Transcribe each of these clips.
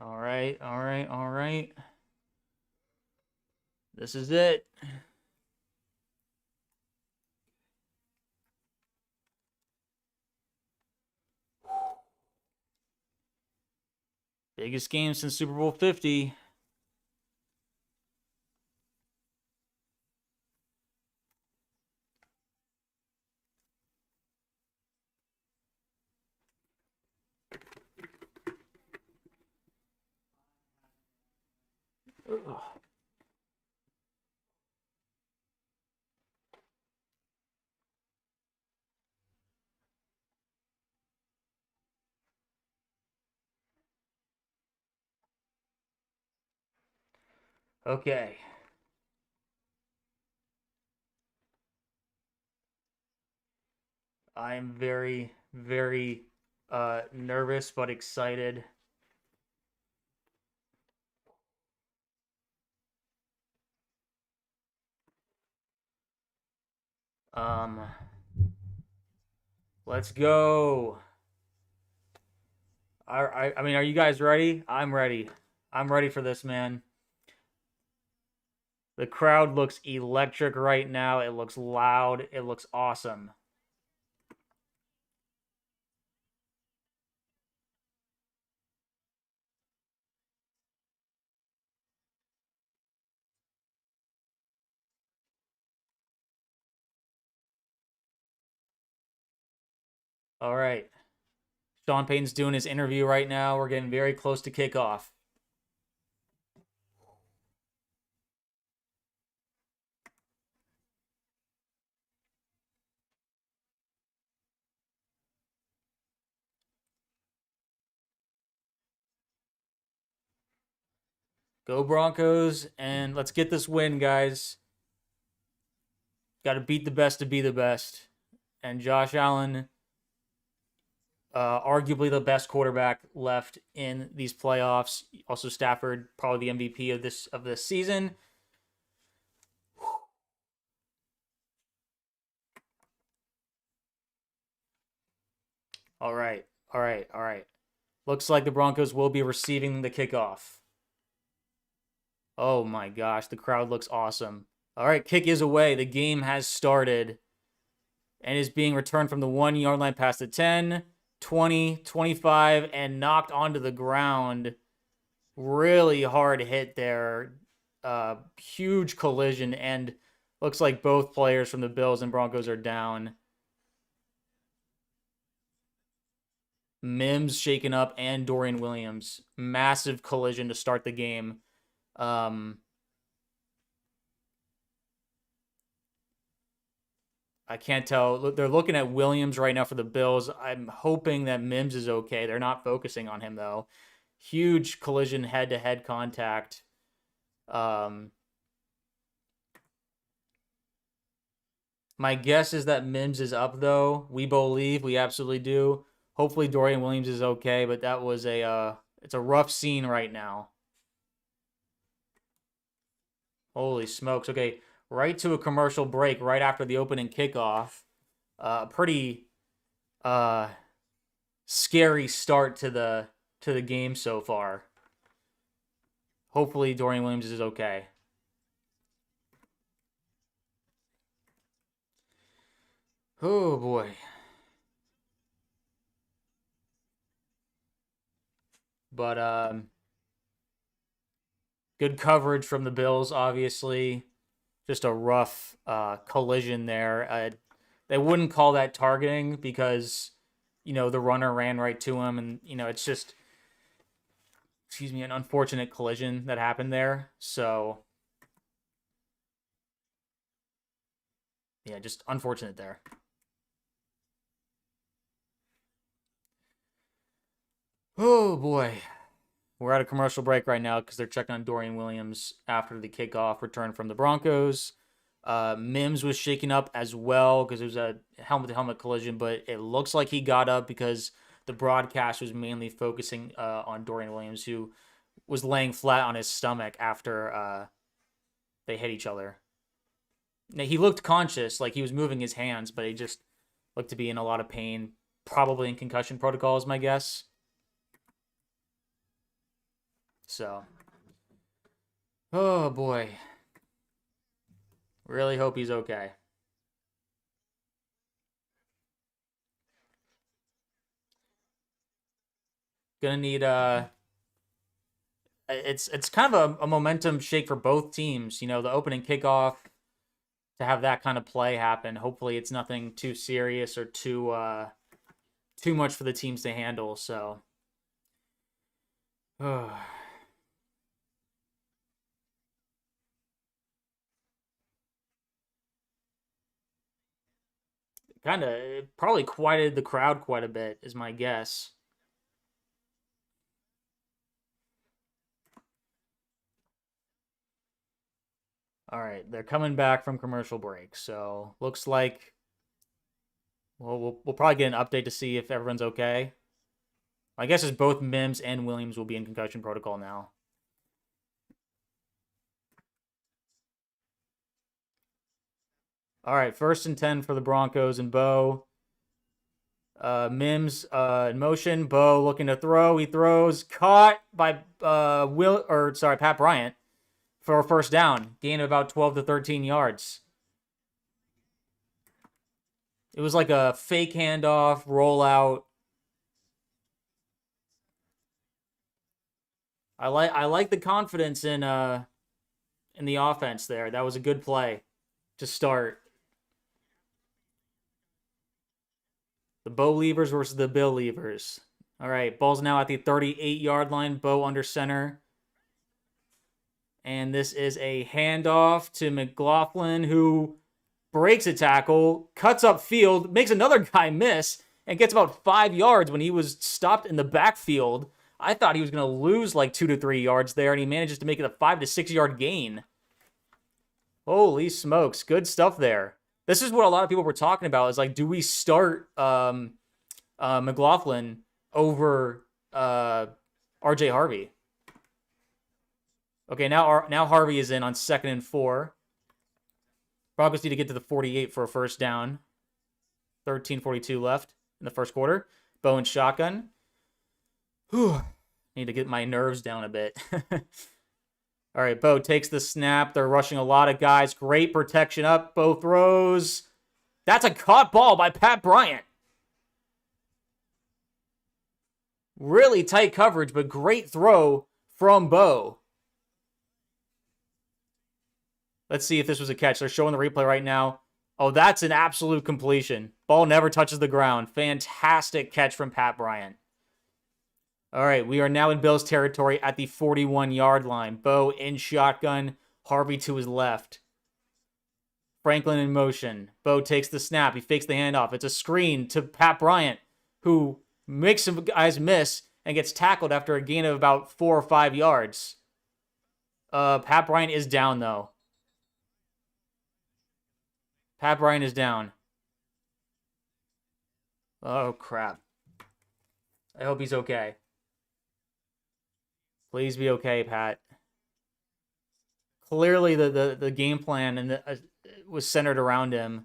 All right, all right, all right. This is it. Biggest game since Super Bowl 50. Ugh. Okay. I'm very, very nervous but excited. Um, let's go. I mean, are you guys ready? I'm ready. I'm ready for this, man. The crowd looks electric right now. It looks loud. It looks awesome. All right. Sean Payton's doing his interview right now. We're getting very close to kickoff. Go Broncos, and let's get this win, guys. Got to beat the best to be the best. And Josh Allen, arguably the best quarterback left in these playoffs. Also Stafford, probably the MVP of this season. All right, all right, all right. Looks like the Broncos will be receiving the kickoff. Oh my gosh, the crowd looks awesome. All right, kick is away. The game has started and is being returned from the 1 yard line past the 10, 20, 25, and knocked onto the ground. Really hard hit there. Huge collision, and looks like both players from the Bills and Broncos are down. Mims shaken up and Dorian Williams. Massive collision to start the game. Um, I can't tell. They're looking at Williams right now for the Bills. I'm hoping that Mims is okay. They're not focusing on him though. Huge collision, head to head contact. Um, my guess is that Mims is up though. We believe, we absolutely do. Hopefully Dorian Williams is okay, but that was it's a rough scene right now. Holy smokes. Okay, right to a commercial break right after the opening kickoff. Pretty uh scary start to the game so far. Hopefully Dorian Williams is okay. Oh boy. But good coverage from the Bills, obviously. Just a rough collision there. They wouldn't call that targeting because the runner ran right to him, and it's just, excuse me, an unfortunate collision that happened there. So yeah, just unfortunate there. Oh boy. We're at a commercial break right now because they're checking on Dorian Williams after the kickoff return from the Broncos. Mims was shaken up as well because it was a helmet to helmet collision, but it looks like he got up because the broadcast was mainly focusing on Dorian Williams, who was laying flat on his stomach after they hit each other. Now, he looked conscious, like he was moving his hands, but he just looked to be in a lot of pain, probably in concussion protocol, is my guess. So, oh boy. Really hope he's okay. Gonna need it's kind of a momentum shake for both teams. You know, the opening kickoff to have that kind of play happen. Hopefully, it's nothing too serious or too much for the teams to handle. So, kind of probably quieted the crowd quite a bit, is my guess. All right, they're coming back from commercial break, so looks like we'll probably get an update to see if everyone's okay. I guess it's both Mims and Williams will be in concussion protocol now. All right, 1st and 10 for the Broncos and Bo. Mims in motion. Bo looking to throw. He throws. Caught by Pat Bryant for a 1st down. Gain of about 12 to 13 yards. It was like a fake handoff, rollout. I like the confidence in the offense there. That was a good play to start. The Bo Leavers versus the Bill Leavers. All right, ball's now at the 38-yard line. Bo under center. And this is a handoff to McLaughlin, who breaks a tackle, cuts up field, makes another guy miss, and gets about 5 yards when he was stopped in the backfield. I thought he was going to lose like 2 to 3 yards there, and he manages to make it a 5 to 6 yard gain. Holy smokes, good stuff there. This is what a lot of people were talking about, is like, do we start McLaughlin over RJ Harvey? Okay, now Harvey is in on 2nd and 4. Broncos need to get to the 48 for a 1st down. 13:42 left in the 1st quarter. Bo in shotgun. Whew. Need to get my nerves down a bit. All right, Bo takes the snap. They're rushing a lot of guys. Great protection up. Bo throws. That's a caught ball by Pat Bryant. Really tight coverage, but great throw from Bo. Let's see if this was a catch. They're showing the replay right now. Oh, that's an absolute completion. Ball never touches the ground. Fantastic catch from Pat Bryant. All right, we are now in Bills territory at the 41-yard line. Bo in shotgun. Harvey to his left. Franklin in motion. Bo takes the snap. He fakes the handoff. It's a screen to Pat Bryant, who makes some guys miss and gets tackled after a gain of about 4 or 5 yards. Pat Bryant is down, though. Pat Bryant is down. Oh, crap. I hope he's okay. Please be okay, Pat. Clearly, the game plan and was centered around him,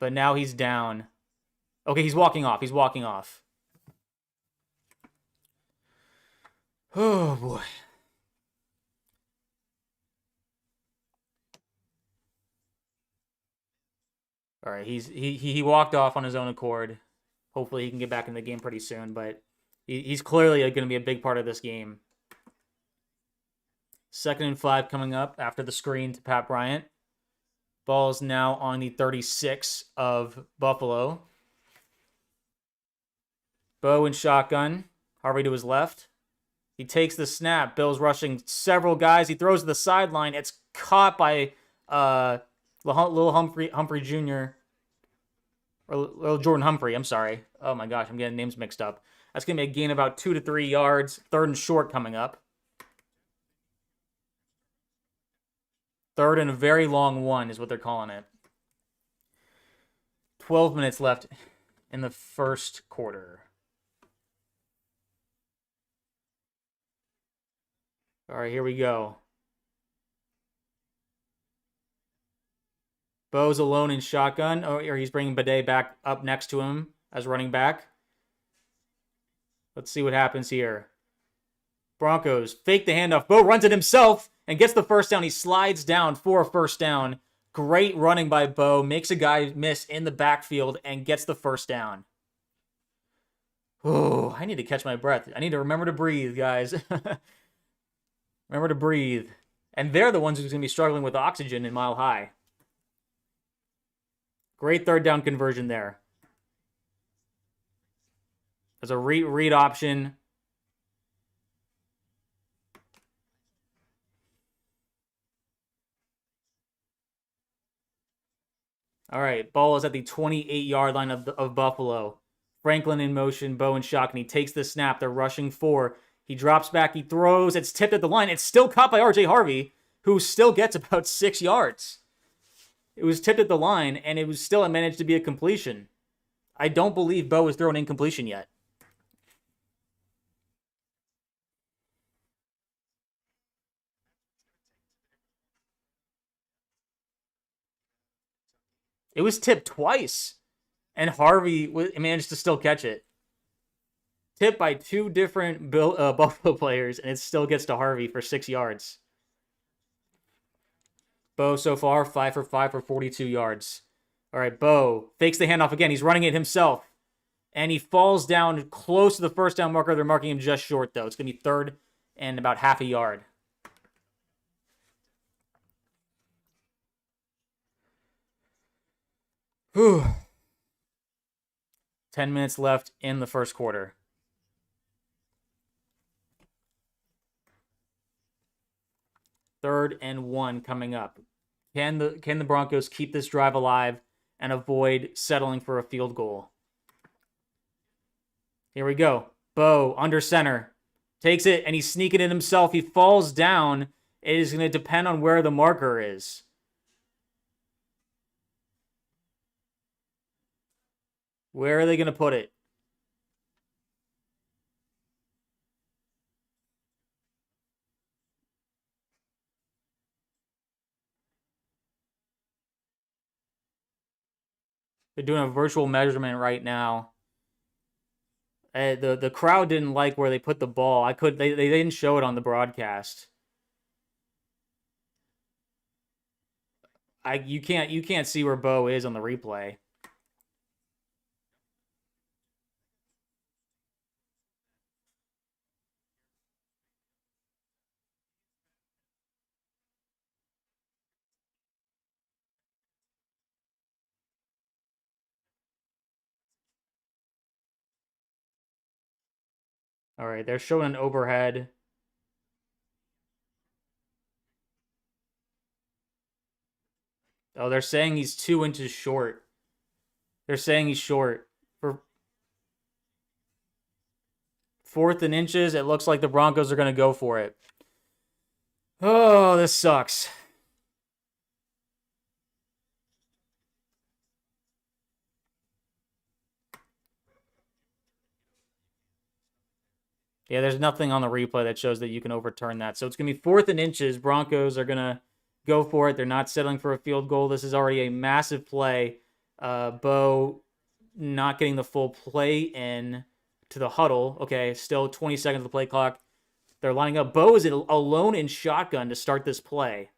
but now he's down. Okay, he's walking off. He's walking off. Oh, boy. All right, he walked off on his own accord. Hopefully, he can get back in the game pretty soon, but he's clearly going to be a big part of this game. 2nd and 5 coming up after the screen to Pat Bryant. Ball is now on the 36 of Buffalo. Bo in shotgun. Harvey to his left. He takes the snap. Bill's rushing several guys. He throws to the sideline. It's caught by Little Humphrey Jr. Or Little Jordan Humphrey, I'm sorry. Oh my gosh, I'm getting names mixed up. That's going to be a gain of about 2 to 3 yards. 3rd and short coming up. 3rd and a very long one is what they're calling it. 12 minutes left in the 1st quarter. All right, here we go. Bo's alone in shotgun, or he's bringing Bidet back up next to him as running back. Let's see what happens here. Broncos fake the handoff. Bo runs it himself and gets the first down. He slides down for a first down. Great running by Bo. Makes a guy miss in the backfield and gets the first down. Oh, I need to catch my breath. I need to remember to breathe, guys. Remember to breathe. And they're the ones who's going to be struggling with oxygen in Mile High. Great third down conversion there. There's a read option. All right, ball is at the 28-yard line of Buffalo. Franklin in motion, Bo in shock, and he takes the snap. They're rushing 4. He drops back, he throws. It's tipped at the line. It's still caught by RJ Harvery, who still gets about 6 yards. It was tipped at the line, and it was still managed to be a completion. I don't believe Bo has thrown incompletion yet. It was tipped twice, and Harvey managed to still catch it. Tipped by 2 different Buffalo players, and it still gets to Harvey for 6 yards. Bo so far, 5 for 5 for 42 yards. All right, Bo fakes the handoff again. He's running it himself, and he falls down close to the first down marker. They're marking him just short, though. It's going to be 3rd and about half a yard. Whew. 10 minutes left in the first quarter. Third and 1 coming up. Can the Broncos keep this drive alive and avoid settling for a field goal? Here we go. Bo under center. Takes it, and he's sneaking it himself. He falls down. It is going to depend on where the marker is. Where are they going to put it? They're doing a virtual measurement right now. The crowd didn't like where they put the ball. They didn't show it on the broadcast. You can't see where Bo is on the replay. All right, they're showing an overhead. Oh, they're saying he's 2 inches short. They're saying he's short. For 4th and inches, it looks like the Broncos are going to go for it. Oh, this sucks. Yeah, there's nothing on the replay that shows that you can overturn that. So it's going to be 4th and inches. Broncos are going to go for it. They're not settling for a field goal. This is already a massive play. Bo not getting the full play in to the huddle. Okay, still 20 seconds of the play clock. They're lining up. Bo is alone in shotgun to start this play.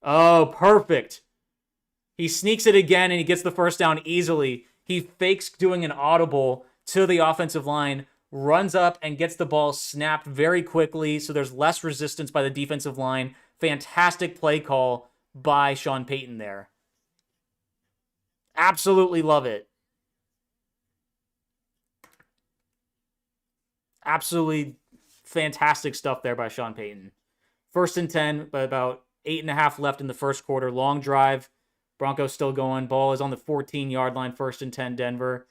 Oh, perfect. He sneaks it again, and he gets the first down easily. He fakes doing an audible to the offensive line, runs up and gets the ball snapped very quickly, so there's less resistance by the defensive line. Fantastic play call by Sean Payton there. Absolutely love it. Absolutely fantastic stuff there by Sean Payton. 1st and 10, but about 8.5 left in the first quarter. Long drive. Broncos still going. Ball is on the 14-yard line. 1st and 10, Denver.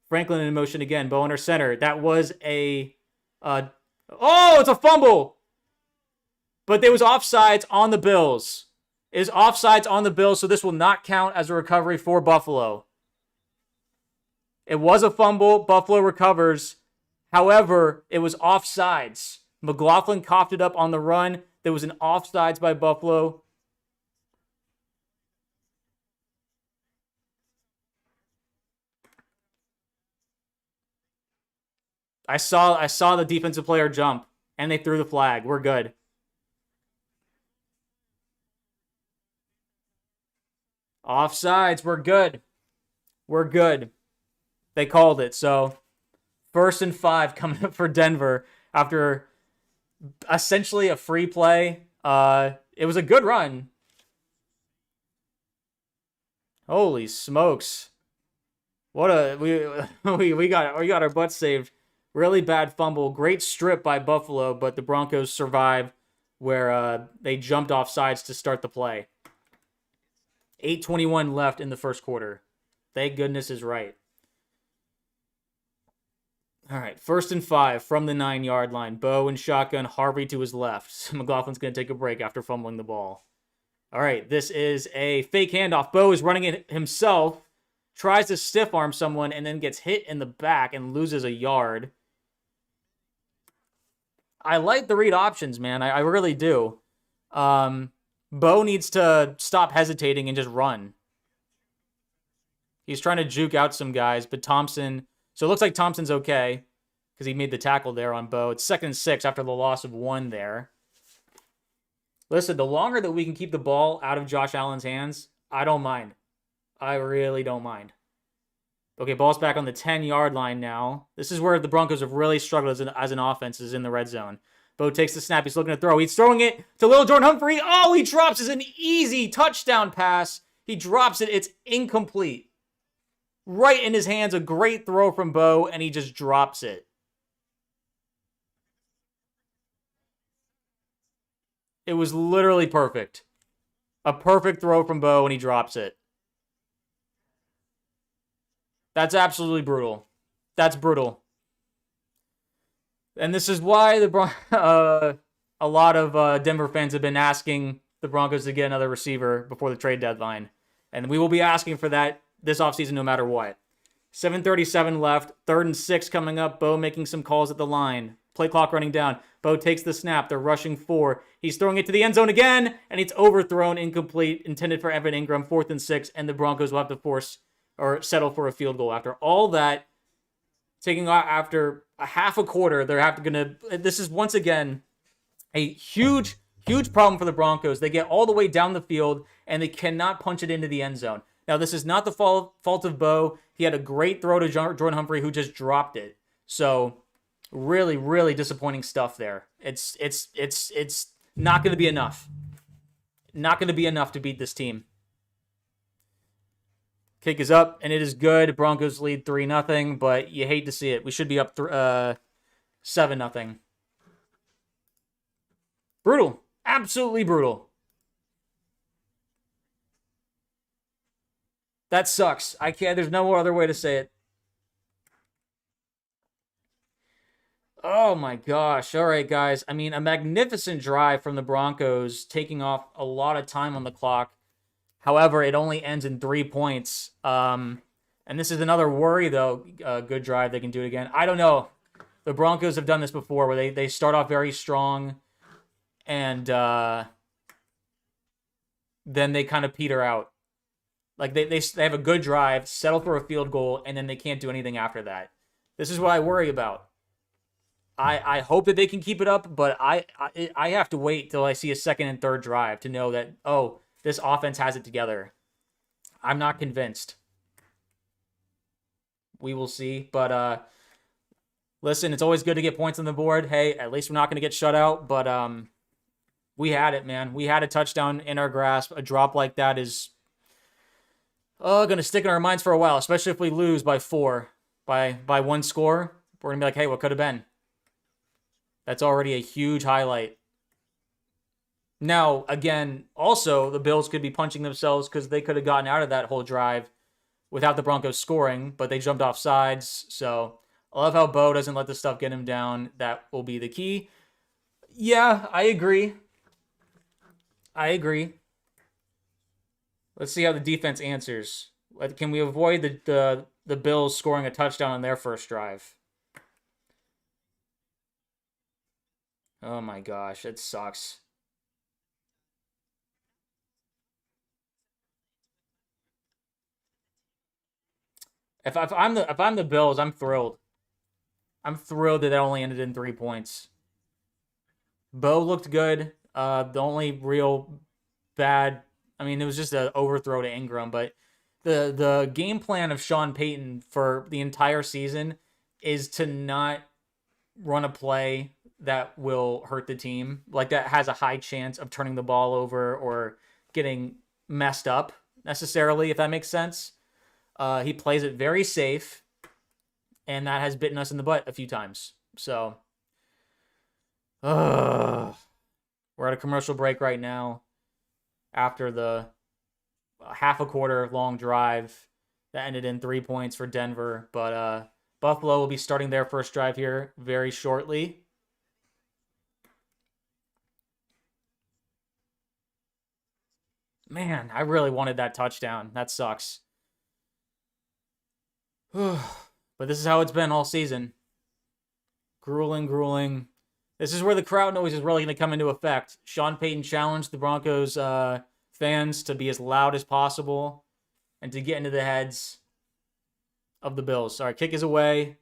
Franklin in motion again. Bo under center. That was a... it's a fumble! But there was offsides on the Bills. It is offsides on the Bills, so this will not count as a recovery for Buffalo. It was a fumble. Buffalo recovers. However, it was offsides. McLaughlin coughed it up on the run. There was an offsides by Buffalo. I saw the defensive player jump, and they threw the flag. We're good. Offsides. We're good. We're good. They called it. So 1st and 5 coming up for Denver after essentially a free play. It was a good run. Holy smokes! What a we got our butts saved. Really bad fumble. Great strip by Buffalo, but the Broncos survived where they jumped off sides to start the play. 8:21 left in the first quarter. Thank goodness is right. All right, 1st and 5 from the 9-yard line. Bo in shotgun, Harvey to his left. McLaughlin's going to take a break after fumbling the ball. All right, this is a fake handoff. Bo is running it himself, tries to stiff arm someone, and then gets hit in the back and loses a yard. I like the read options, man. I really do. Bo needs to stop hesitating and just run. He's trying to juke out some guys, but Thompson... So it looks like Thompson's okay because he made the tackle there on Bo. It's 2nd and 6 after the loss of 1 there. Listen, the longer that we can keep the ball out of Josh Allen's hands, I don't mind. I really don't mind. Okay, ball's back on the 10-yard line now. This is where the Broncos have really struggled as an offense, is in the red zone. Bo takes the snap. He's looking to throw. He's throwing it to Lil Jordan Humphrey. Oh, he drops. It's an easy touchdown pass. He drops it. It's incomplete. Right in his hands, a great throw from Bo, and he just drops it. It was literally perfect. A perfect throw from Bo, and he drops it. That's absolutely brutal. That's brutal. And this is why a lot of Denver fans have been asking the Broncos to get another receiver before the trade deadline. And we will be asking for that this offseason no matter what. 7:37 left. 3rd and 6 coming up. Bo making some calls at the line. Play clock running down. Bo takes the snap. They're rushing 4. He's throwing it to the end zone again, and it's overthrown, incomplete, intended for Evan Ingram. 4th and 6, and the Broncos will have to force or settle for a field goal. After all that, taking off after a half a quarter, this is once again a huge problem for the Broncos. They get all the way down the field, and they cannot punch it into the end zone. Now, this is not the fault of Bo. He had a great throw to Jordan Humphrey, who just dropped it. So, really, really disappointing stuff there. It's not going to be enough. Not going to be enough to beat this team. Kick is up, and it is good. Broncos lead 3-0, but you hate to see it. We should be up 7-0. Brutal. Absolutely brutal. That sucks. I can't. There's no other way to say it. Oh my gosh. All right, guys. I mean, a magnificent drive from the Broncos, taking off a lot of time on the clock. However, it only ends in 3 points. And this is another worry, though. Good drive. They can do it again. I don't know. The Broncos have done this before where they start off very strong and then they kind of peter out. Like, they have a good drive, settle for a field goal, and then they can't do anything after that. This is what I worry about. I hope that they can keep it up, but I have to wait till I see a 2nd and 3rd drive to know that, oh, this offense has it together. I'm not convinced. We will see. But listen, it's always good to get points on the board. Hey, at least we're not going to get shut out. But we had it, man. We had a touchdown in our grasp. A drop like that is going to stick in our minds for a while, especially if we lose by 4, by 1 score. We're going to be like, hey, what could have been? That's already a huge highlight. Now, again, also, the Bills could be punching themselves because they could have gotten out of that whole drive without the Broncos scoring, but they jumped off sides. So I love how Bo doesn't let this stuff get him down. That will be the key. Yeah, I agree. Let's see how the defense answers. Can we avoid the Bills scoring a touchdown on their first drive? Oh my gosh, it sucks. If I'm the Bills, I'm thrilled. I'm thrilled that only ended in 3 points. Bo looked good. The only real bad, I mean, it was just an overthrow to Ingram, but the game plan of Sean Payton for the entire season is to not run a play that will hurt the team, like that has a high chance of turning the ball over or getting messed up necessarily, if that makes sense. He plays it very safe, and that has bitten us in the butt a few times. So, we're at a commercial break right now after the half a quarter long drive that ended in 3 points for Denver. But Buffalo will be starting their first drive here very shortly. Man, I really wanted that touchdown. That sucks. But this is how it's been all season. Grueling. This is where the crowd noise is really going to come into effect. Sean Payton challenged the Broncos fans to be as loud as possible and to get into the heads of the Bills. All right, kick is away.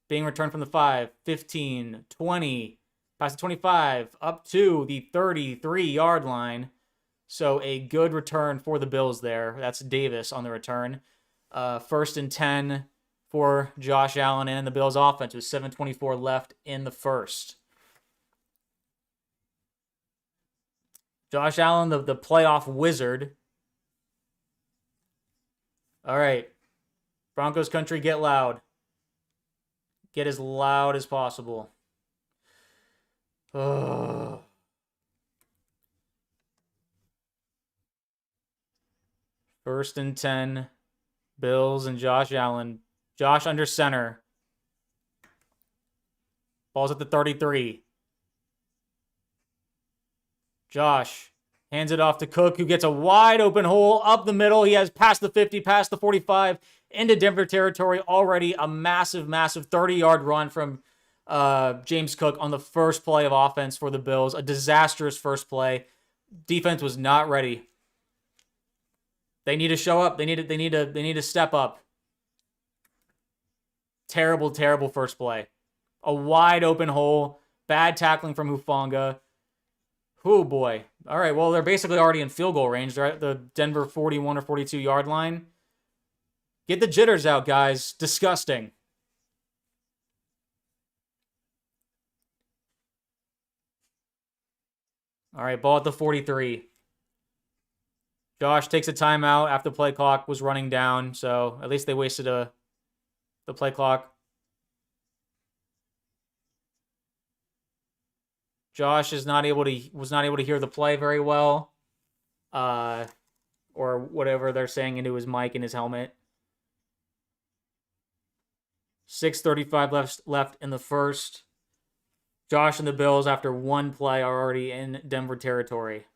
Being returned from the 5, 15, 20, past the 25, up to the 33-yard line. So a good return for the Bills there. That's Davis on the return. 1st and 10 for Josh Allen and the Bills offense with 7:24 left in the first. Josh Allen, the playoff wizard. All right. Broncos country, get loud. Get as loud as possible. Ugh. 1st and 10. Bills and Josh Allen. Josh under center. Ball's at the 33. Josh hands it off to Cook, who gets a wide open hole up the middle. He has past the 50, past the 45, into Denver territory. Already a massive 30-yard run from James Cook on the first play of offense for the Bills. A disastrous first play. Defense was not ready. They need to show up. They need to step up. Terrible first play. A wide open hole. Bad tackling from Hufanga. Oh boy. All right, well, they're basically already in field goal range. They're at the Denver 41 or 42 yard line. Get the jitters out, guys. Disgusting. All right, ball at the 43. Josh takes a timeout after the play clock was running down, so at least they wasted the play clock. Josh was not able to hear the play very well, or whatever they're saying into his mic in his helmet. 6:35 left in the first. Josh and the Bills, after one play, are already in Denver territory.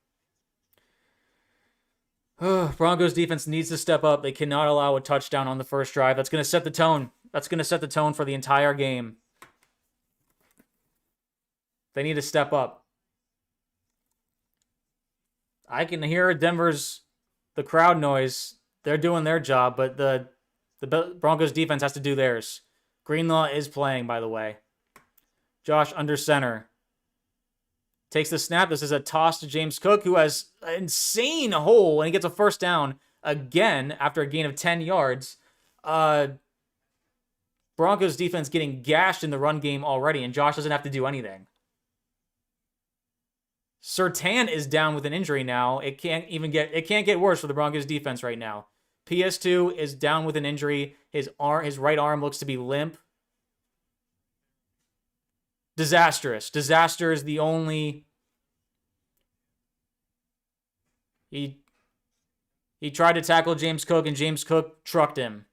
Broncos defense needs to step up. They cannot allow a touchdown on the first drive. That's going to set the tone. That's going to set the tone for the entire game. They need to step up. I can hear the crowd noise. They're doing their job, but the Broncos defense has to do theirs. Greenlaw is playing, by the way. Josh under center. Takes the snap. This is a toss to James Cook, who has an insane hole, and he gets a first down again after a gain of 10 yards. Broncos defense getting gashed in the run game already, and Josh doesn't have to do anything. Surtain is down with an injury now. It can't get worse for the Broncos defense right now. PS2 is down with an injury. His right arm looks to be limp. Disastrous. Disaster is the only... He tried to tackle James Cook, and James Cook trucked him.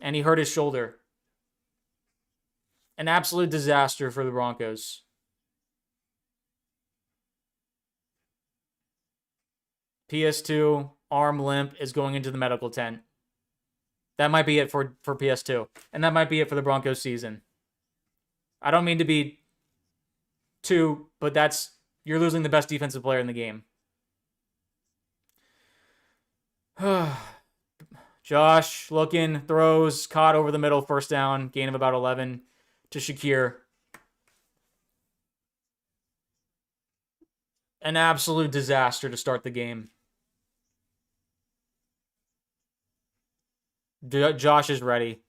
And he hurt his shoulder. An absolute disaster for the Broncos. PS2, arm limp, is going into the medical tent. That might be it for PS2. And that might be it for the Broncos season. I don't mean to be but you're losing the best defensive player in the game. Josh looking, throws, caught over the middle, first down, gain of about 11 to Shakir. An absolute disaster to start the game. Josh is ready.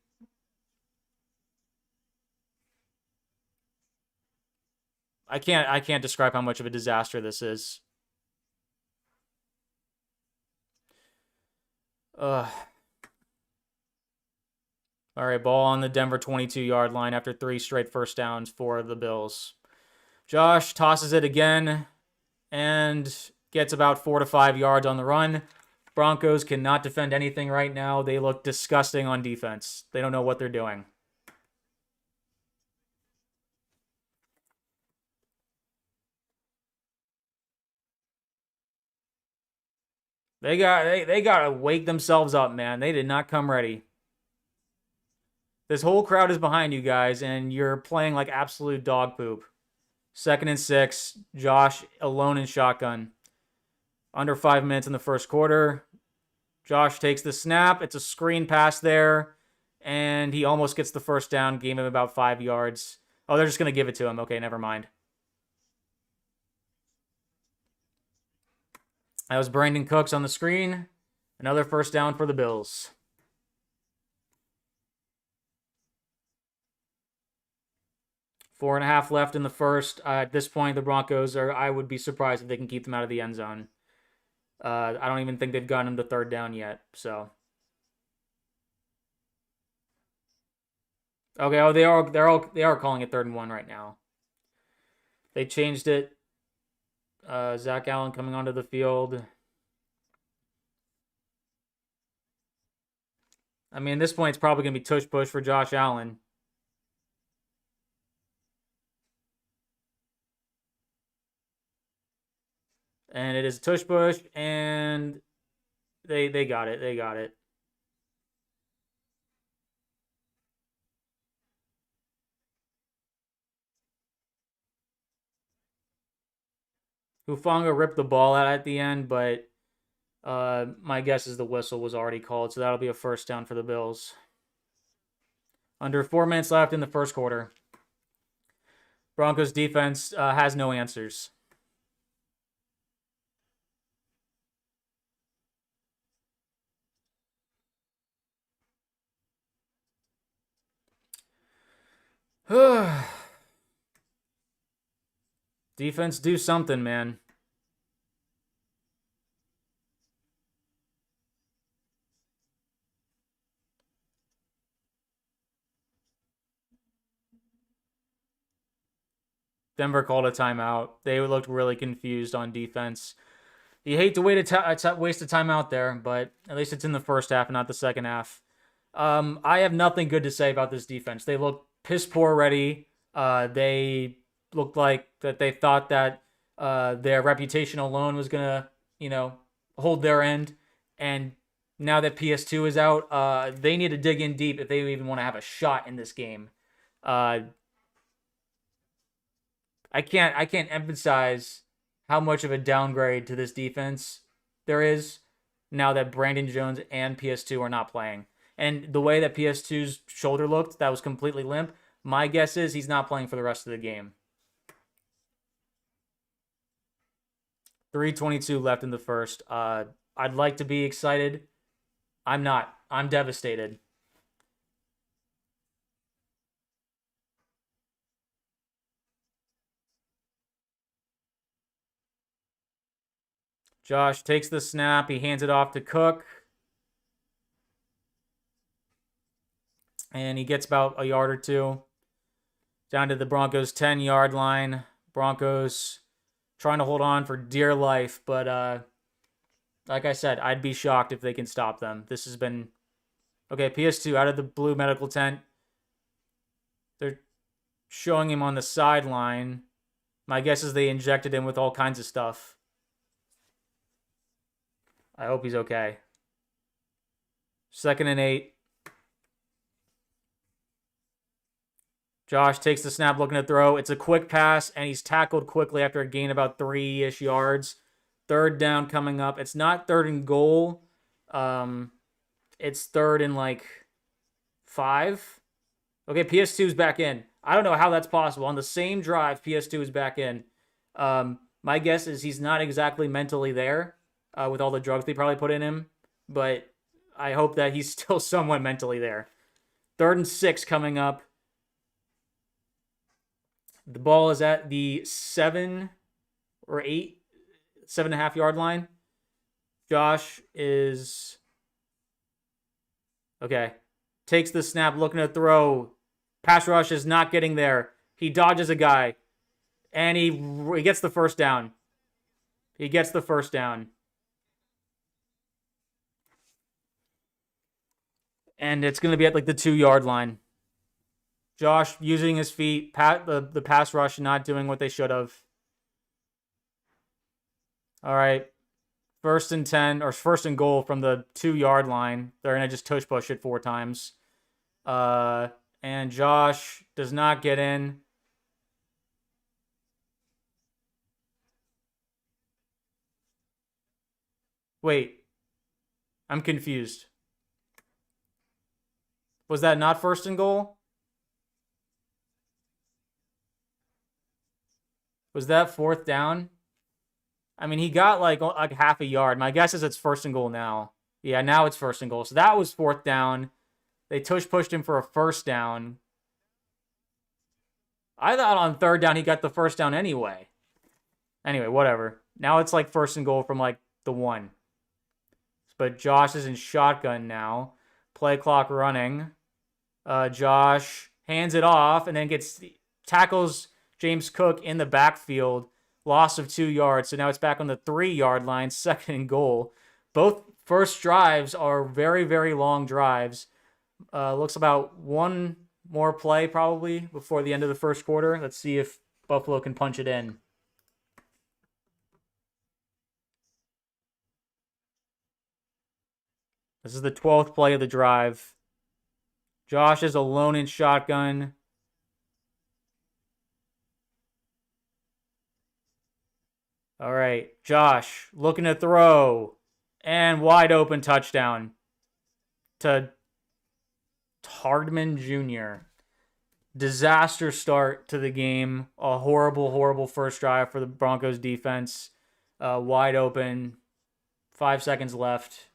I can't describe how much of a disaster this is. Ugh. All right, ball on the Denver 22-yard line after 3 straight first downs for the Bills. Josh tosses it again and gets about 4 to 5 yards on the run. Broncos cannot defend anything right now. They look disgusting on defense. They don't know what they're doing. They got to wake themselves up, man. They did not come ready. This whole crowd is behind you guys, and you're playing like absolute dog poop. 2nd and 6. Josh alone in shotgun. Under 5 minutes in the first quarter. Josh takes the snap. It's a screen pass there, and he almost gets the first down. Gain him about 5 yards. Oh, they're just going to give it to him. Okay, never mind. That was Brandon Cooks on the screen. Another first down for the Bills. 4.5 left in the first. At this point, the Broncos I would be surprised if they can keep them out of the end zone. I don't even think they've gotten them to 3rd down yet. So. Okay, oh, they are calling it 3rd and 1 right now. They changed it. Zach Allen coming onto the field. I mean, at this point, it's probably going to be tush push for Josh Allen. And it is tush push, and they got it. They got it. Hufanga ripped the ball out at the end, but my guess is the whistle was already called, so that'll be a first down for the Bills. Under 4 minutes left in the first quarter. Broncos defense has no answers. Defense, do something, man. Denver called a timeout. They looked really confused on defense. You hate to waste a timeout there, but at least it's in the first half and not the second half. I have nothing good to say about this defense. They look piss poor already. They looked like that they thought that their reputation alone was gonna, hold their end. And now that PS2 is out, they need to dig in deep if they even want to have a shot in this game. I can't emphasize how much of a downgrade to this defense there is now that Brandon Jones and PS2 are not playing. And the way that PS2's shoulder looked, that was completely limp. My guess is he's not playing for the rest of the game. 3:22 left in the first. I'd like to be excited. I'm not. I'm devastated. Josh takes the snap. He hands it off to Cook. And he gets about a yard or two. Down to the Broncos' 10-yard line. Broncos trying to hold on for dear life. But like I said, I'd be shocked if they can stop them. This has been... Okay, PS2 out of the blue medical tent. They're showing him on the sideline. My guess is they injected him with all kinds of stuff. I hope he's okay. 2nd and 8. Josh takes the snap looking to throw. It's a quick pass, and he's tackled quickly after a gain about 3-ish yards. 3rd down coming up. It's not 3rd and goal. It's third and like 5. Okay, PS2 is back in. I don't know how that's possible. On the same drive, PS2 is back in. My guess is he's not exactly mentally there with all the drugs they probably put in him, but I hope that he's still somewhat mentally there. Third and 6 coming up. The ball is at the 7 or 8, 7.5 yard line. Josh is okay. Takes the snap, looking to throw. Pass rush is not getting there. He dodges a guy, and he gets the first down. He gets the first down. And it's going to be at like the 2 yard line. Josh using his feet, the pass rush not doing what they should have. All right. First and 10, or first and goal from the 2 yard line. They're going to just tush push it 4 times. And Josh does not get in. Wait. I'm confused. Was that not first and goal? Was that 4th down? I mean, he got like half a yard. My guess is it's first and goal now. Yeah, now it's first and goal. So that was 4th down. They tush pushed him for a first down. I thought on 3rd down he got the first down anyway. Anyway, whatever. Now it's like first and goal from like the 1. But Josh is in shotgun now. Play clock running. Josh hands it off and then tackles James Cook in the backfield. Loss of 2 yards. So now it's back on the 3 yard line. 2nd and goal. Both first drives are very, very long drives. Looks about 1 more play probably before the end of the first quarter. Let's see if Buffalo can punch it in. This is the 12th play of the drive. Josh is alone in shotgun. All right, Josh looking to throw. And wide open touchdown to Hardman Jr. Disaster start to the game. A horrible, horrible first drive for the Broncos defense. Wide open. 5 seconds left.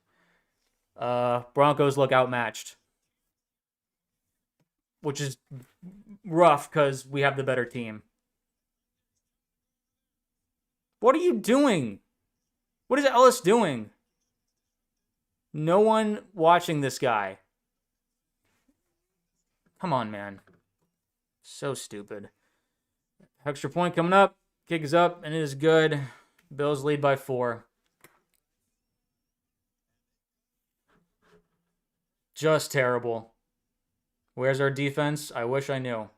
Broncos look outmatched. Which is rough because we have the better team. What are you doing? What is Ellis doing? No one watching this guy. Come on, man. So stupid. Extra point coming up. Kick is up, and it is good. Bills lead by 4. Just terrible. Where's our defense? I wish I knew.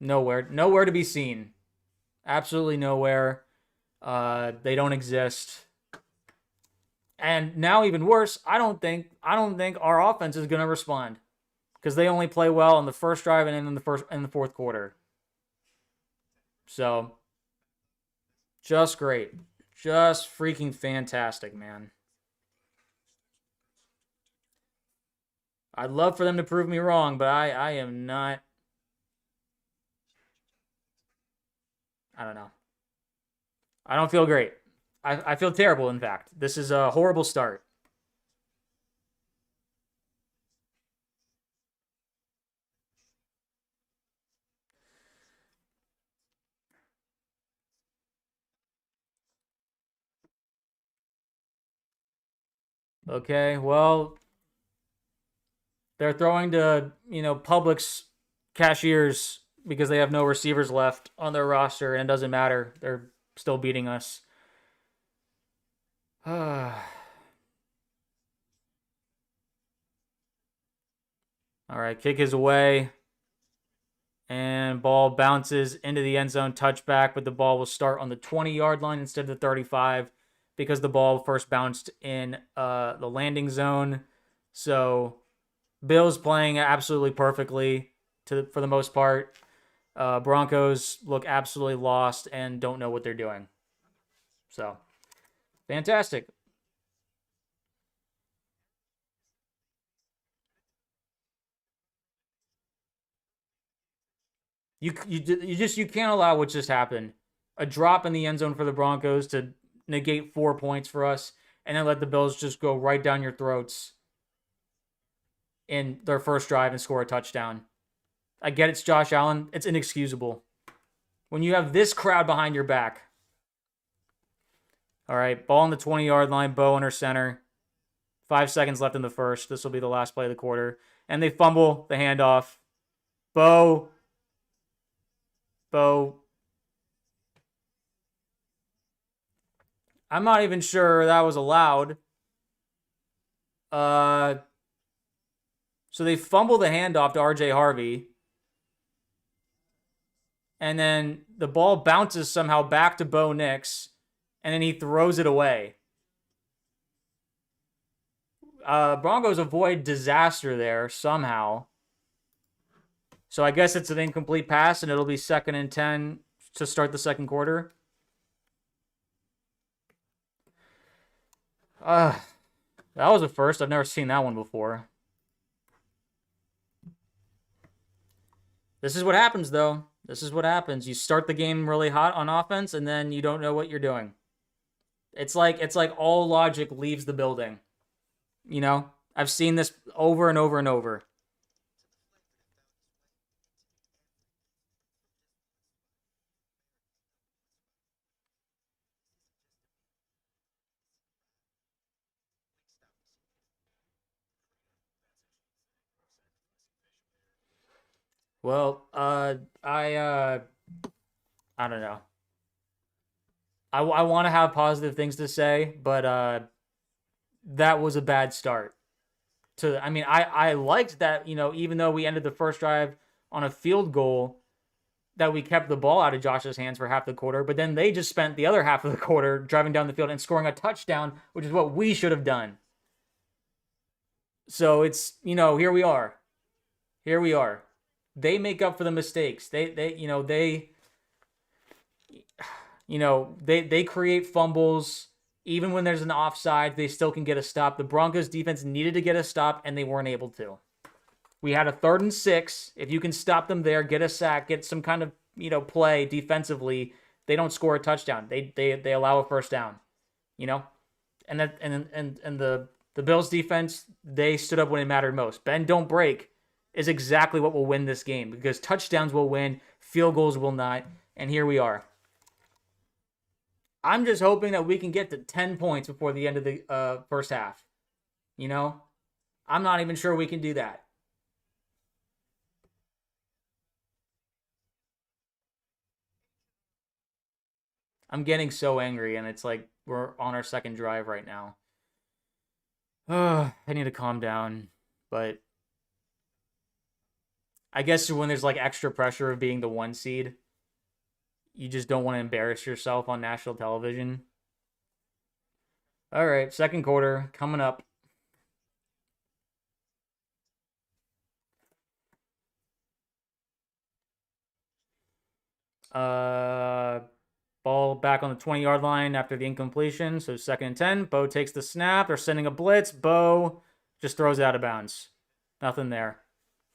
Nowhere. Nowhere to be seen. Absolutely nowhere. They don't exist. And now even worse, I don't think our offense is going to respond because they only play well in the first drive and in the fourth quarter. So just great. Just freaking fantastic, man. I'd love for them to prove me wrong, but I am not. I don't know. I don't feel great. I feel terrible, in fact. This is a horrible start. Okay, well, they're throwing to, Publix cashiers because they have no receivers left on their roster, and it doesn't matter. They're still beating us. All right, kick is away. And ball bounces into the end zone, touchback, but the ball will start on the 20-yard line instead of the 35 because the ball first bounced in the landing zone. So Bills playing absolutely perfectly for the most part. Broncos look absolutely lost and don't know what they're doing. So, fantastic. You can't allow what just happened. A drop in the end zone for the Broncos to negate 4 points for us, and then let the Bills just go right down your throats in their first drive and score a touchdown. I get it's Josh Allen. It's inexcusable. When you have this crowd behind your back. All right, ball on the 20-yard line, Bo under center. 5 seconds left in the first. This will be the last play of the quarter. And they fumble the handoff. Bo. I'm not even sure that was allowed. So they fumble the handoff to RJ Harvery. And then the ball bounces somehow back to Bo Nix. And then he throws it away. Broncos avoid disaster there somehow. So I guess it's an incomplete pass, and it'll be 2nd and 10 to start the second quarter. That was a first. I've never seen that one before. This is what happens, though. This is what happens. You start the game really hot on offense, and then you don't know what you're doing. It's like all logic leaves the building. You know? I've seen this over and over and over. Well, I don't know. I want to have positive things to say, but that was a bad start. I liked that, even though we ended the first drive on a field goal, that we kept the ball out of Josh's hands for half the quarter, but then they just spent the other half of the quarter driving down the field and scoring a touchdown, which is what we should have done. So it's, here we are. Here we are. They make up for the mistakes. They create fumbles. Even when there's an offside, they still can get a stop. The Broncos defense needed to get a stop, and they weren't able to. We had a 3rd and 6. If you can stop them there, get a sack, get some kind of play defensively, they don't score a touchdown. They allow a first down. And the Bills defense, they stood up when it mattered most. Bend don't break is exactly what will win this game, because touchdowns will win, field goals will not, and here we are. I'm just hoping that we can get to 10 points before the end of the first half. I'm not even sure we can do that. I'm getting so angry, and it's like we're on our second drive right now. I need to calm down, but I guess when there's like extra pressure of being the 1 seed, you just don't want to embarrass yourself on national television. All right, second quarter coming up. Ball back on the 20-yard line after the incompletion, so 2nd and 10. Bo takes the snap. They're sending a blitz. Bo just throws it out of bounds. Nothing there.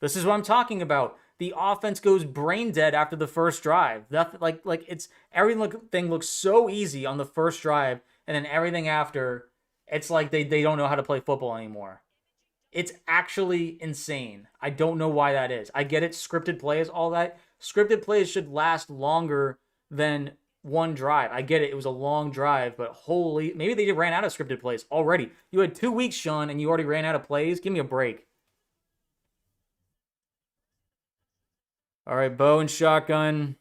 This is what I'm talking about. The offense goes brain dead after the first drive. Nothing like it's everything looks so easy on the first drive, and then everything after, it's like they don't know how to play football anymore. It's actually insane. I don't know why that is. I get it, scripted plays, all that. Scripted plays should last longer than one drive. I get it. It was a long drive, but maybe they ran out of scripted plays already. You had 2 weeks, Sean, and you already ran out of plays. Give me a break. All right, Bo and shotgun.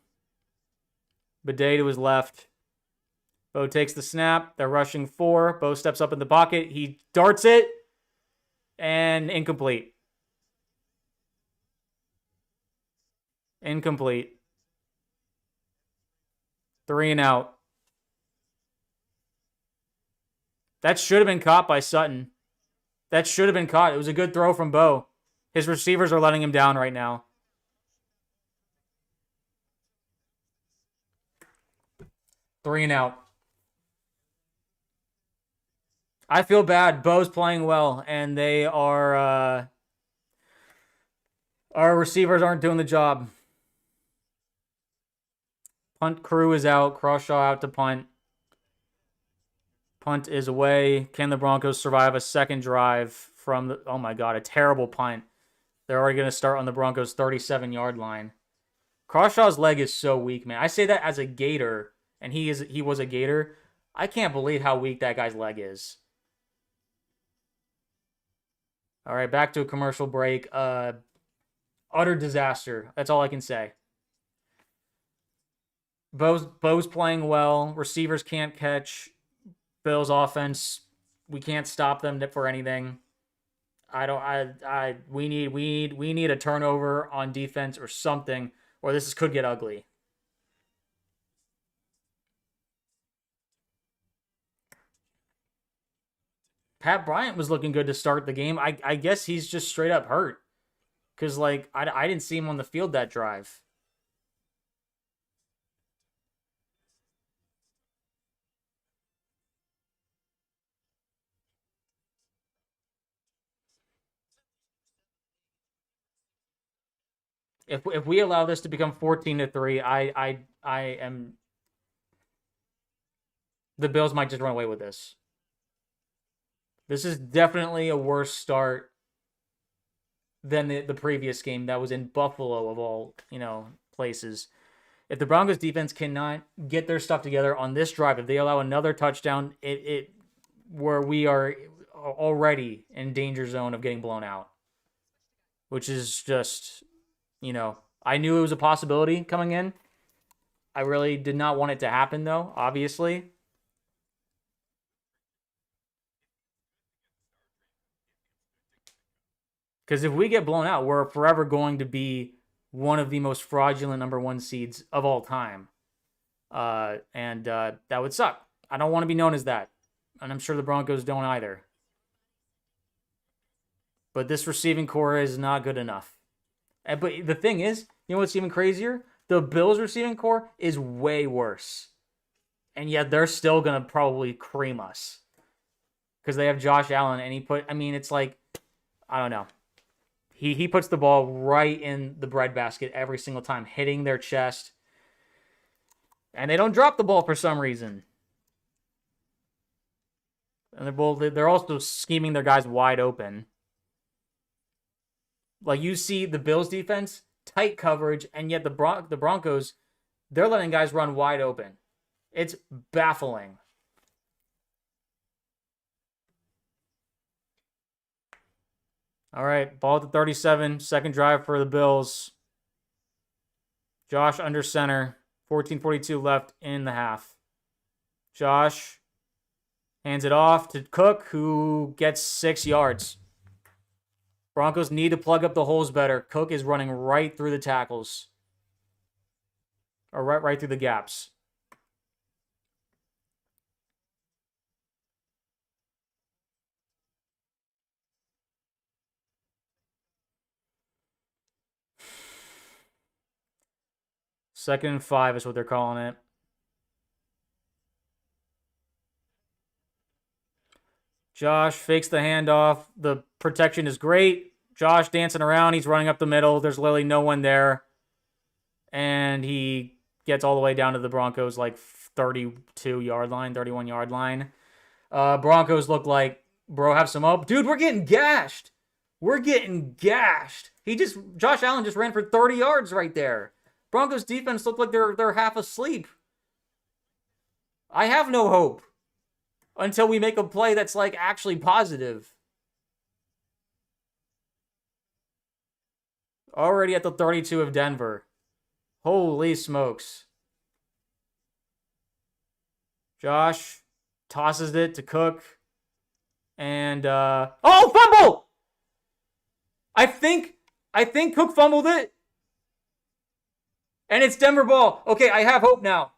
Bidet to his left. Bo takes the snap. They're rushing 4. Bo steps up in the pocket. He darts it. And incomplete. Incomplete. 3 and out. That should have been caught by Sutton. That should have been caught. It was a good throw from Bo. His receivers are letting him down right now. 3 and out. I feel bad. Bo's playing well, and they are... our receivers aren't doing the job. Punt crew is out. Crawshaw out to punt. Punt is away. Can the Broncos survive a second drive from the... Oh, my God. A terrible punt. They're already going to start on the Broncos' 37-yard line. Crawshaw's leg is so weak, man. I say that as a Gator, and he was a Gator. I can't believe how weak that guy's leg is. All right, back to a commercial break. Utter disaster. That's all I can say. Bo's playing well. Receivers can't catch. Bills offense, we can't stop them for anything. We need a turnover on defense or something, or this could get ugly. Pat Bryant was looking good to start the game. I guess he's just straight up hurt. Because, like, I didn't see him on the field that drive. If we allow this to become 14-3, I am... The Bills might just run away with this. This is definitely a worse start than the previous game that was in Buffalo, of all, places. If the Broncos defense cannot get their stuff together on this drive, if they allow another touchdown, where we are already in danger zone of getting blown out, which is just, I knew it was a possibility coming in. I really did not want it to happen, though, obviously. Because if we get blown out, we're forever going to be one of the most fraudulent number 1 seeds of all time. And that would suck. I don't want to be known as that. And I'm sure the Broncos don't either. But this receiving core is not good enough. But the thing is, you know what's even crazier? The Bills receiving core is way worse. And yet they're still going to probably cream us. Because they have Josh Allen and it's like, I don't know. He puts the ball right in the breadbasket every single time, hitting their chest. And they don't drop the ball for some reason. And they're also scheming their guys wide open. Like, you see the Bills defense, tight coverage, and yet the Broncos, they're letting guys run wide open. It's baffling. All right, ball at the 37, second drive for the Bills. Josh under center, 14:42 left in the half. Josh hands it off to Cook, who gets 6 yards. Broncos need to plug up the holes better. Cook is running right through the tackles. Or right through the gaps. Second and 5 is what they're calling it. Josh fakes the handoff. The protection is great. Josh dancing around. He's running up the middle. There's literally no one there. And he gets all the way down to the Broncos, 32-yard line, 31-yard line. Broncos look like, bro, have some hope. Dude, we're getting gashed. We're getting gashed. Josh Allen just ran for 30 yards right there. Broncos defense look like they're half asleep. I have no hope until we make a play that's actually positive. Already at the 32 of Denver. Holy smokes. Josh tosses it to Cook. And, fumble! I think Cook fumbled it. And it's Denver ball. Okay, I have hope now.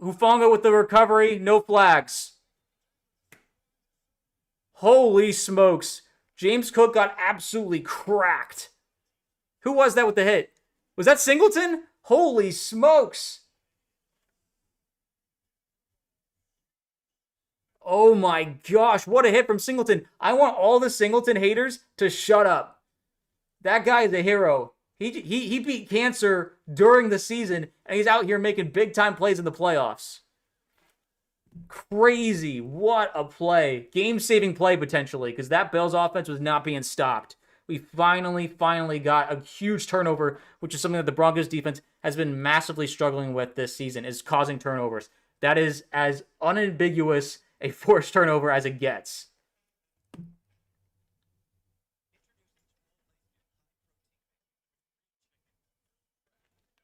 Hufanga with the recovery. No flags. Holy smokes. James Cook got absolutely cracked. Who was that with the hit? Was that Singleton? Holy smokes. Oh my gosh, what a hit from Singleton. I want all the Singleton haters to shut up. That guy is a hero. He beat cancer during the season, and he's out here making big-time plays in the playoffs. Crazy. What a play. Game-saving play, potentially, because that Bills offense was not being stopped. We finally got a huge turnover, which is something that the Broncos defense has been massively struggling with this season, is causing turnovers. That is as unambiguous a forced turnover as it gets.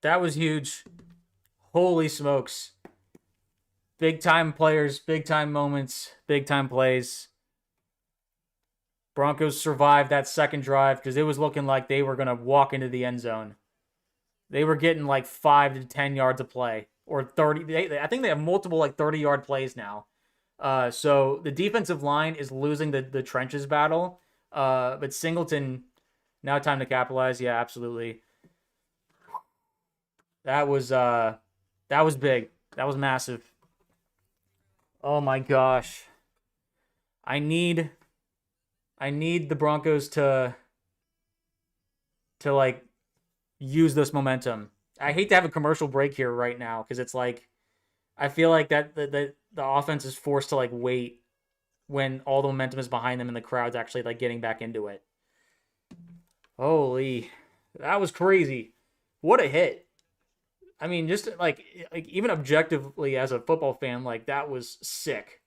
That was huge. Holy smokes. Big time players, big time moments, big time plays. Broncos survived that second drive because it was looking like they were going to walk into the end zone. They were getting like 5 to 10 yards of play or 30. I think they have multiple like 30-yard plays now. So the defensive line is losing the trenches battle. But Singleton, now time to capitalize. Yeah, absolutely. That was big. That was massive. Oh my gosh. I need the Broncos to like use this momentum. I hate to have a commercial break here right now because it's like I feel like that the offense is forced to like wait when all the momentum is behind them and the crowd's actually like getting back into it. Holy, that was crazy. What a hit. I mean, just like even objectively as a football fan, like that was sick.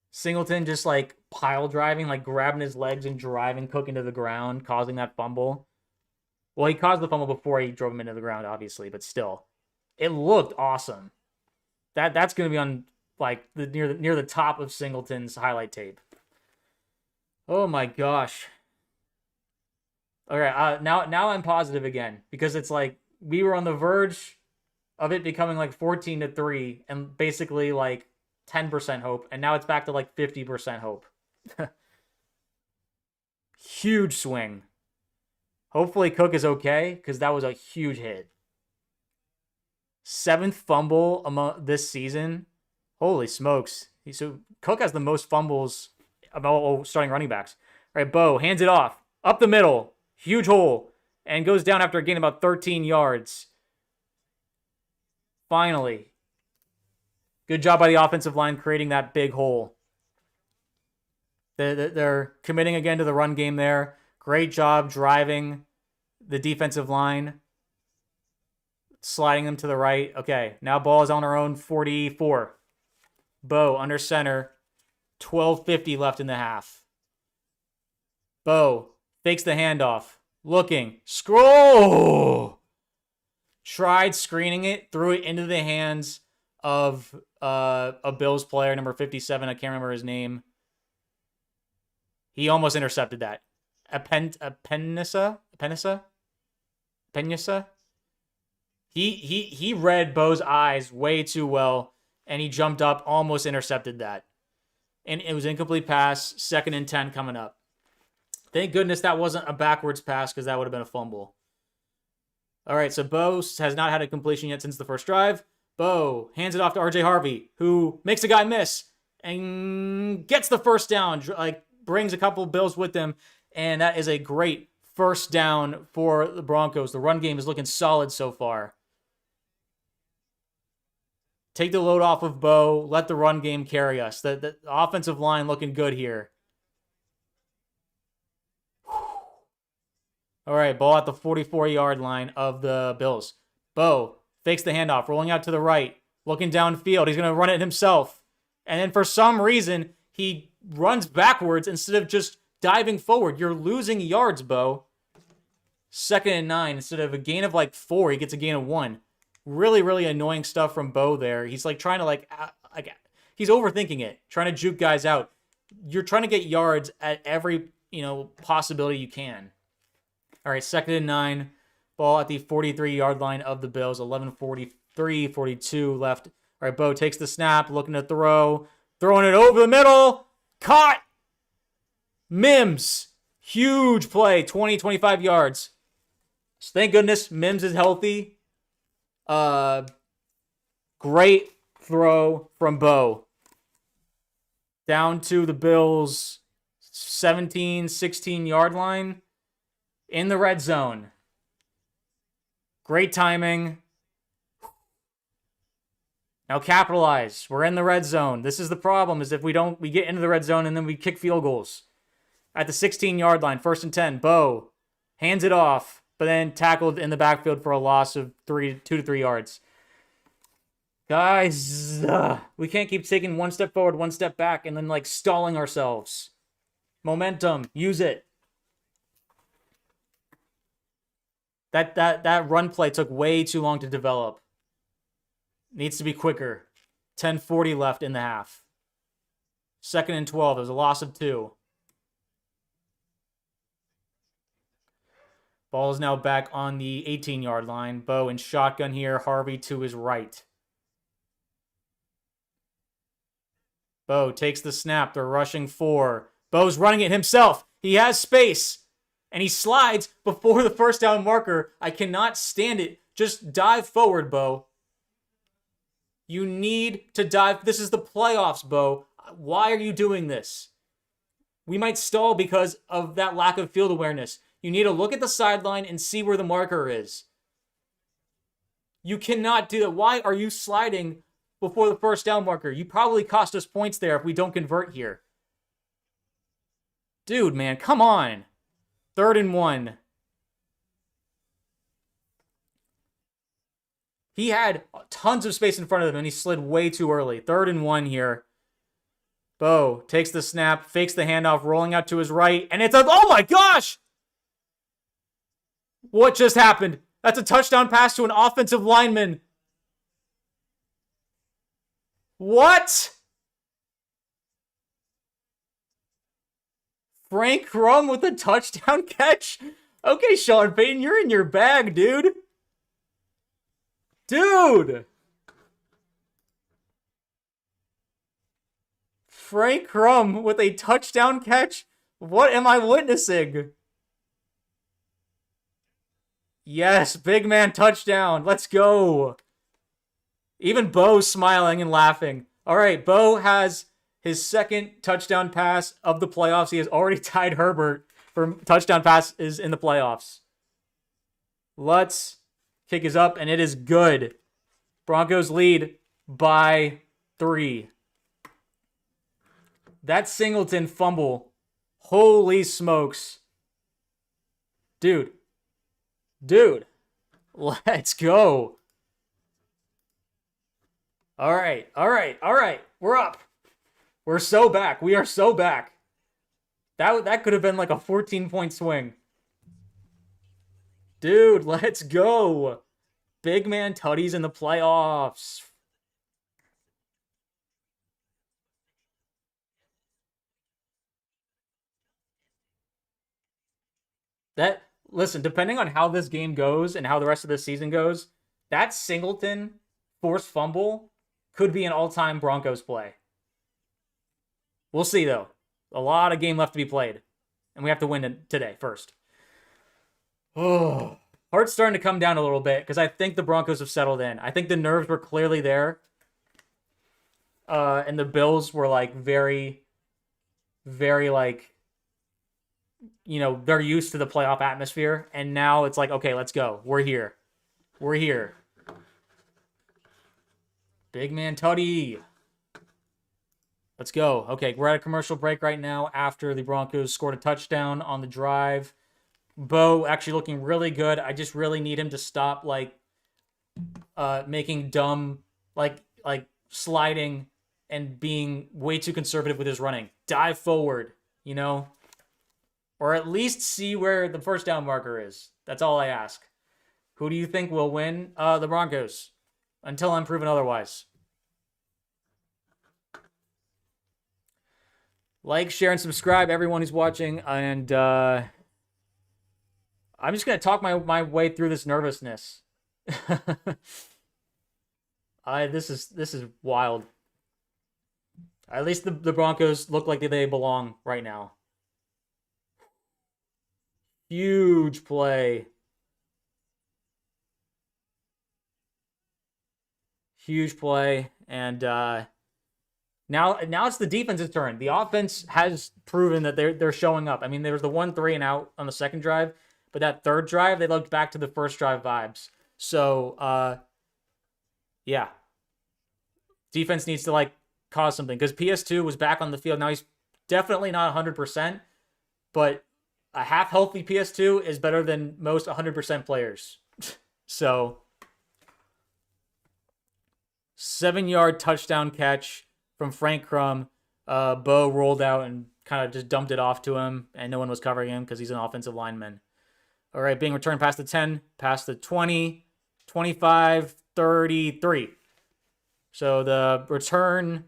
Singleton just like pile driving, like grabbing his legs and driving Cook into the ground, causing that fumble. Well, he caused the fumble before he drove him into the ground, obviously, but still, it looked awesome. That's going to be on like near the top of Singleton's highlight tape. Oh my gosh. Okay, now I'm positive again because it's like we were on the verge of it becoming like 14-3 and basically like 10% hope, and now it's back to like 50% hope. Huge swing. Hopefully Cook is okay because that was a huge hit. 7th fumble among this season. Holy smokes! So Cook has the most fumbles of all starting running backs. All right, Bo hands it off up the middle. Huge hole, and goes down after gaining about 13 yards. Finally. Good job by the offensive line creating that big hole. They're committing again to the run game there. Great job driving the defensive line. Sliding them to the right. Okay, now ball is on our own 44. Bo under center. 12:50 left in the half. Bo fakes the handoff. Looking. Scroll! Tried screening it. Threw it into the hands of a Bills player, number 57. I can't remember his name. He almost intercepted that. Penisa? He read Bo's eyes way too well, and he jumped up, almost intercepted that. And it was incomplete pass, 2nd and 10 coming up. Thank goodness that wasn't a backwards pass because that would have been a fumble. All right, so Bo has not had a completion yet since the first drive. Bo hands it off to RJ Harvery, who makes a guy miss and gets the first down, like brings a couple Bills with them, and that is a great first down for the Broncos. The run game is looking solid so far. Take the load off of Bo. Let the run game carry us. The offensive line looking good here. All right, ball at the 44-yard line of the Bills. Bo fakes the handoff, rolling out to the right, looking downfield. He's going to run it himself. And then for some reason, he runs backwards instead of just diving forward. You're losing yards, Bo. 2nd and 9. Instead of a gain of like 4, he gets a gain of 1. Really, really annoying stuff from Bo there. He's like trying to like he's overthinking it, trying to juke guys out. You're trying to get yards at every, possibility you can. All right, 2nd and 9. Ball at the 43-yard line of the Bills. 11:43, 42 left. All right, Bo takes the snap, looking to throw. Throwing it over the middle. Caught. Mims. Huge play. 20, 25 yards. So thank goodness Mims is healthy. Great throw from Bo. Down to the Bills' 17, 16-yard line. In the red zone. Great timing. Now capitalize. We're in the red zone. This is the problem, is if we get into the red zone and then we kick field goals. At the 16-yard line, 1st and 10, Bo hands it off, but then tackled in the backfield for a loss of 2 to 3 yards. Guys, we can't keep taking one step forward, one step back, and then like stalling ourselves. Momentum, use it. That run play took way too long to develop. Needs to be quicker. 10:40 left in the half. 2nd and 12. There's a loss of 2. Ball is now back on the 18-yard line. Bo in shotgun here. Harvey to his right. Bo takes the snap. They're rushing 4. Bo's running it himself. He has space. And he slides before the first down marker. I cannot stand it. Just dive forward, Bo. You need to dive. This is the playoffs, Bo. Why are you doing this? We might stall because of that lack of field awareness. You need to look at the sideline and see where the marker is. You cannot do that. Why are you sliding before the first down marker? You probably cost us points there if we don't convert here. Dude, man, come on. 3rd and 1. He had tons of space in front of him, and he slid way too early. 3rd and 1 here. Bo takes the snap, fakes the handoff, rolling out to his right, and it's a... Oh my gosh! What just happened? That's a touchdown pass to an offensive lineman. What? Frank Crum with a touchdown catch? Okay, Sean Payton, you're in your bag, dude. Dude! Frank Crum with a touchdown catch? What am I witnessing? Yes, big man touchdown. Let's go. Even Bo's smiling and laughing. All right, Bo has his 2nd touchdown pass of the playoffs. He has already tied Herbert for touchdown passes in the playoffs. Lutz kick is up, and it is good. Broncos lead by 3. That Singleton fumble. Holy smokes. Dude, let's go. All right. We're up. We're so back. We are so back. That could have been like a 14-point swing. Dude, let's go. Big man tutties in the playoffs. Listen, depending on how this game goes and how the rest of the season goes, that Singleton forced fumble could be an all-time Broncos play. We'll see, though. A lot of game left to be played. And we have to win it today first. Oh, heart's starting to come down a little bit because I think the Broncos have settled in. I think the nerves were clearly there. And the Bills were like very, very like, you know, they're used to the playoff atmosphere. And now it's like, okay, let's go. We're here. We're here. Big man Tutty. Let's go. Okay, we're at a commercial break right now after the Broncos scored a touchdown on the drive. Bo actually looking really good. I just really need him to stop like making dumb like sliding and being way too conservative with his running. Dive forward, you know? Or at least see where the first down marker is. That's all I ask. Who do you think will win? The Broncos. Until I'm proven otherwise. Like, share, and subscribe, everyone who's watching. And I'm just going to talk my way through this nervousness. This is wild. At least the Broncos look like they belong right now. Huge play. Huge play. And now it's the defense's turn. The offense has proven that they're showing up. I mean, there was the 1 3 and out on the second drive, But that third drive, they looked back to the first drive vibes. So, yeah. Defense needs to, like, cause something. Because PS2 was back on the field. Now he's definitely not 100%. But a half-healthy PS2 is better than most 100% players. So, 7-yard touchdown catch from Frank Crum. Bo rolled out and kind of just dumped it off to him, and no one was covering him because he's an offensive lineman. All right, being returned past the 10, past the 20, 25, 33. So the return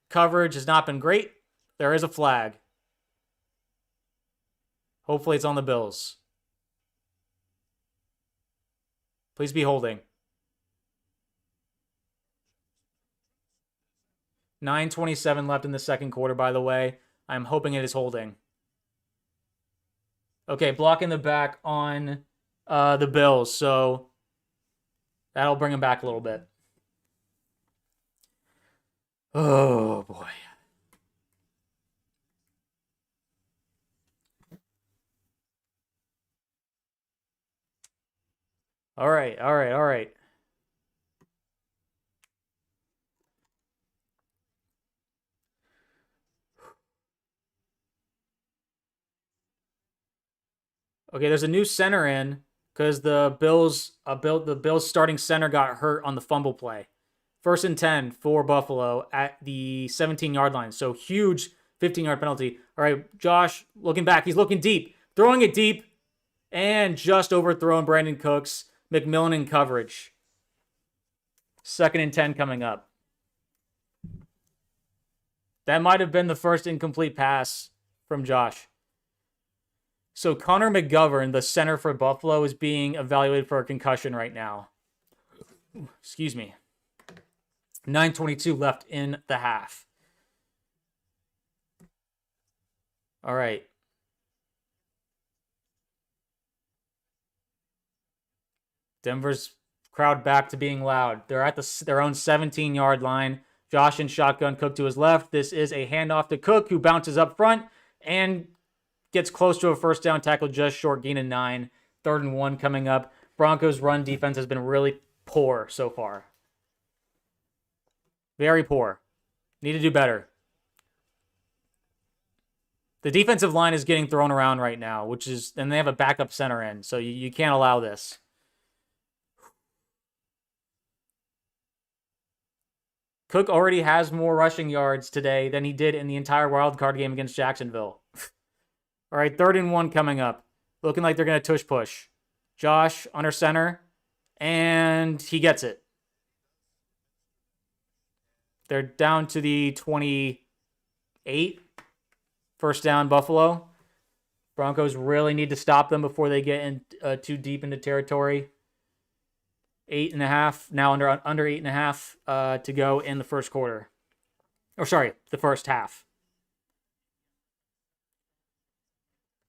coverage has not been great. There is a flag. Hopefully it's on the Bills. Please be holding. 9:27 left in the second quarter, by the way. I'm hoping it is holding. Okay, blocking the back on the Bills, so that'll bring him back a little bit. Oh, boy. All right. Okay, there's a new center in because the Bills starting center got hurt on the fumble play. 1st and 10 for Buffalo at the 17-yard line. So huge 15-yard penalty. All right, Josh looking back. He's looking deep. Throwing it deep. And just overthrown Brandon Cooks. McMillan in coverage. 2nd and 10 coming up. That might have been the first incomplete pass from Josh. So Connor McGovern, the center for Buffalo, is being evaluated for a concussion right now. Excuse me. 9:22 left in the half. All right. Denver's crowd back to being loud. They're at their own 17-yard line. Josh in shotgun, Cook to his left. This is a handoff to Cook, who bounces up front and gets close to a first down tackle, just short, gain of 9. 3rd and 1 coming up. Broncos' run defense has been really poor so far. Very poor. Need to do better. The defensive line is getting thrown around right now, and they have a backup center in, so you can't allow this. Cook already has more rushing yards today than he did in the entire wildcard game against Jacksonville. All right, 3rd and 1 coming up. Looking like they're going to tush push. Josh under center, and he gets it. They're down to the 28. 1st down, Buffalo. Broncos really need to stop them before they get in, too deep into territory. 8.5, now under 8.5 to go in the first quarter. The first half.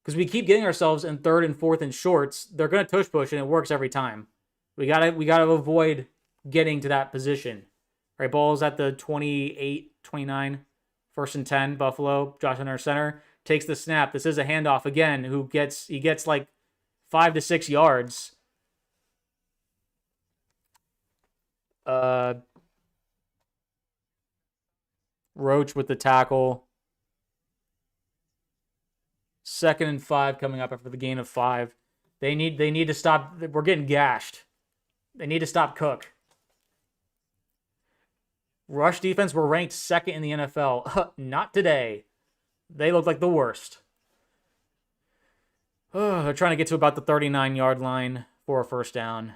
Because we keep getting ourselves in 3rd and 4th and shorts. They're going to tush push, and it works every time. We gotta avoid getting to that position. All right, ball's at the 28, 29. 1st and 10, Buffalo. Josh under center. Takes the snap. This is a handoff again. He gets like 5 to 6 yards. Roach with the tackle. 2nd and 5 coming up after the gain of 5. They need to stop. We're getting gashed. They need to stop Cook. Rush defense were ranked 2nd in the NFL. Not today. They look like the worst. They're trying to get to about the 39-yard line for a first down.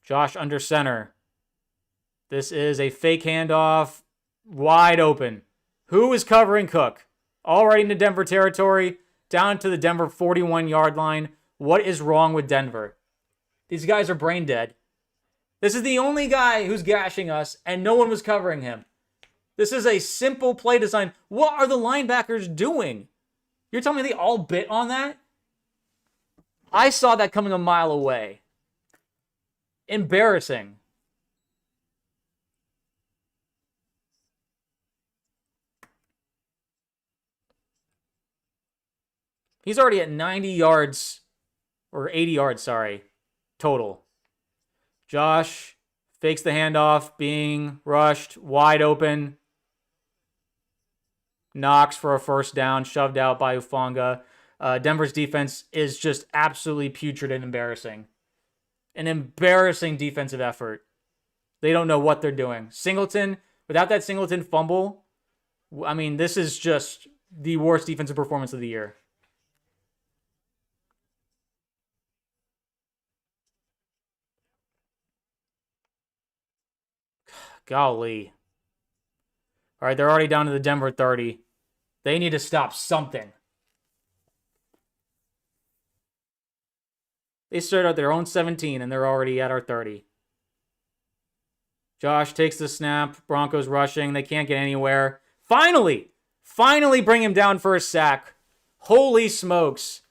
Josh under center. This is a fake handoff. Wide open. Who is covering Cook? Already into Denver territory. Down to the Denver 41-yard line. What is wrong with Denver? These guys are brain dead. This is the only guy who's gashing us, and no one was covering him. This is a simple play design. What are the linebackers doing? You're telling me they all bit on that? I saw that coming a mile away. Embarrassing. He's already at 90 yards, or 80 yards, sorry, total. Josh fakes the handoff, being rushed, wide open. Knox for a first down, shoved out by Hufanga. Denver's defense is just absolutely putrid and embarrassing. An embarrassing defensive effort. They don't know what they're doing. Singleton, without that Singleton fumble, I mean, this is just the worst defensive performance of the year. Golly. All right, they're already down to the Denver 30. They need to stop something. They started at their own 17, and they're already at our 30. Josh takes the snap. Broncos rushing. They can't get anywhere. Finally bring him down for a sack. Holy smokes.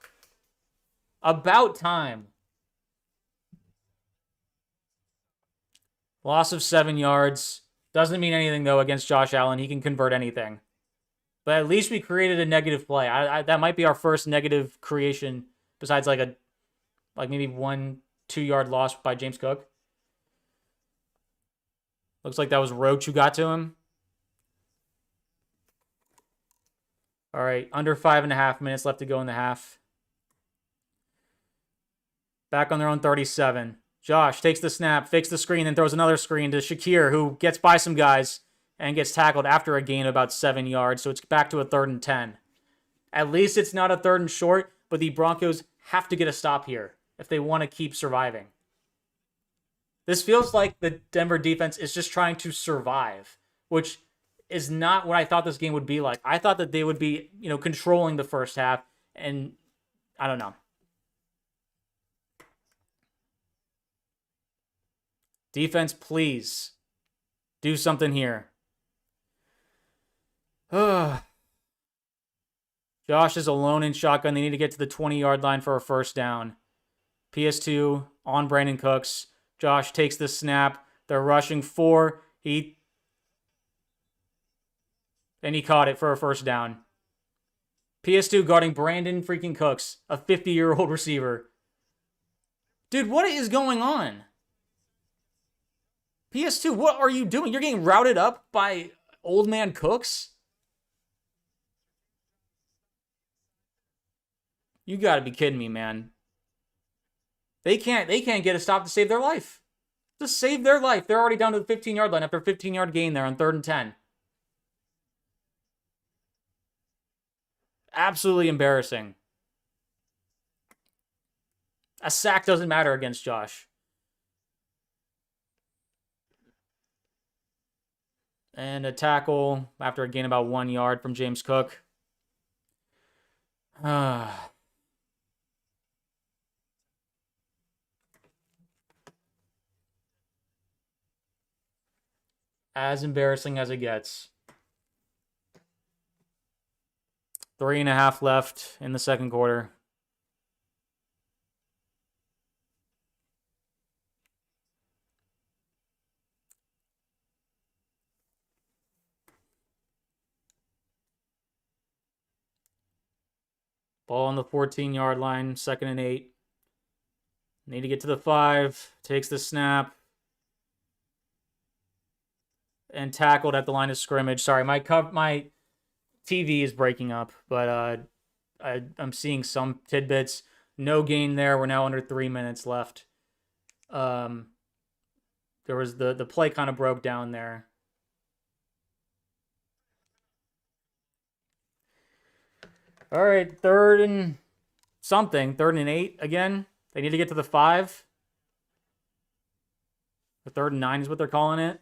About time. Loss of 7 yards. Doesn't mean anything, though, against Josh Allen. He can convert anything. But at least we created a negative play. That might be our first negative creation besides like maybe 1-2 yard loss by James Cook. Looks like that was Roach who got to him. All right, under 5.5 minutes left to go in the half. Back on their own 37. Josh takes the snap, fakes the screen, then throws another screen to Shakir, who gets by some guys and gets tackled after a gain of about 7 yards. So it's back to a 3rd and 10. At least it's not a 3rd and short, but the Broncos have to get a stop here if they want to keep surviving. This feels like the Denver defense is just trying to survive, which is not what I thought this game would be like. I thought that they would be, controlling the first half, and I don't know. Defense, please do something here. Josh is alone in shotgun. They need to get to the 20-yard line for a first down. PS2 on Brandon Cooks. Josh takes the snap. They're rushing 4. He caught it for a first down. PS2 guarding Brandon freaking Cooks, a 50-year-old receiver. Dude, what is going on? PS2, what are you doing? You're getting routed up by old man Cooks? You gotta be kidding me, man. They can't get a stop to save their life. Just save their life. They're already down to the 15-yard line after a 15-yard gain there on 3rd and 10. Absolutely embarrassing. A sack doesn't matter against Josh. And a tackle after a gain about 1 yard from James Cook. As embarrassing as it gets. 3.5 left in the second quarter. Ball on the 14-yard line, 2nd and 8. Need to get to the 5. Takes the snap. And tackled at the line of scrimmage. Sorry, my TV is breaking up, but I'm seeing some tidbits. No gain there. We're now under 3 minutes left. There was the play kind of broke down there. All right, 3rd and something. 3rd and 8 again. They need to get to the 5. The 3rd and 9 is what they're calling it.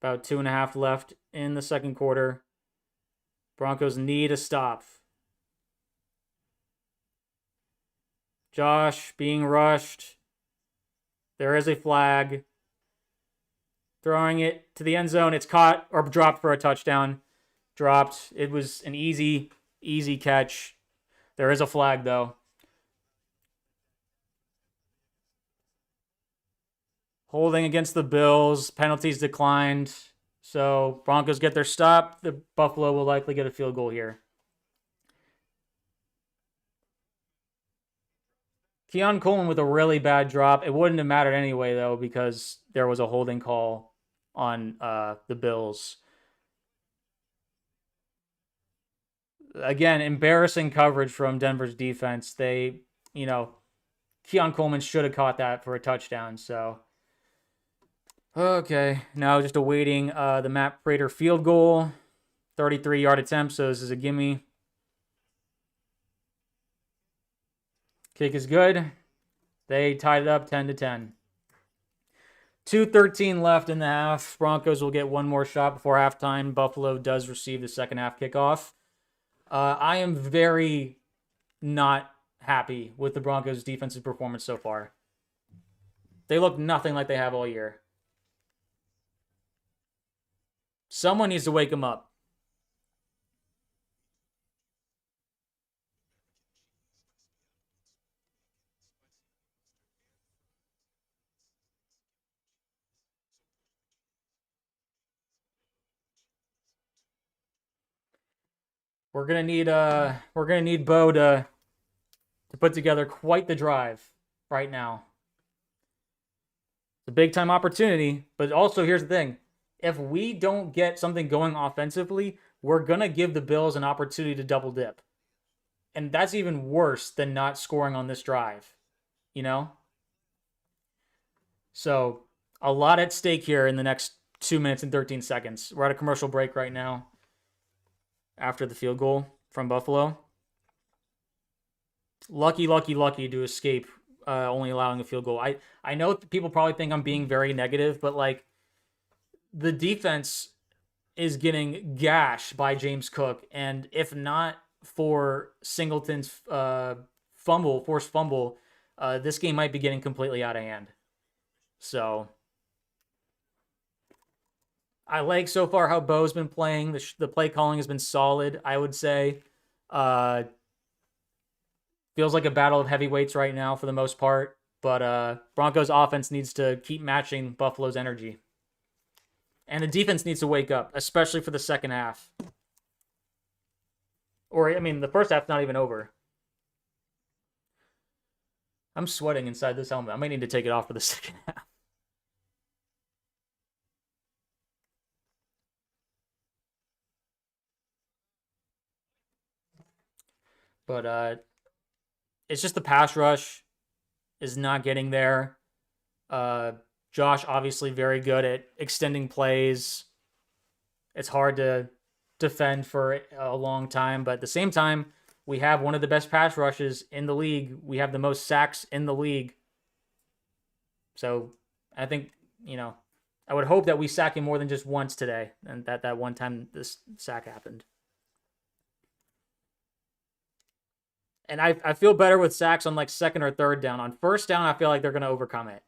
About 2.5 left in the second quarter. Broncos need a stop. Josh being rushed. There is a flag. Throwing it to the end zone. It's caught or dropped for a touchdown. Dropped. It was an easy catch. There is a flag, though. Holding against the Bills. Penalties declined. So Broncos get their stop. The Buffalo will likely get a field goal here. Keon Coleman with a really bad drop. It wouldn't have mattered anyway, though, because there was a holding call on the Bills. Again, embarrassing coverage from Denver's defense. They, Keon Coleman should have caught that for a touchdown. So, okay. Now just awaiting the Matt Prater field goal. 33-yard attempt, so this is a gimme. Kick is good. They tied it up 10-10. 2:13 left in the half. Broncos will get one more shot before halftime. Buffalo does receive the second half kickoff. I am very not happy with the Broncos' defensive performance so far. They look nothing like they have all year. Someone needs to wake them up. We're gonna need Bo to put together quite the drive right now. It's a big time opportunity, but also here's the thing. If we don't get something going offensively, we're gonna give the Bills an opportunity to double dip. And that's even worse than not scoring on this drive. So a lot at stake here in the next 2 minutes and 13 seconds. We're at a commercial break right now after the field goal from Buffalo. Lucky to escape only allowing a field goal. I know people probably think I'm being very negative, but the defense is getting gashed by James Cook, and if not for Singleton's forced fumble, this game might be getting completely out of hand. So I like so far how Bo's been playing. The play calling has been solid, I would say. Feels like a battle of heavyweights right now for the most part. But Broncos offense needs to keep matching Buffalo's energy. And the defense needs to wake up, especially for the second half. Or, the first half's not even over. I'm sweating inside this helmet. I might need to take it off for the second half. But it's just the pass rush is not getting there. Josh obviously very good at extending plays. It's hard to defend for a long time, but at the same time, we have one of the best pass rushes in the league. We have the most sacks in the league. So I think, I would hope that we sack him more than just once today, and that one time this sack happened. And I feel better with sacks on second or third down. On first down, I feel like they're going to overcome it.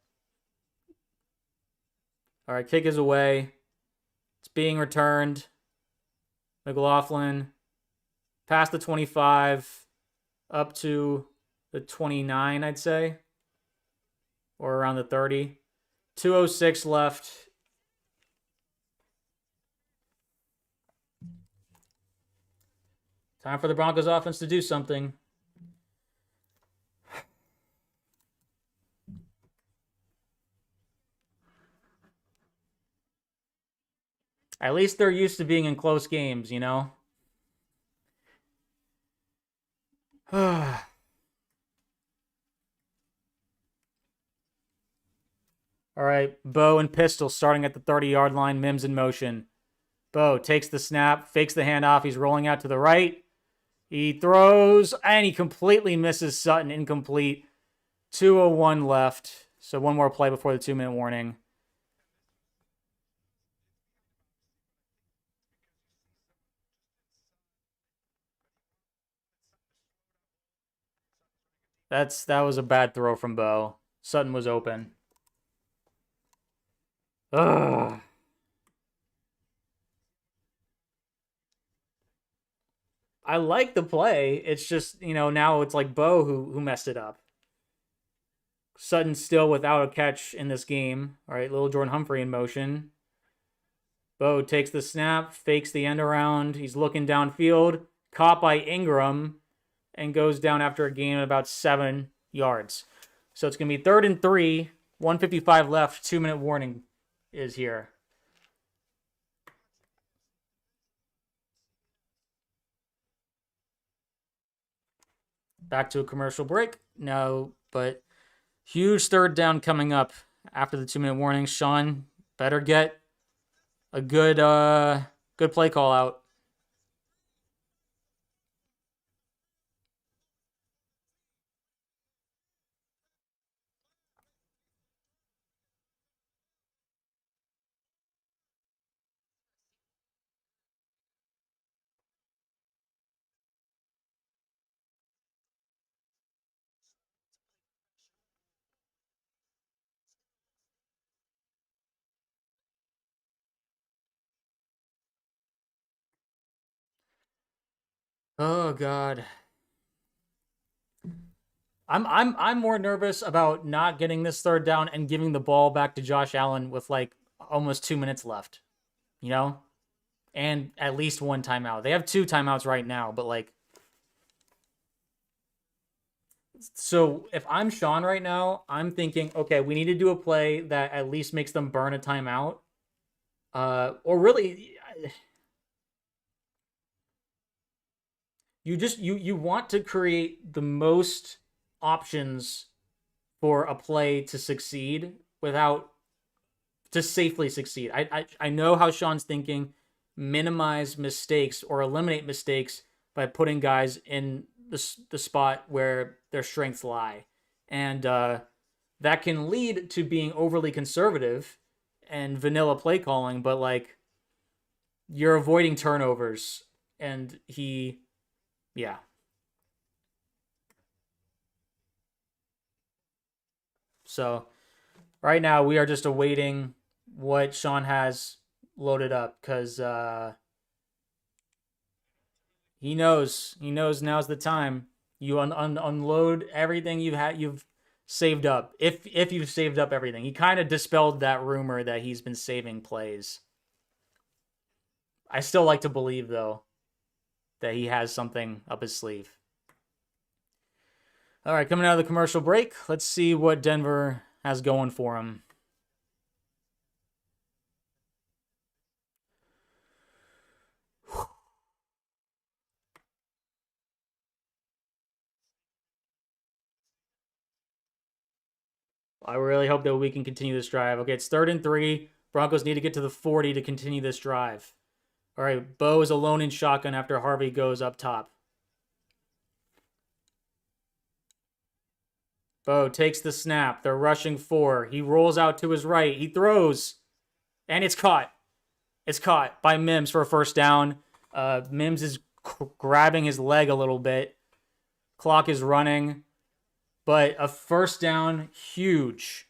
All right, kick is away. It's being returned. McLaughlin past the 25, up to the 29, I'd say, or around the 30. 2:06 left. Time for the Broncos offense to do something. At least they're used to being in close games, All right, Bo and Pistol starting at the 30-yard line. Mims in motion. Bo takes the snap, fakes the handoff. He's rolling out to the right. He throws, and he completely misses Sutton. Incomplete. 2:01 left. So one more play before the 2-minute warning. That was a bad throw from Bo. Sutton was open. Ugh. I like the play. It's just, now it's Bo who messed it up. Sutton still without a catch in this game. All right, little Jordan Humphrey in motion. Bo takes the snap, fakes the end around. He's looking downfield, caught by Ingram, and goes down after a gain of about 7 yards. So it's going to be 3rd and 3, 1:55 left, 2-minute warning is here. Back to a commercial break. No, but huge 3rd down coming up after the 2-minute warning. Sean better get a good play call out. Oh God. I'm more nervous about not getting this 3rd down and giving the ball back to Josh Allen with like almost 2 minutes left. You know? And at least 1 timeout. They have 2 timeouts right now, but like, so if I'm Sean right now, I'm thinking, okay, we need to do a play that at least makes them burn a timeout. Or really, you want to create the most options for a play to succeed to safely succeed. I know how Sean's thinking. Minimize mistakes or eliminate mistakes by putting guys in the spot where their strengths lie. And that can lead to being overly conservative and vanilla play calling, but like you're avoiding turnovers. And yeah. So right now we are just awaiting what Sean has loaded up because he knows now's the time. You unload everything you've saved up. If you've saved up everything, he kind of dispelled that rumor that he's been saving plays. I still like to believe though that he has something up his sleeve. All right, coming out of the commercial break, let's see what Denver has going for him. I really hope that we can continue this drive. Okay, it's 3rd and 3. Broncos need to get to the 40 to continue this drive. All right, Bo is alone in shotgun after Harvey goes up top. Bo takes the snap. They're rushing 4. He rolls out to his right. He throws. And it's caught. It's caught by Mims for a 1st down. Mims is grabbing his leg a little bit. Clock is running. But a 1st down, huge.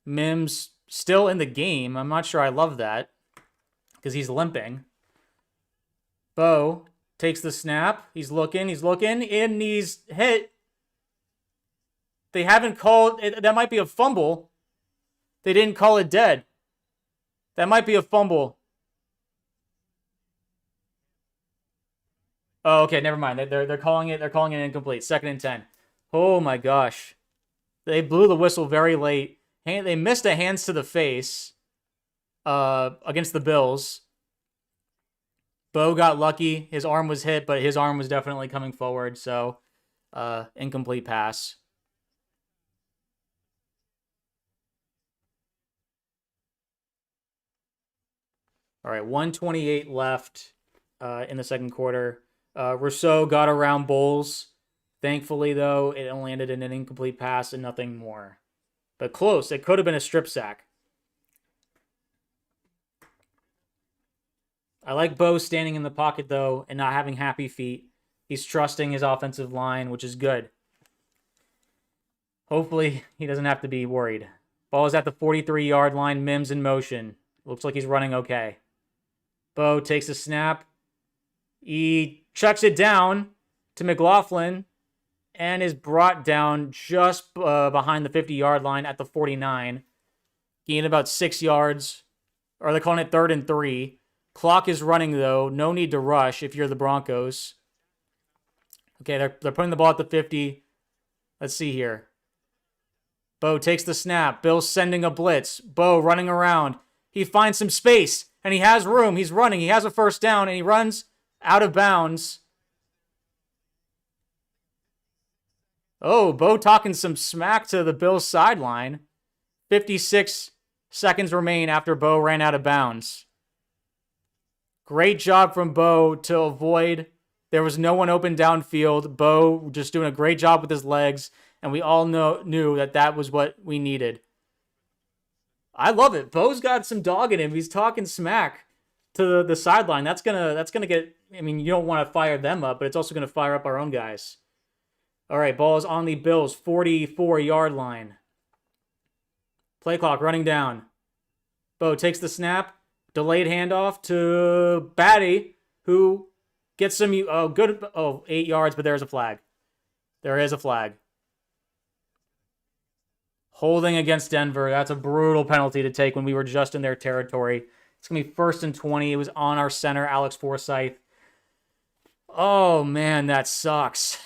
Mims still in the game. I'm not sure I love that because he's limping. Bo takes the snap. He's looking, and he's hit. They haven't called it. That might be a fumble. They didn't call it dead. That might be a fumble. Oh, okay, never mind. They're calling it incomplete. 2nd and 10. Oh my gosh. They blew the whistle very late. They missed a hands to the face against the Bills. Bo got lucky. His arm was hit, but his arm was definitely coming forward, so incomplete pass. All right, 1:28 left in the 2nd quarter. Rousseau got around Bowles. Thankfully, though, it only ended in an incomplete pass and nothing more. But close. It could have been a strip sack. I like Bo standing in the pocket, though, and not having happy feet. He's trusting his offensive line, which is good. Hopefully, he doesn't have to be worried. Ball is at the 43-yard line. Mims in motion. Looks like he's running okay. Bo takes a snap. He chucks it down to McLaughlin and is brought down just behind the 50-yard line at the 49. Gained about 6 yards. Or they're calling it 3rd and 3. Clock is running, though. No need to rush if you're the Broncos. Okay, they're putting the ball at the 50. Let's see here. Bo takes the snap. Bill's sending a blitz. Bo running around. He finds some space, and he has room. He's running. He has a first down, and he runs out of bounds. Oh, Bo talking some smack to the Bills sideline. 56 seconds remain after Bo ran out of bounds. Great job from Bo to avoid. There was no one open downfield. Bo just doing a great job with his legs, and we all knew that was what we needed. I love it. Bo's got some dog in him. He's talking smack to the sideline. That's gonna get. I mean, you don't want to fire them up, but it's also gonna fire up our own guys. All right, ball is on the Bills' 44-yard line. Play clock running down. Bo takes the snap. Delayed handoff to Batty, who gets some 8 yards, but there's a flag. There is a flag. Holding against Denver. That's a brutal penalty to take when we were just in their territory. It's going to be 1st and 20. It was on our center, Alex Forsythe. Oh, man, that sucks.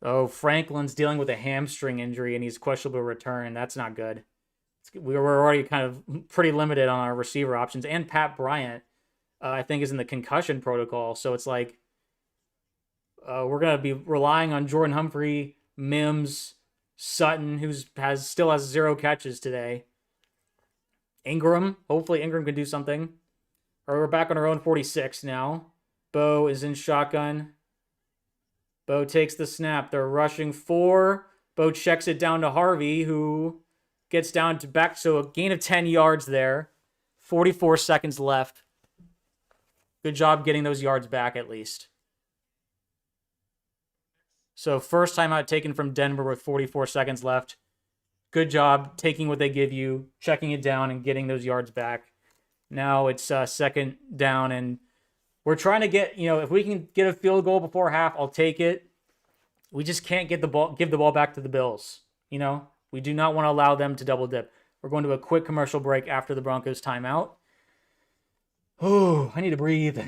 Oh, Franklin's dealing with a hamstring injury, and he's questionable to return. That's not good. We were already kind of pretty limited on our receiver options. And Pat Bryant, I think, is in the concussion protocol. So it's like we're going to be relying on Jordan Humphrey, Mims, Sutton, who still has 0 catches today. Ingram. Hopefully Ingram can do something. Or we're back on our own 46 now. Bo is in shotgun. Bo takes the snap. They're rushing 4. Bo checks it down to Harvey, who gets down to back. So a gain of 10 yards there. 44 seconds left. Good job getting those yards back at least. So first timeout taken from Denver with 44 seconds left. Good job taking what they give you, checking it down, and getting those yards back. Now it's second down, and we're trying to get, if we can get a field goal before half, I'll take it. We just can't give the ball back to the Bills. We do not want to allow them to double dip. We're going to a quick commercial break after the Broncos timeout. Oh, I need to breathe.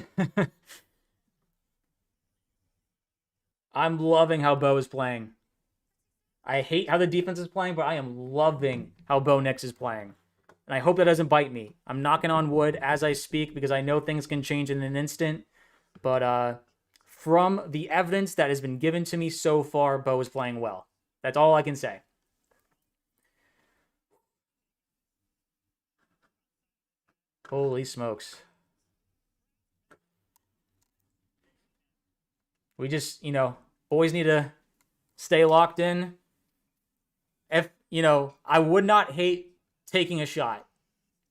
I'm loving how Bo is playing. I hate how the defense is playing, but I am loving how Bo Nix is playing. And I hope that doesn't bite me. I'm knocking on wood as I speak because I know things can change in an instant. But from the evidence that has been given to me so far, Bo is playing well. That's all I can say. Holy smokes. We just, boys need to stay locked in. If, I would not hate taking a shot,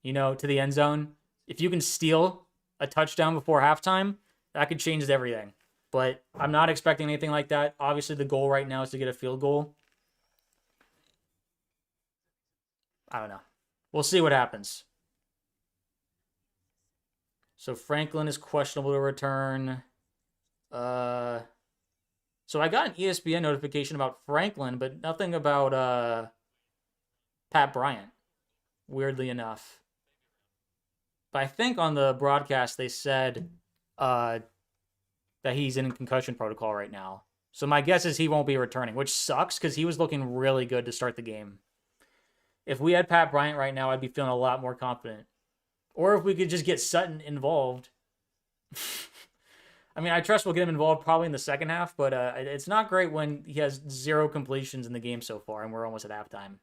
to the end zone. If you can steal a touchdown before halftime, that could change everything. But I'm not expecting anything like that. Obviously, the goal right now is to get a field goal. I don't know. We'll see what happens. So Franklin is questionable to return. So I got an ESPN notification about Franklin, but nothing about Pat Bryant, weirdly enough. But I think on the broadcast they said that he's in concussion protocol right now. So my guess is he won't be returning, which sucks because he was looking really good to start the game. If we had Pat Bryant right now, I'd be feeling a lot more confident. Or if we could just get Sutton involved. I mean, I trust we'll get him involved probably in the second half, but it's not great when he has 0 completions in the game so far, and we're almost at halftime.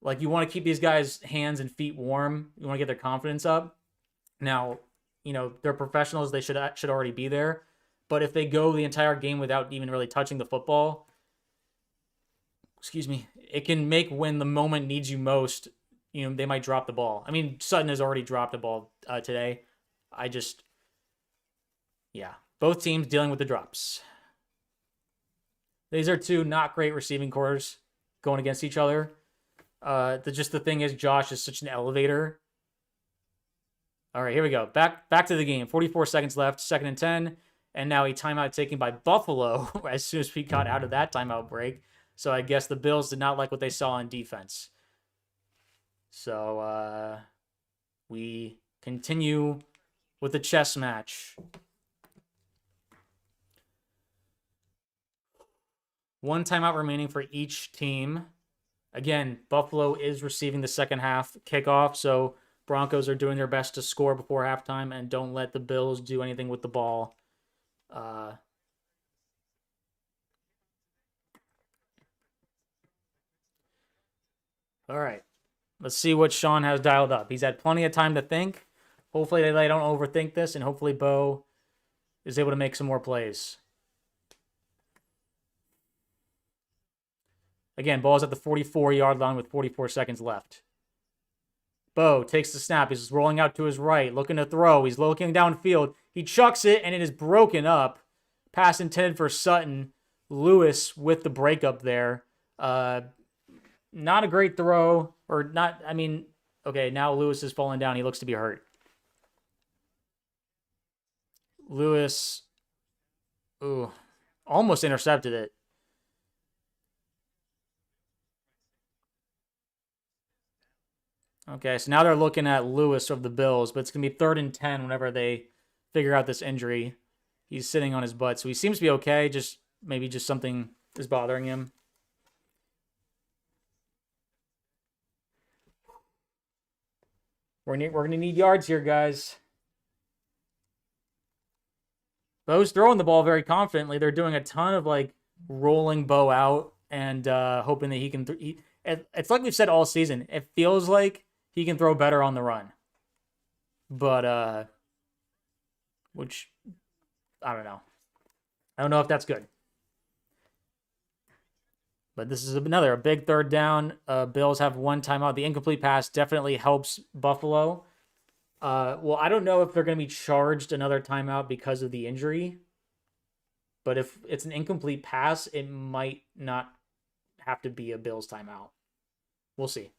Like, you want to keep these guys' hands and feet warm. You want to get their confidence up. Now, they're professionals. They should already be there. But if they go the entire game without even really touching the football, it can make when the moment needs you most, they might drop the ball. I mean, Sutton has already dropped the ball today. Both teams dealing with the drops. These are 2 not great receiving cores going against each other. The thing is, Josh is such an elevator. All right, here we go. Back to the game. 44 seconds left, 2nd and 10. And now a timeout taken by Buffalo as soon as we got out of that timeout break. So I guess the Bills did not like what they saw on defense. So we continue with the chess match. One timeout remaining for each team. Again, Buffalo is receiving the second half kickoff, so Broncos are doing their best to score before halftime and don't let the Bills do anything with the ball. All right. Let's see what Sean has dialed up. He's had plenty of time to think. Hopefully they don't overthink this, and hopefully Bo is able to make some more plays. Again, ball's at the 44-yard line with 44 seconds left. Bo takes the snap. He's rolling out to his right, looking to throw. He's looking downfield. He chucks it, and it is broken up. Pass intended for Sutton. Lewis with the breakup there. Not a great throw. Or not, I mean, okay, now Lewis is falling down. He looks to be hurt. Lewis, almost intercepted it. Okay, so now they're looking at Lewis of the Bills, but it's going to be 3rd and 10 whenever they figure out this injury. He's sitting on his butt, so he seems to be okay. Maybe just something is bothering him. We're going to need yards here, guys. Bo's throwing the ball very confidently. They're doing a ton of, rolling Bo out and hoping that he can... it's like we've said all season. It feels like he can throw better on the run. But, which, I don't know. I don't know if that's good. But this is a big 3rd down. Bills have one timeout. The incomplete pass definitely helps Buffalo. Well, I don't know if they're going to be charged another timeout because of the injury. But if it's an incomplete pass, it might not have to be a Bills timeout. We'll see.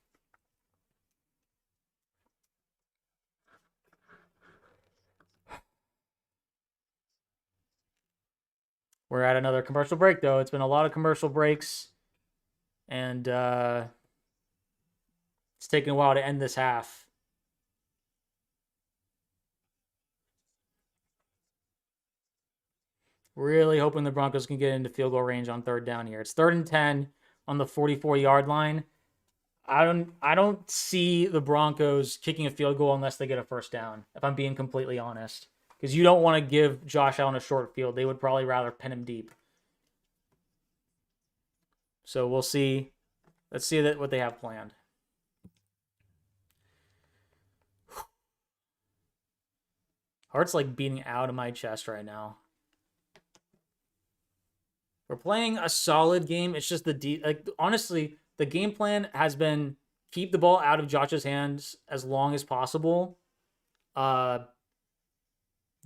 We're at another commercial break, though. It's been a lot of commercial breaks. And it's taking a while to end this half. Really hoping the Broncos can get into field goal range on 3rd down here. It's 3rd and 10 on the 44-yard line. I don't see the Broncos kicking a field goal unless they get a 1st down, if I'm being completely honest. Because you don't want to give Josh Allen a short field. They would probably rather pin him deep. So we'll see. Let's see what they have planned. Heart's beating out of my chest right now. We're playing a solid game. It's just honestly, the game plan has been keep the ball out of Josh's hands as long as possible.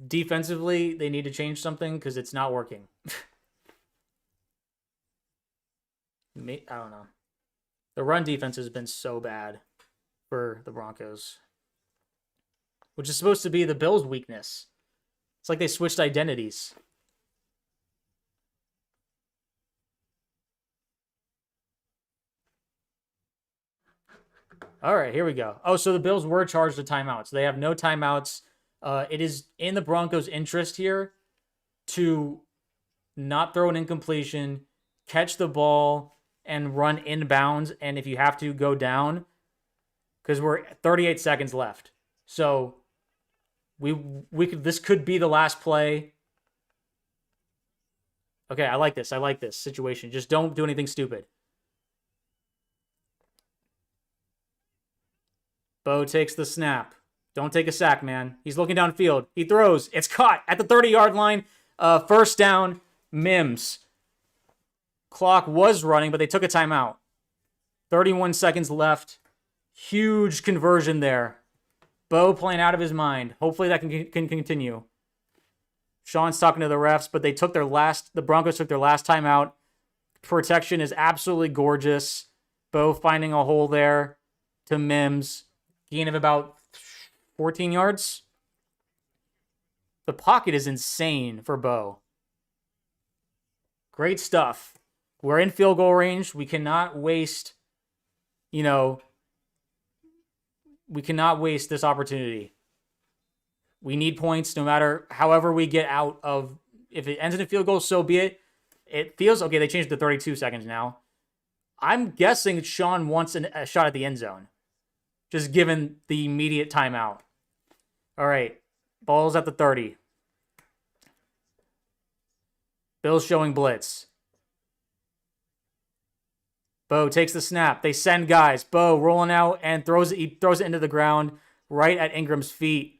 Defensively, they need to change something because it's not working. I don't know. The run defense has been so bad for the Broncos, which is supposed to be the Bills' weakness. It's like they switched identities. All right, here we go. Oh, so the Bills were charged a timeout. So they have no timeouts. It is in the Broncos' interest here to not throw an incompletion, catch the ball, and run inbounds. And if you have to, go down. Because we're 38 seconds left. So this could be the last play. Okay, I like this. I like this situation. Just don't do anything stupid. Bo takes the snap. Don't take a sack, man. He's looking downfield. He throws. It's caught at the 30-yard line. 1st down, Mims. Clock was running, but they took a timeout. 31 seconds left. Huge conversion there. Bo playing out of his mind. Hopefully that can continue. Sean's talking to the refs, but the Broncos took their last timeout. Protection is absolutely gorgeous. Bo finding a hole there to Mims. Gain of about 14 yards. The pocket is insane for Bo. Great stuff. We're in field goal range. We cannot waste, We cannot waste this opportunity. We need points no matter however we get out of. If it ends in a field goal, so be it. It feels okay. They changed to 32 seconds now. I'm guessing Sean wants a shot at the end zone, just given the immediate timeout. All right. Ball's at the 30. Bill's showing blitz. Bo takes the snap. They send guys. Bo rolling out and throws it. He throws it into the ground right at Ingram's feet.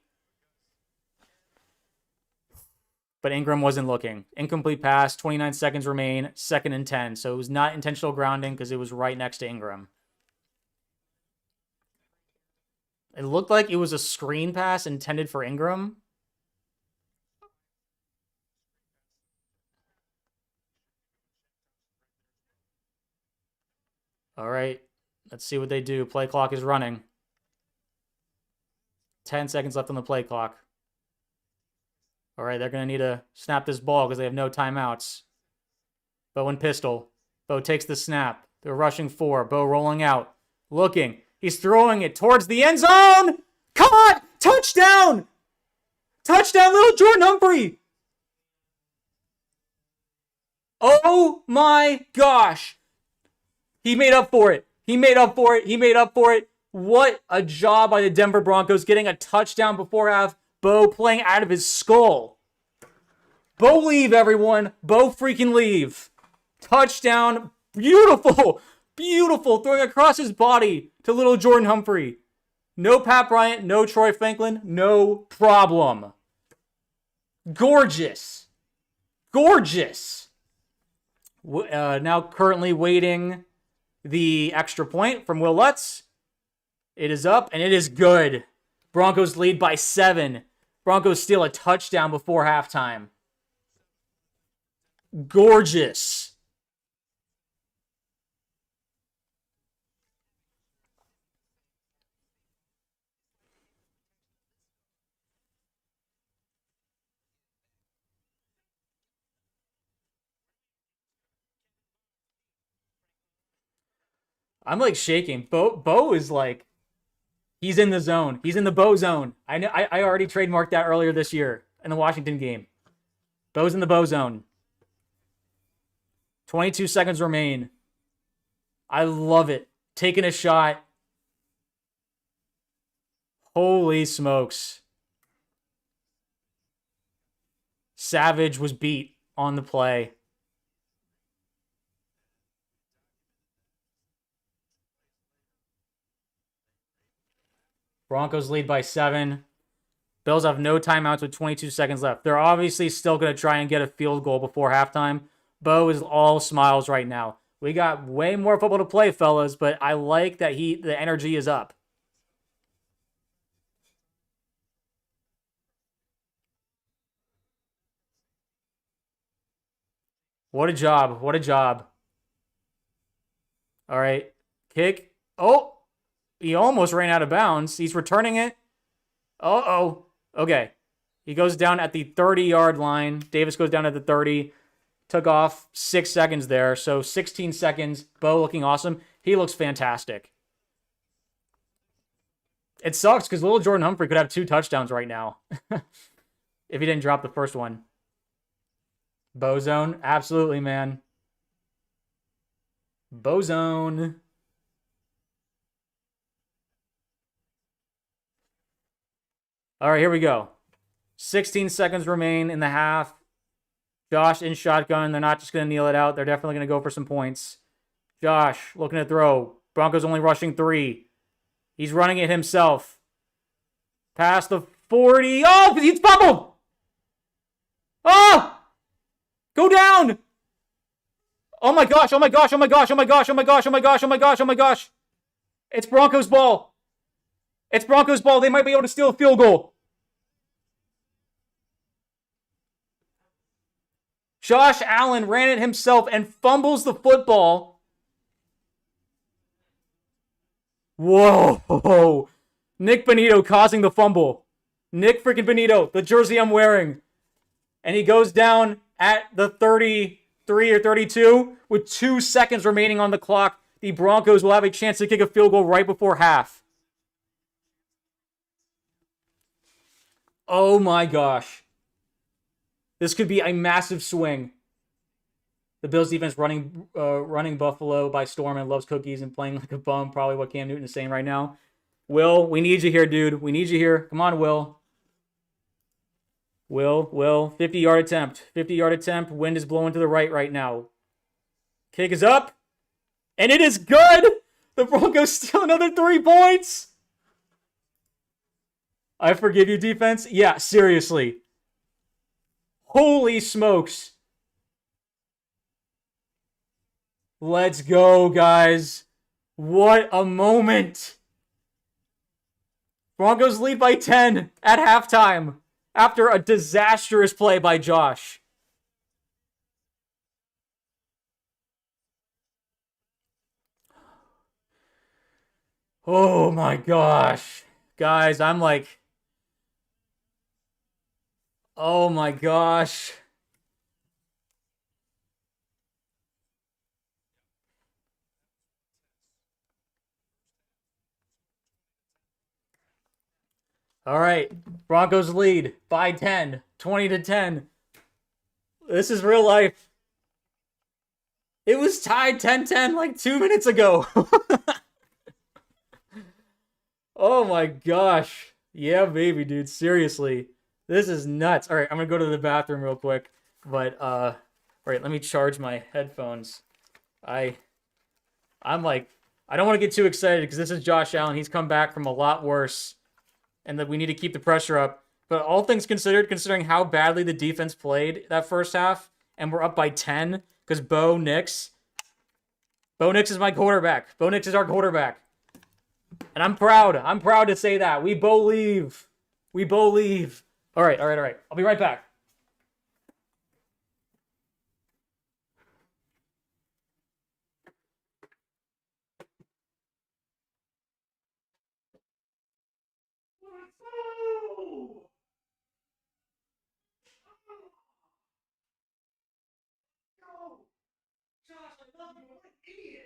But Ingram wasn't looking. Incomplete pass. 29 seconds remain. 2nd and 10. So it was not intentional grounding because it was right next to Ingram. It looked like it was a screen pass intended for Ingram. All right. Let's see what they do. Play clock is running. 10 seconds left on the play clock. All right, they're going to need to snap this ball because they have no timeouts. Bo and pistol. Bo takes the snap. They're rushing 4. Bo rolling out. Looking. He's throwing it towards the end zone. Caught! Touchdown! Touchdown, little Jordan Humphrey! Oh my gosh. He made up for it. He made up for it. He made up for it. What a job by the Denver Broncos getting a touchdown before half. Bo playing out of his skull. Bo leave, everyone. Bo freaking leave. Touchdown. Beautiful. Beautiful. Throwing across his body to little Jordan Humphrey. No Pat Bryant. No Troy Franklin. No problem. Gorgeous. Gorgeous. Now currently waiting the extra point from Will Lutz. It is up, and it is good. Broncos lead by 7. Broncos steal a touchdown before halftime. Gorgeous. I'm like shaking. Bo is like, he's in the zone. He's in the Bo zone. I know. I already trademarked that earlier this year in the Washington game. Bo's in the Bo zone. 22 seconds remain. I love it. Taking a shot. Holy smokes. Savage was beat on the play. Broncos lead by 7. Bills have no timeouts with 22 seconds left. They're obviously still going to try and get a field goal before halftime. Bo is all smiles right now. We got way more football to play, fellas, but I like that the energy is up. What a job. What a job. All right. Kick. Oh, he almost ran out of bounds. He's returning it. Uh-oh. Okay. He goes down at the 30-yard line. Davis goes down at the 30. Took off 6 seconds there. So 16 seconds. Bo looking awesome. He looks fantastic. It sucks because little Jordan Humphrey could have 2 touchdowns right now. If he didn't drop the first one. Bo zone. Absolutely, man. Bo zone. All right, here we go. 16 seconds remain in the half. Josh in shotgun. They're not just going to kneel it out. They're definitely going to go for some points. Josh looking to throw. Broncos only rushing 3. He's running it himself. Past the 40. Oh, he's fumbled. Oh! Go down. Oh my gosh, oh my gosh, oh my gosh, oh my gosh, oh my gosh, oh my gosh, oh my gosh, oh my gosh. It's Broncos ball. It's Broncos ball. They might be able to steal a field goal. Josh Allen ran it himself and fumbles the football. Whoa. Nick Bonito causing the fumble. Nick freaking Bonito, the jersey I'm wearing. And he goes down at the 33 or 32 with 2 seconds remaining on the clock. The Broncos will have a chance to kick a field goal right before half. Oh my gosh. This could be a massive swing. The Bills defense running Buffalo by storm and loves cookies and playing like a bum. Probably what Cam Newton is saying right now. Will, we need you here, dude. We need you here. Come on, Will. Will. 50-yard attempt. 50-yard attempt. Wind is blowing to the right now. Kick is up. And it is good. The Broncos steal another 3 points. I forgive you, defense. Yeah, seriously. Holy smokes. Let's go, guys. What a moment. Broncos lead by 10 at halftime after a disastrous play by Josh. Oh my gosh. Guys, I'm like, oh my gosh. All right. Broncos lead by 10, 20-10. This is real life. It was tied 10-10 like 2 minutes ago. Oh my gosh. Yeah, baby, dude. Seriously. This is nuts. All right, I'm going to go to the bathroom real quick. But all right, let me charge my headphones. I'm like, I don't want to get too excited because this is Josh Allen. He's come back from a lot worse, and that we need to keep the pressure up. But all things considered, considering how badly the defense played that first half, and we're up by 10 because Bo Nix is my quarterback. Bo Nix is our quarterback. And I'm proud. I'm proud to say that. We believe. We believe. All right. I'll be right back. Josh, I love you. What an idiot.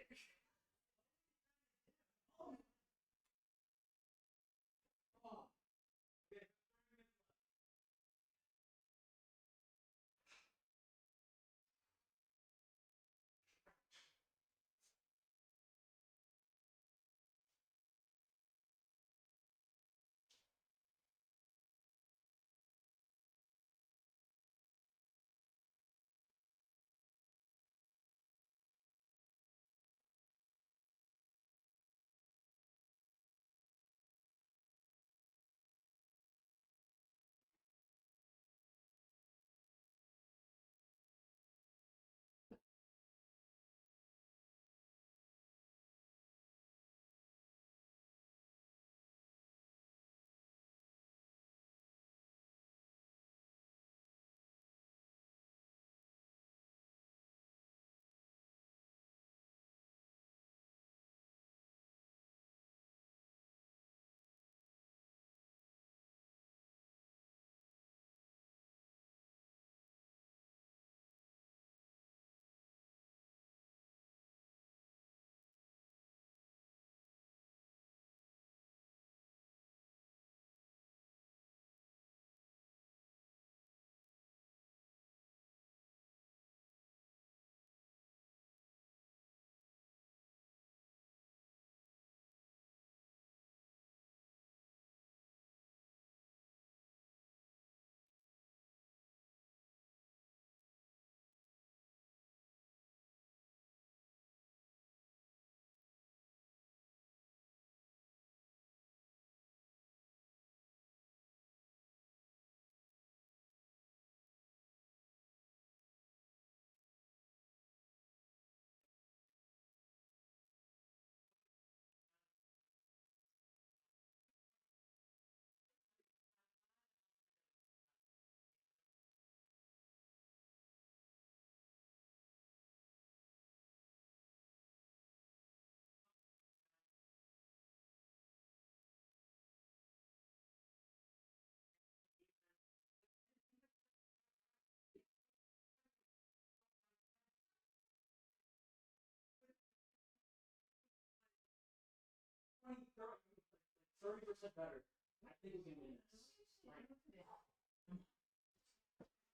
Thirty percent better.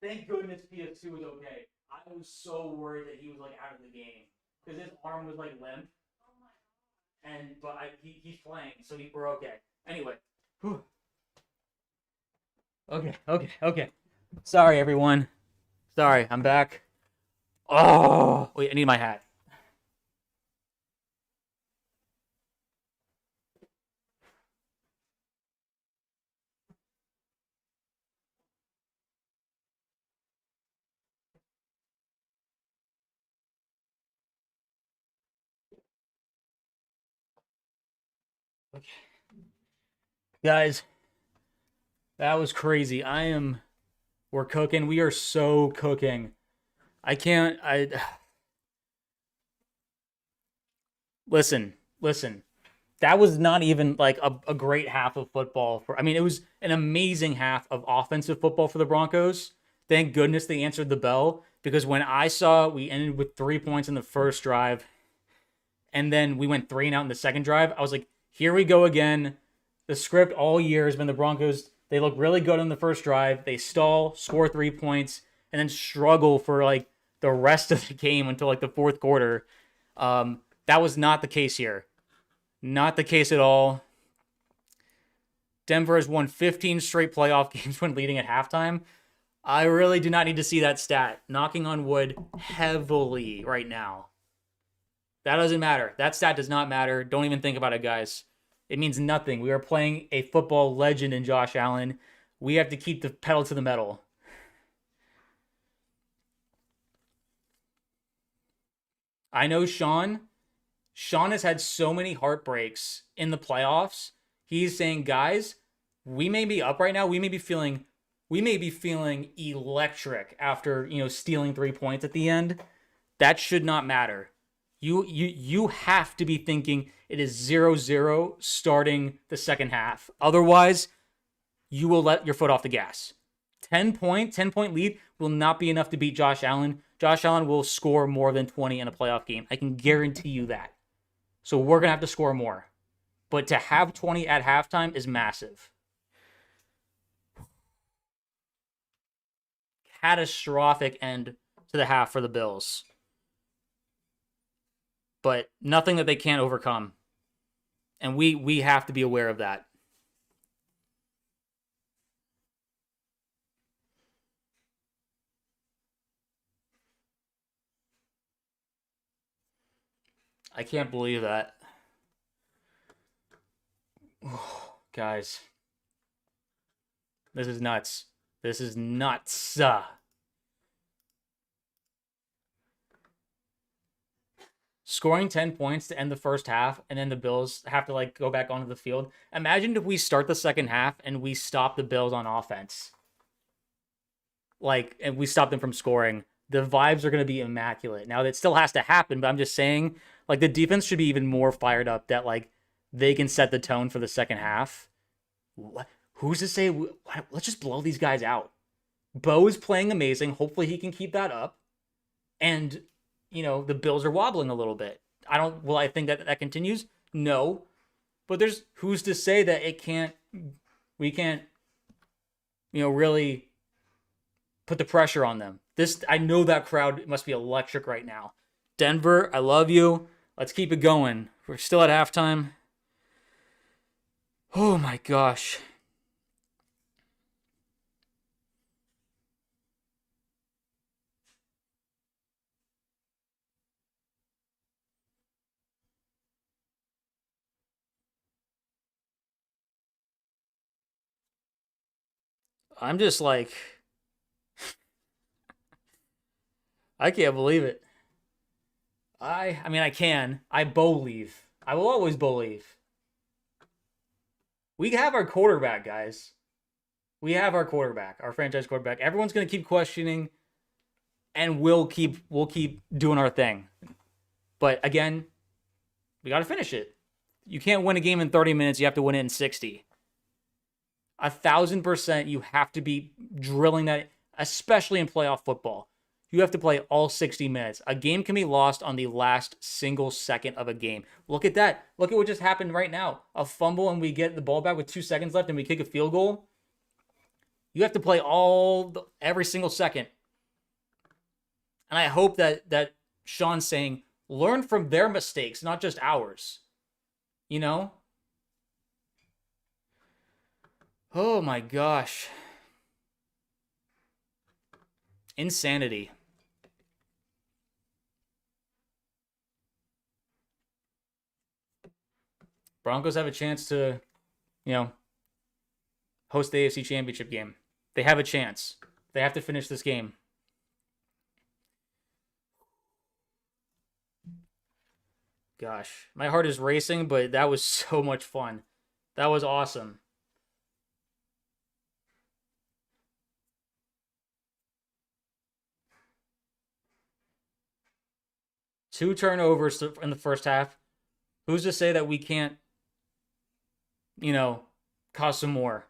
Thank goodness PS2 was okay. I was so worried that he was like out of the game because his arm was like limp, he's playing, so we're okay. Anyway, whew. Okay. Sorry, everyone. Sorry, I'm back. Oh, wait, I need my hat. Okay. Guys, that was crazy. We're cooking. We are so cooking. I can't, I, listen. That was not even like a great half of football. It was an amazing half of offensive football for the Broncos. Thank goodness they answered the bell because when I saw we ended with 3 points in the first drive and then we went 3 and out in the second drive, I was like, here we go again. The script all year has been the Broncos. They look really good on the first drive. They stall, score 3 points, and then struggle for like the rest of the game until like the fourth quarter. That was not the case here. Not the case at all. Denver has won 15 straight playoff games when leading at halftime. I really do not need to see that stat. Knocking on wood heavily right now. That doesn't matter. That stat does not matter. Don't even think about it, guys. It means nothing. We are playing a football legend in Josh Allen. We have to keep the pedal to the metal. I know Sean has had so many heartbreaks in the playoffs. He's saying, guys, we may be up right now. We may be feeling electric after, stealing 3 points at the end. That should not matter. You have to be thinking it is 0-0 starting the second half. Otherwise, you will let your foot off the gas. 10-point lead will not be enough to beat Josh Allen. Josh Allen will score more than 20 in a playoff game. I can guarantee you that. So we're going to have to score more. But to have 20 at halftime is massive. Catastrophic end to the half for the Bills. But nothing that they can't overcome. And we have to be aware of that. I can't believe that. Guys. This is nuts. This is nuts. Scoring 10 points to end the first half, and then the Bills have to go back onto the field. Imagine if we start the second half and we stop the Bills on offense. And we stop them from scoring. The vibes are going to be immaculate. Now, that still has to happen, but I'm just saying, the defense should be even more fired up that, they can set the tone for the second half. Who's to say? Let's just blow these guys out. Bo is playing amazing. Hopefully he can keep that up. And, the Bills are wobbling a little bit. Will I think that continues? No. But who's to say that we can't, really put the pressure on them. I know that crowd must be electric right now. Denver, I love you. Let's keep it going. We're still at halftime. Oh my gosh. I'm just I can't believe it. I can. I believe. I will always believe. We have our quarterback, guys. We have our quarterback, our franchise quarterback. Everyone's going to keep questioning, and we'll keep doing our thing. But again, we got to finish it. You can't win a game in 30 minutes. You have to win it in 60. 1,000%, you have to be drilling that, especially in playoff football. You have to play all 60 minutes. A game can be lost on the last single second of a game. Look at that. Look at what just happened right now. A fumble and we get the ball back with 2 seconds left and we kick a field goal. You have to play every single second. And I hope that Sean's saying, learn from their mistakes, not just ours. You know? Oh my gosh. Insanity. Broncos have a chance to, host the AFC Championship game. They have a chance. They have to finish this game. Gosh, my heart is racing, but that was so much fun. That was awesome. Two turnovers in the first half. Who's to say that we can't, cause some more?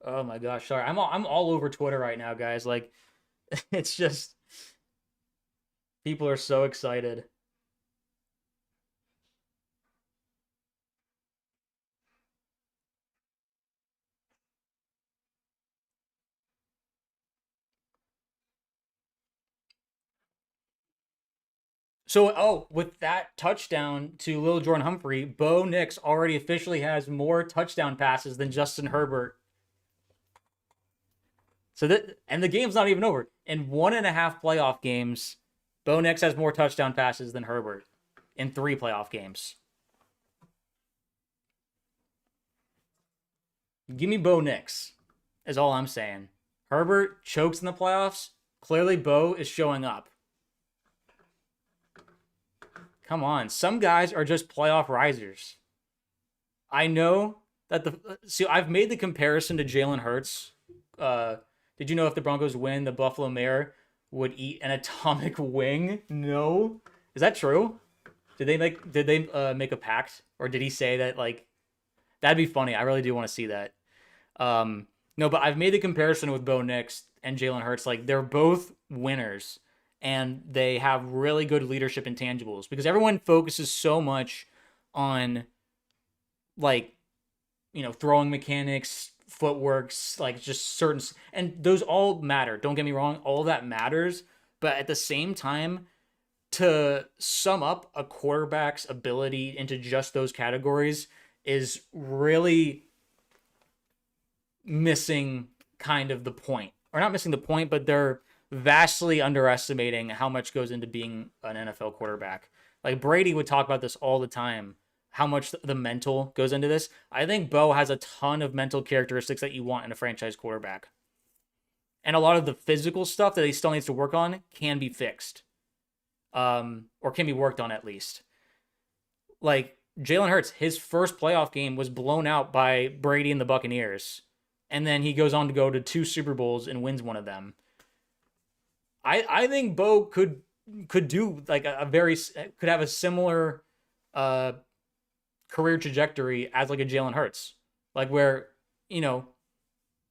Oh my gosh, sorry. I'm all over Twitter right now, guys. Like, it's just people are so excited. So, with that touchdown to Lil Jordan Humphrey, Bo Nix already officially has more touchdown passes than Justin Herbert. And the game's not even over. In 1.5 playoff games, Bo Nix has more touchdown passes than Herbert in 3 playoff games. Give me Bo Nix, is all I'm saying. Herbert chokes in the playoffs. Clearly, Bo is showing up. Come on. Some guys are just playoff risers. I know that I've made the comparison to Jalen Hurts. Did you know if the Broncos win, the Buffalo Mayor would eat an atomic wing? No. Is that true? Did they make a pact? Or did he say that, like, that'd be funny. I really do want to see that. No, but I've made the comparison with Bo Nix and Jalen Hurts. Like, they're both winners and they have really good leadership intangibles because everyone focuses so much on, like, throwing mechanics, footworks, like just certain, and those all matter. Don't get me wrong, all that matters. But at the same time, to sum up a quarterback's ability into just those categories is really missing kind of the point. Or not missing the point, but they're vastly underestimating how much goes into being an NFL quarterback. Like Brady would talk about this all the time, how much the mental goes into this. I think Bo has a ton of mental characteristics that you want in a franchise quarterback. And a lot of the physical stuff that he still needs to work on can be fixed. Or can be worked on at least. Like Jalen Hurts, his first playoff game was blown out by Brady and the Buccaneers. And then he goes on to go to 2 Super Bowls and wins one of them. I think Bo could do like could have a similar career trajectory as like a Jalen Hurts. Like where,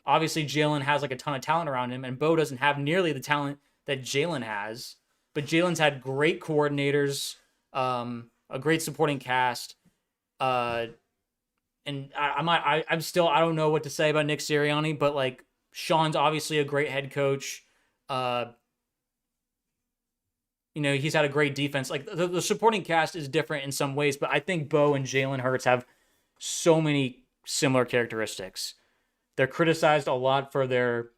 obviously Jalen has like a ton of talent around him and Bo doesn't have nearly the talent that Jalen has. But Jalen's had great coordinators, a great supporting cast, and I'm still, I don't know what to say about Nick Sirianni, but like Sean's obviously a great head coach. He's had a great defense. Like the supporting cast is different in some ways, but I think Bo and Jalen Hurts have so many similar characteristics. They're criticized a lot for their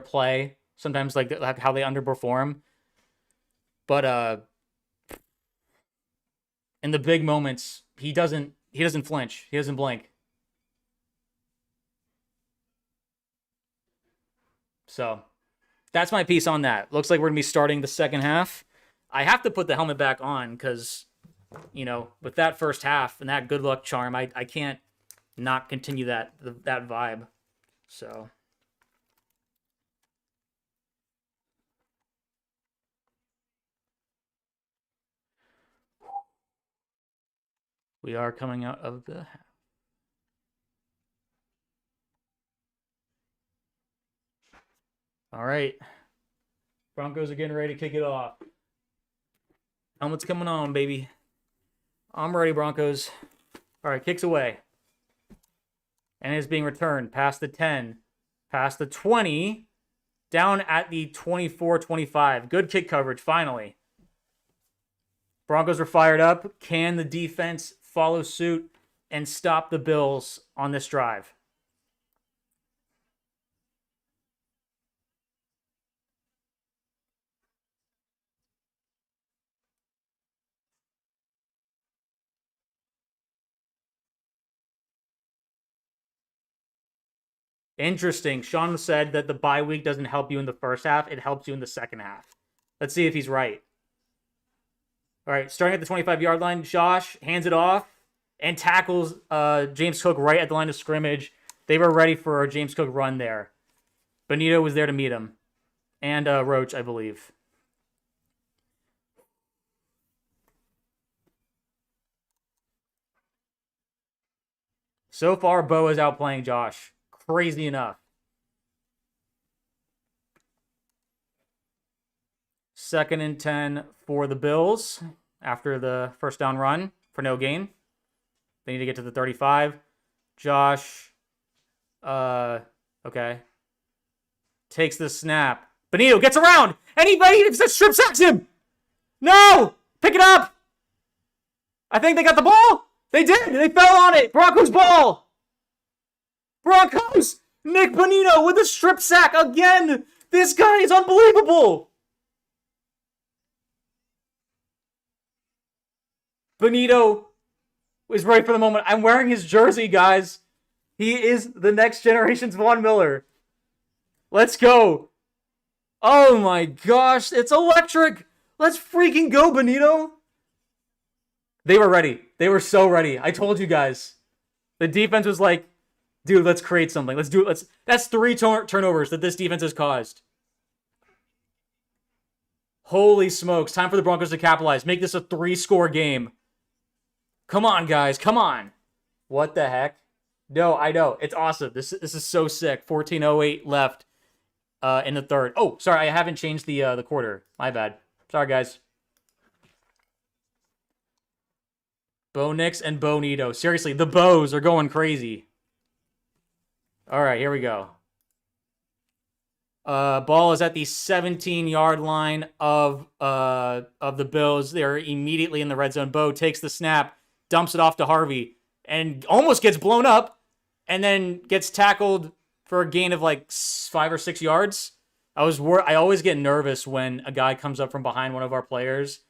play, sometimes like how they underperform. But in the big moments, he doesn't flinch. He doesn't blink. So that's my piece on that. Looks like we're gonna be starting the second half. I have to put the helmet back on because, with that first half and that good luck charm, I can't not continue that vibe. So we are coming out of the half. All right. Broncos are getting ready to kick it off. Helmet's coming on, baby. I'm ready, Broncos. All right, kicks away. And it's being returned past the 10, past the 20, down at the 24-25. Good kick coverage, finally. Broncos are fired up. Can the defense follow suit and stop the Bills on this drive? Interesting. Sean said that the bye week doesn't help you in the first half. It helps you in the second half. Let's see if he's right. All right, starting at the 25-yard line, Josh hands it off and tackles James Cook right at the line of scrimmage. They were ready for a James Cook run there. Benito was there to meet him. And Roach, I believe. So far, Bo is outplaying Josh. Crazy enough. Second and 10 for the Bills after the first down run for no gain. They need to get to the 35. Josh, okay. Takes the snap. Benito gets around, and he strip sacks him. No! Pick it up! I think they got the ball. They did. They fell on it. Broncos ball. Broncos. Nick Benito with a strip sack again. This guy is unbelievable. Benito is ready for the moment. I'm wearing his jersey, guys. He is the next generation's Von Miller. Let's go. Oh my gosh, it's electric. Let's freaking go, Benito. They were ready. They were so ready. I told you guys. The defense was like, dude, let's create something. Let's do it. That's 3 turnovers that this defense has caused. Holy smokes. Time for the Broncos to capitalize. Make this a 3-score game. Come on, guys. Come on. What the heck? No, I know. It's awesome. This is so sick. 14:08 left in the third. Oh, sorry. I haven't changed the quarter. My bad. Sorry, guys. Bo Nix and Bonito. Seriously, the Bows are going crazy. All right, here we go. Ball is at the 17-yard line of the Bills. They're immediately in the red zone. Bo takes the snap, dumps it off to Harvey, and almost gets blown up, and then gets tackled for a gain of like 5 or 6 yards. I always get nervous when a guy comes up from behind one of our players.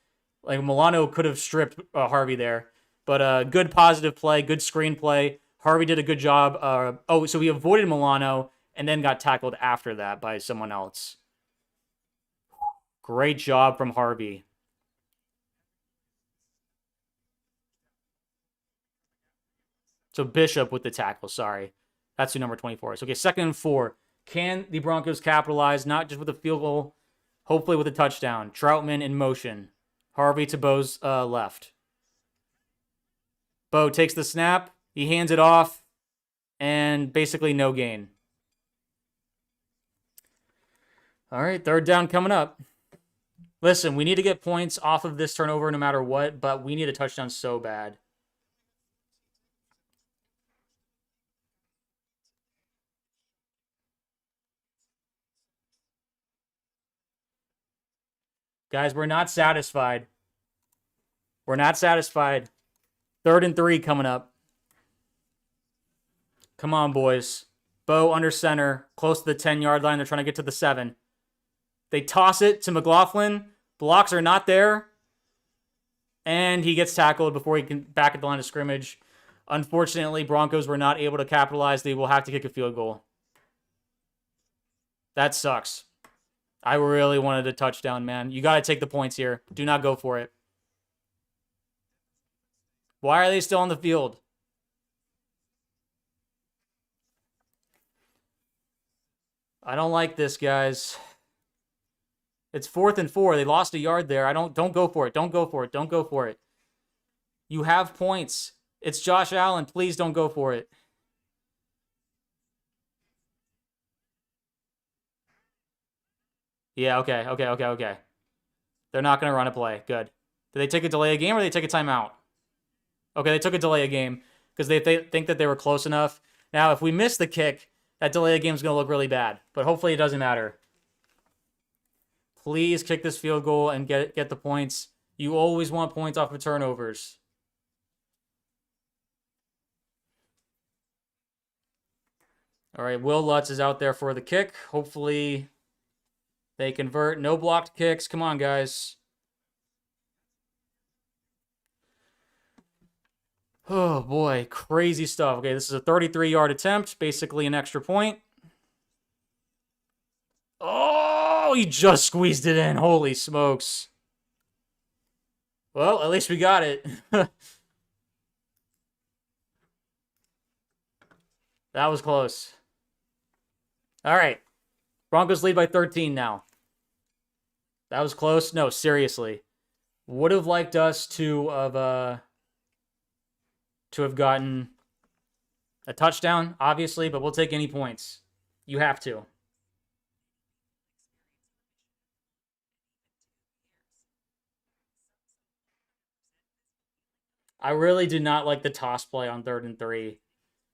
Like Milano could have stripped Harvey there. But good positive play, good screenplay. Harvey did a good job. So he avoided Milano and then got tackled after that by someone else. Great job from Harvey. So Bishop with the tackle, sorry. That's who number 24 is. Okay, 2nd and 4. Can the Broncos capitalize, not just with a field goal, hopefully with a touchdown? Troutman in motion. Harvey to Bo's left. Bo takes the snap. He hands it off. And basically no gain. All right, 3rd down coming up. Listen, we need to get points off of this turnover no matter what, but we need a touchdown so bad. Guys, we're not satisfied. We're not satisfied. 3rd and 3 coming up. Come on, boys. Bo under center, close to the 10-yard line. They're trying to get to the 7. They toss it to McLaughlin. Blocks are not there. And he gets tackled before he can back at the line of scrimmage. Unfortunately, Broncos were not able to capitalize. They will have to kick a field goal. That sucks. I really wanted a touchdown, man. You got to take the points here. Do not go for it. Why are they still on the field? I don't like this, guys. It's 4th and 4. They lost a yard there. Don't go for it. Don't go for it. Don't go for it. You have points. It's Josh Allen. Please don't go for it. Yeah, okay. They're not going to run a play. Good. Did they take a delay a game or did they take a timeout? Okay, they took a delay a game because they think that they were close enough. Now, if we miss the kick, that delay a game is going to look really bad. But hopefully it doesn't matter. Please kick this field goal and get the points. You always want points off of turnovers. All right, Will Lutz is out there for the kick. Hopefully they convert. No blocked kicks. Come on, guys. Oh, boy. Crazy stuff. Okay, this is a 33-yard attempt. Basically an extra point. Oh, he just squeezed it in. Holy smokes. Well, at least we got it. That was close. All right. Broncos lead by 13 now. That was close. No, seriously. Would have liked us to have gotten a touchdown, obviously, but we'll take any points. You have to. I really do not like the toss play on 3rd and 3.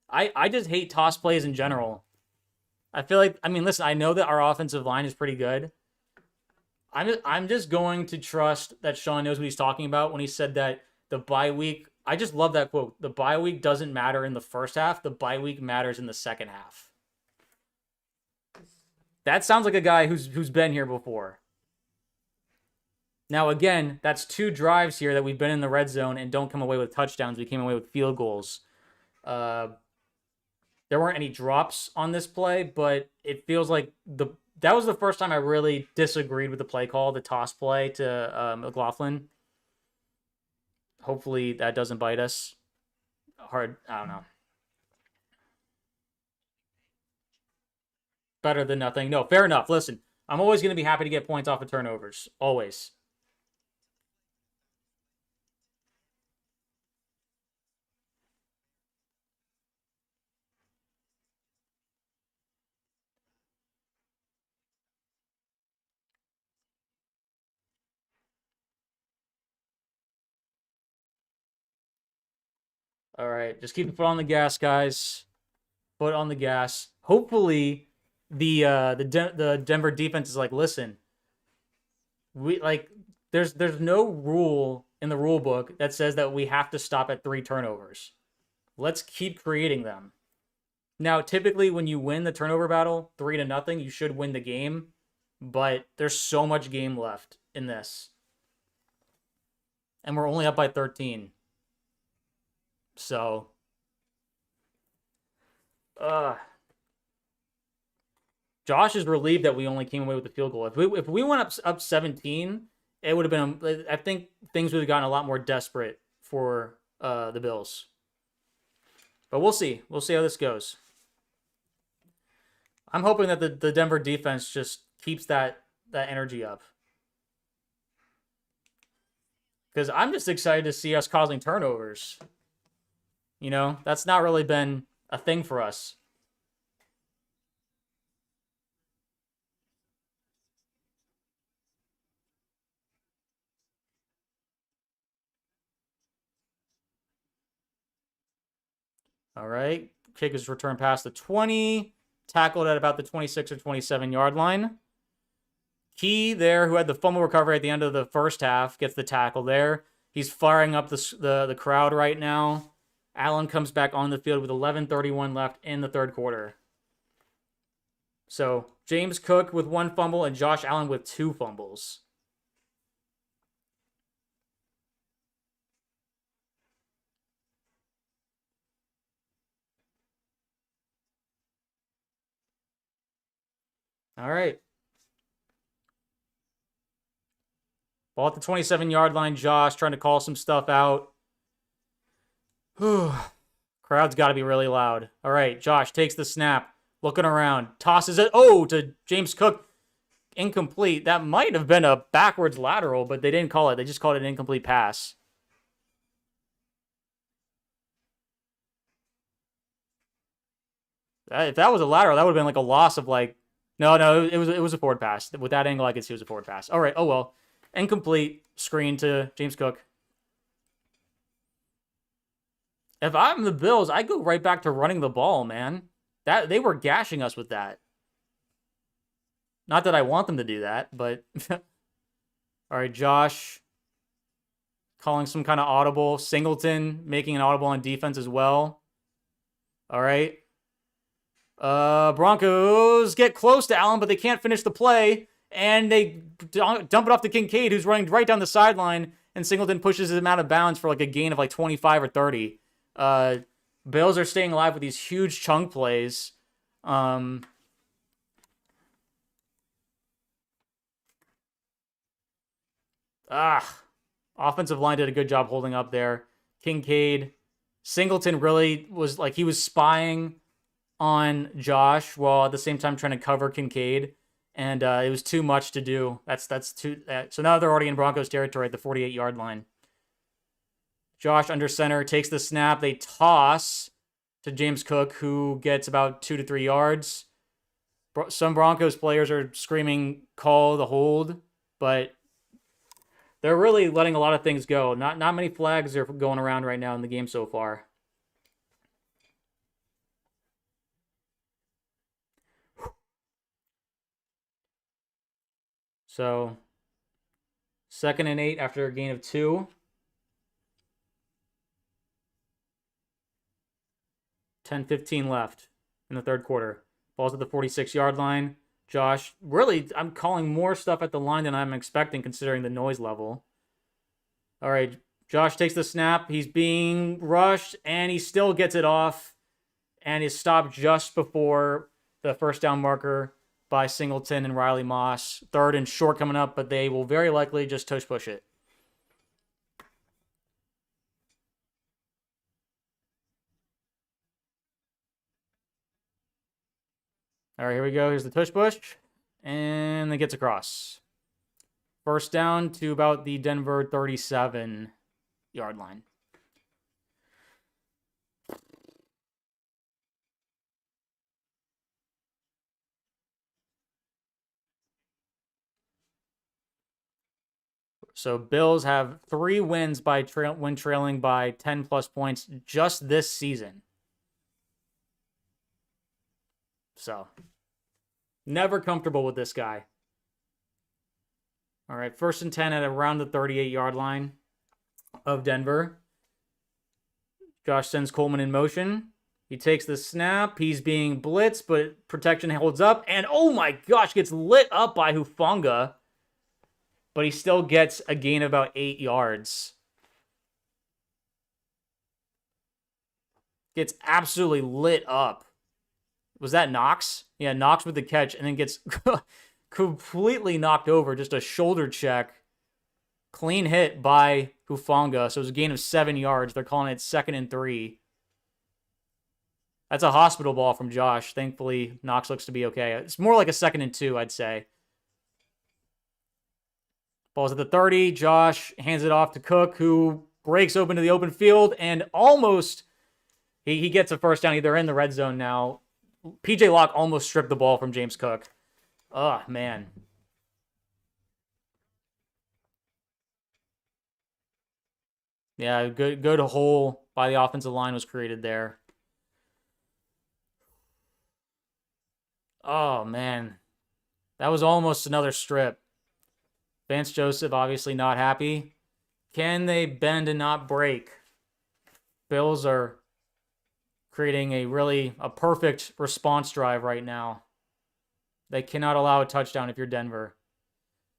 I just hate toss plays in general. I feel like, I mean, listen, I know that our offensive line is pretty good. I'm just going to trust that Sean knows what he's talking about when he said that the bye week. I just love that quote. The bye week doesn't matter in the first half. The bye week matters in the second half. That sounds like a guy who's been here before. Now, again, that's 2 drives here that we've been in the red zone and don't come away with touchdowns. We came away with field goals. There weren't any drops on this play, but it feels like that was the first time I really disagreed with the play call, the toss play to McLaughlin. Hopefully that doesn't bite us hard. I don't know. Better than nothing. No, fair enough. Listen, I'm always going to be happy to get points off of turnovers. Always. All right, just keep the foot on the gas, guys. Foot on the gas. Hopefully, the Denver defense is like, listen, we like there's no rule in the rule book that says that we have to stop at 3 turnovers. Let's keep creating them. Now, typically, when you win the turnover battle 3-0, you should win the game. But there's so much game left in this, and we're only up by 13. So, Josh is relieved that we only came away with the field goal. If we went up 17, it would have been. I think things would have gotten a lot more desperate for the Bills. But we'll see. We'll see how this goes. I'm hoping that the Denver defense just keeps that energy up. Because I'm just excited to see us causing turnovers. You know, that's not really been a thing for us. All right. Kick is returned past the 20. Tackled at about the 26 or 27-yard line. Key there, who had the fumble recovery at the end of the first half, gets the tackle there. He's firing up the crowd right now. Allen comes back on the field with 11:31 left in the third quarter. So, James Cook with 1 fumble and Josh Allen with 2 fumbles. All right. Ball at the 27-yard line. Josh trying to call some stuff out. Crowd's got to be really loud. All right, Josh takes the snap. Looking around. Tosses it. Oh, to James Cook. Incomplete. That might have been a backwards lateral, but they didn't call it. They just called it an incomplete pass. If that was a lateral, that would have been like a loss of like No, it was a forward pass. With that angle, I could see it was a forward pass. All right. Oh well. Incomplete screen to James Cook. If I'm the Bills, I go right back to running the ball, man. That they were gashing us with that. Not that I want them to do that, but all right, Josh calling some kind of audible. Singleton making an audible on defense as well. All right. Broncos get close to Allen, but they can't finish the play, and they dump it off to Kincaid, who's running right down the sideline, and Singleton pushes him out of bounds for like a gain of like 25 or 30. Bills are staying alive with these huge chunk plays. Offensive line did a good job holding up there. Kincaid, Singleton really was like he was spying on Josh while at the same time trying to cover Kincaid, and it was too much to do. That's too. So now they're already in Broncos territory at the 48-yard line. Josh under center takes the snap. They toss to James Cook, who gets about 2 to 3 yards. Some Broncos players are screaming, "Call the hold," but they're really letting a lot of things go. Not many flags are going around right now in the game so far. So, 2nd and 8 after a gain of 2. 10:15 left in the third quarter. Ball's at the 46-yard line. Josh, really, I'm calling more stuff at the line than I'm expecting considering the noise level. All right, Josh takes the snap. He's being rushed, and he still gets it off, and is stopped just before the first down marker by Singleton and Riley Moss. 3rd and short coming up, but they will very likely just tush push it. All right, here we go. Here's the tush push, and it gets across. First down to about the Denver 37-yard line. So Bills have 3 wins by when trailing by 10 plus points just this season. So never comfortable with this guy. All right, 1st and 10 at around the 38-yard line of Denver. Josh sends Coleman in motion. He takes the snap. He's being blitzed, but protection holds up. And oh my gosh, gets lit up by Hufanga. But he still gets a gain of about 8 yards. Gets absolutely lit up. Was that Knox? Yeah, Knox with the catch, and then gets completely knocked over. Just a shoulder check. Clean hit by Hufanga. So it was a gain of 7 yards. They're calling it 2nd and 3. That's a hospital ball from Josh. Thankfully, Knox looks to be okay. It's more like a 2nd and 2, I'd say. Ball's at the 30. Josh hands it off to Cook, who breaks open to the open field and almost he gets a first down. They're in the red zone now. PJ Locke almost stripped the ball from James Cook. Oh, man. Yeah, good hole by the offensive line was created there. Oh, man. That was almost another strip. Vance Joseph obviously not happy. Can they bend and not break? Bills are creating a perfect response drive right now. They cannot allow a touchdown if you're Denver.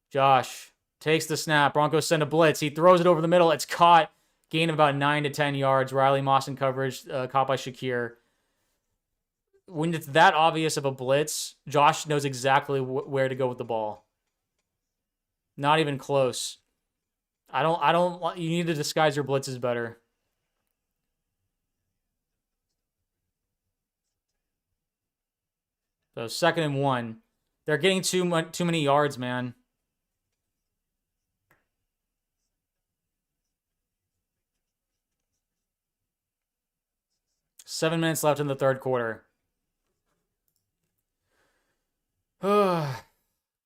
Josh takes the snap. Broncos send a blitz. He throws it over the middle. It's caught. Gain of about 9 to 10 yards. Riley Moss in coverage, caught by Shakir. When it's that obvious of a blitz, Josh knows exactly where to go with the ball. Not even close. You need to disguise your blitzes better. So 2nd and 1. They're getting too many yards, man. "7 minutes left in the third quarter.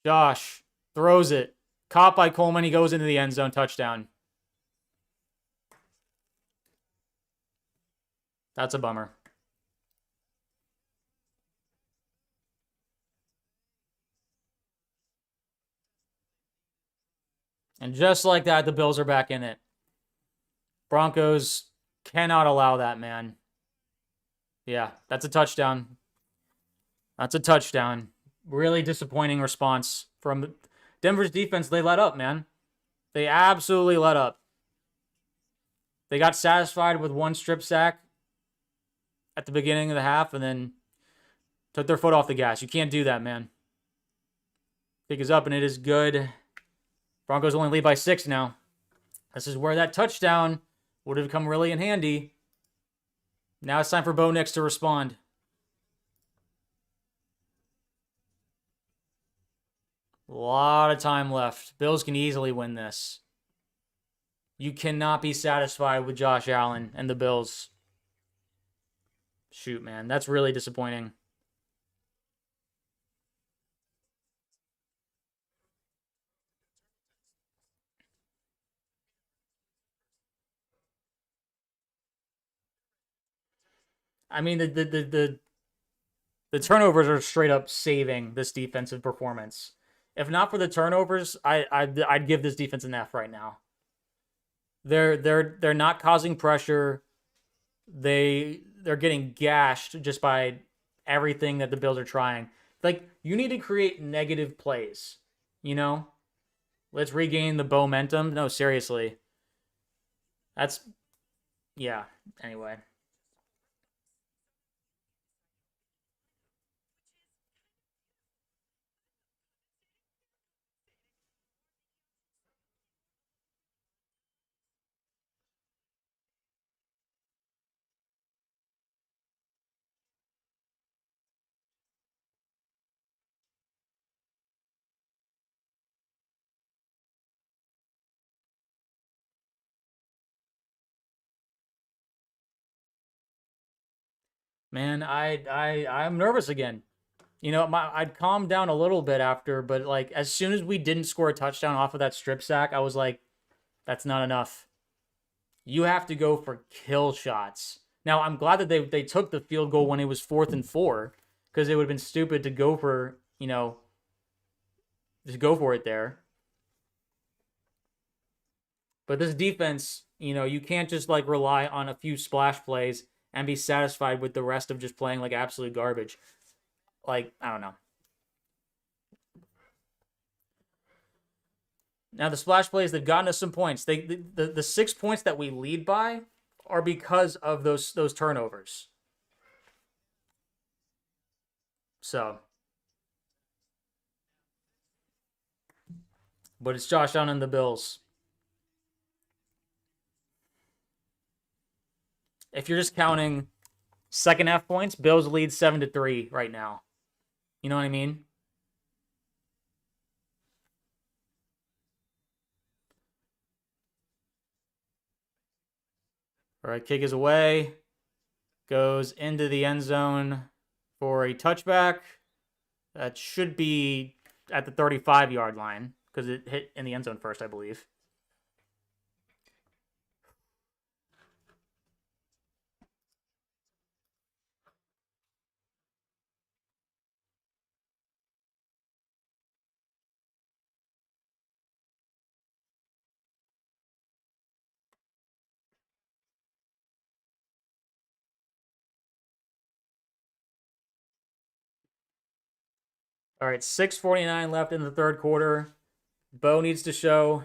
Josh throws it. Caught by Coleman. He goes into the end zone. Touchdown. That's a bummer. And just like that, the Bills are back in it. Broncos cannot allow that, man. Yeah, that's a touchdown. That's a touchdown. Really disappointing response from Denver's defense. They let up, man. They absolutely let up. They got satisfied with one strip sack at the beginning of the half and then took their foot off the gas. You can't do that, man. Kick is up and it is good. Broncos only lead by 6 now. This is where that touchdown would have come really in handy. Now it's time for Bo Nix to respond. A lot of time left. Bills can easily win this. You cannot be satisfied with Josh Allen and the Bills. Shoot, man. That's really disappointing. I mean, the turnovers are straight up saving this defensive performance. If not for the turnovers, I'd give this defense an F right now. They're not causing pressure. They're getting gashed just by everything that the Bills are trying. Like, you need to create negative plays, you know? Let's regain the momentum. No, seriously. That's, yeah, anyway. Man, I'm nervous again. You know, I'd calmed down a little bit after, but like as soon as we didn't score a touchdown off of that strip sack, I was like, that's not enough. You have to go for kill shots. Now, I'm glad that they took the field goal when it was 4th and 4, because it would have been stupid to go for, just go for it there. But this defense, you can't just like rely on a few splash plays and be satisfied with the rest of just playing like absolute garbage. Like, I don't know. Now the splash plays, they've gotten us some points. The 6 points that we lead by are because of those turnovers. So, but it's Josh Allen and the Bills. If you're just counting second half points, Bills lead 7-3 right now. You know what I mean? All right, kick is away. Goes into the end zone for a touchback. That should be at the 35-yard line because it hit in the end zone first, I believe. All right, 6:49 left in the third quarter. Bo needs to show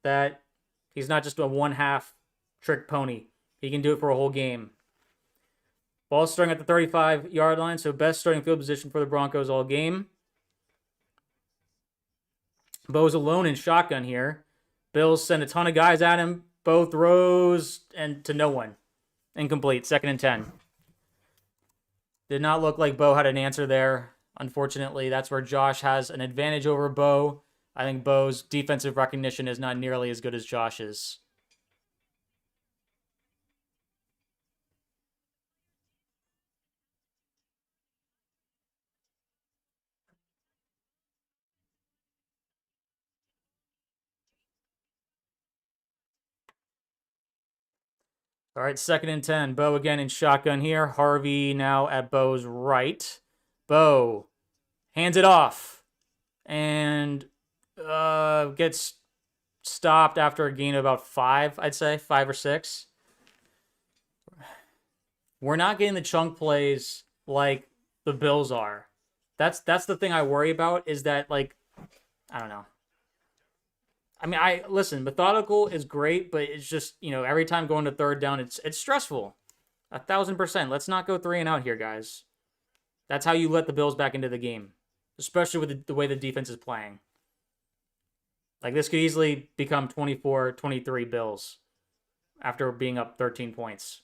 that he's not just a one-half trick pony. He can do it for a whole game. Ball starting at the 35-yard line, so best starting field position for the Broncos all game. Bo's alone in shotgun here. Bills send a ton of guys at him. Bo throws and to no one. Incomplete. 2nd and 10. Did not look like Bo had an answer there. Unfortunately, that's where Josh has an advantage over Bo. I think Bo's defensive recognition is not nearly as good as Josh's. All right, 2nd and 10. Bo again in shotgun here. Harvey now at Bo's right. Bo hands it off and gets stopped after a gain of about 5, I'd say, 5 or 6. We're not getting the chunk plays like the Bills are. That's the thing I worry about is that, like, I don't know. I mean, listen, methodical is great, but it's just, every time going to 3rd down, it's stressful. 1,000%. Let's not go 3 and out here, guys. That's how you let the Bills back into the game, especially with the way the defense is playing. Like, this could easily become 24-23 Bills after being up 13 points.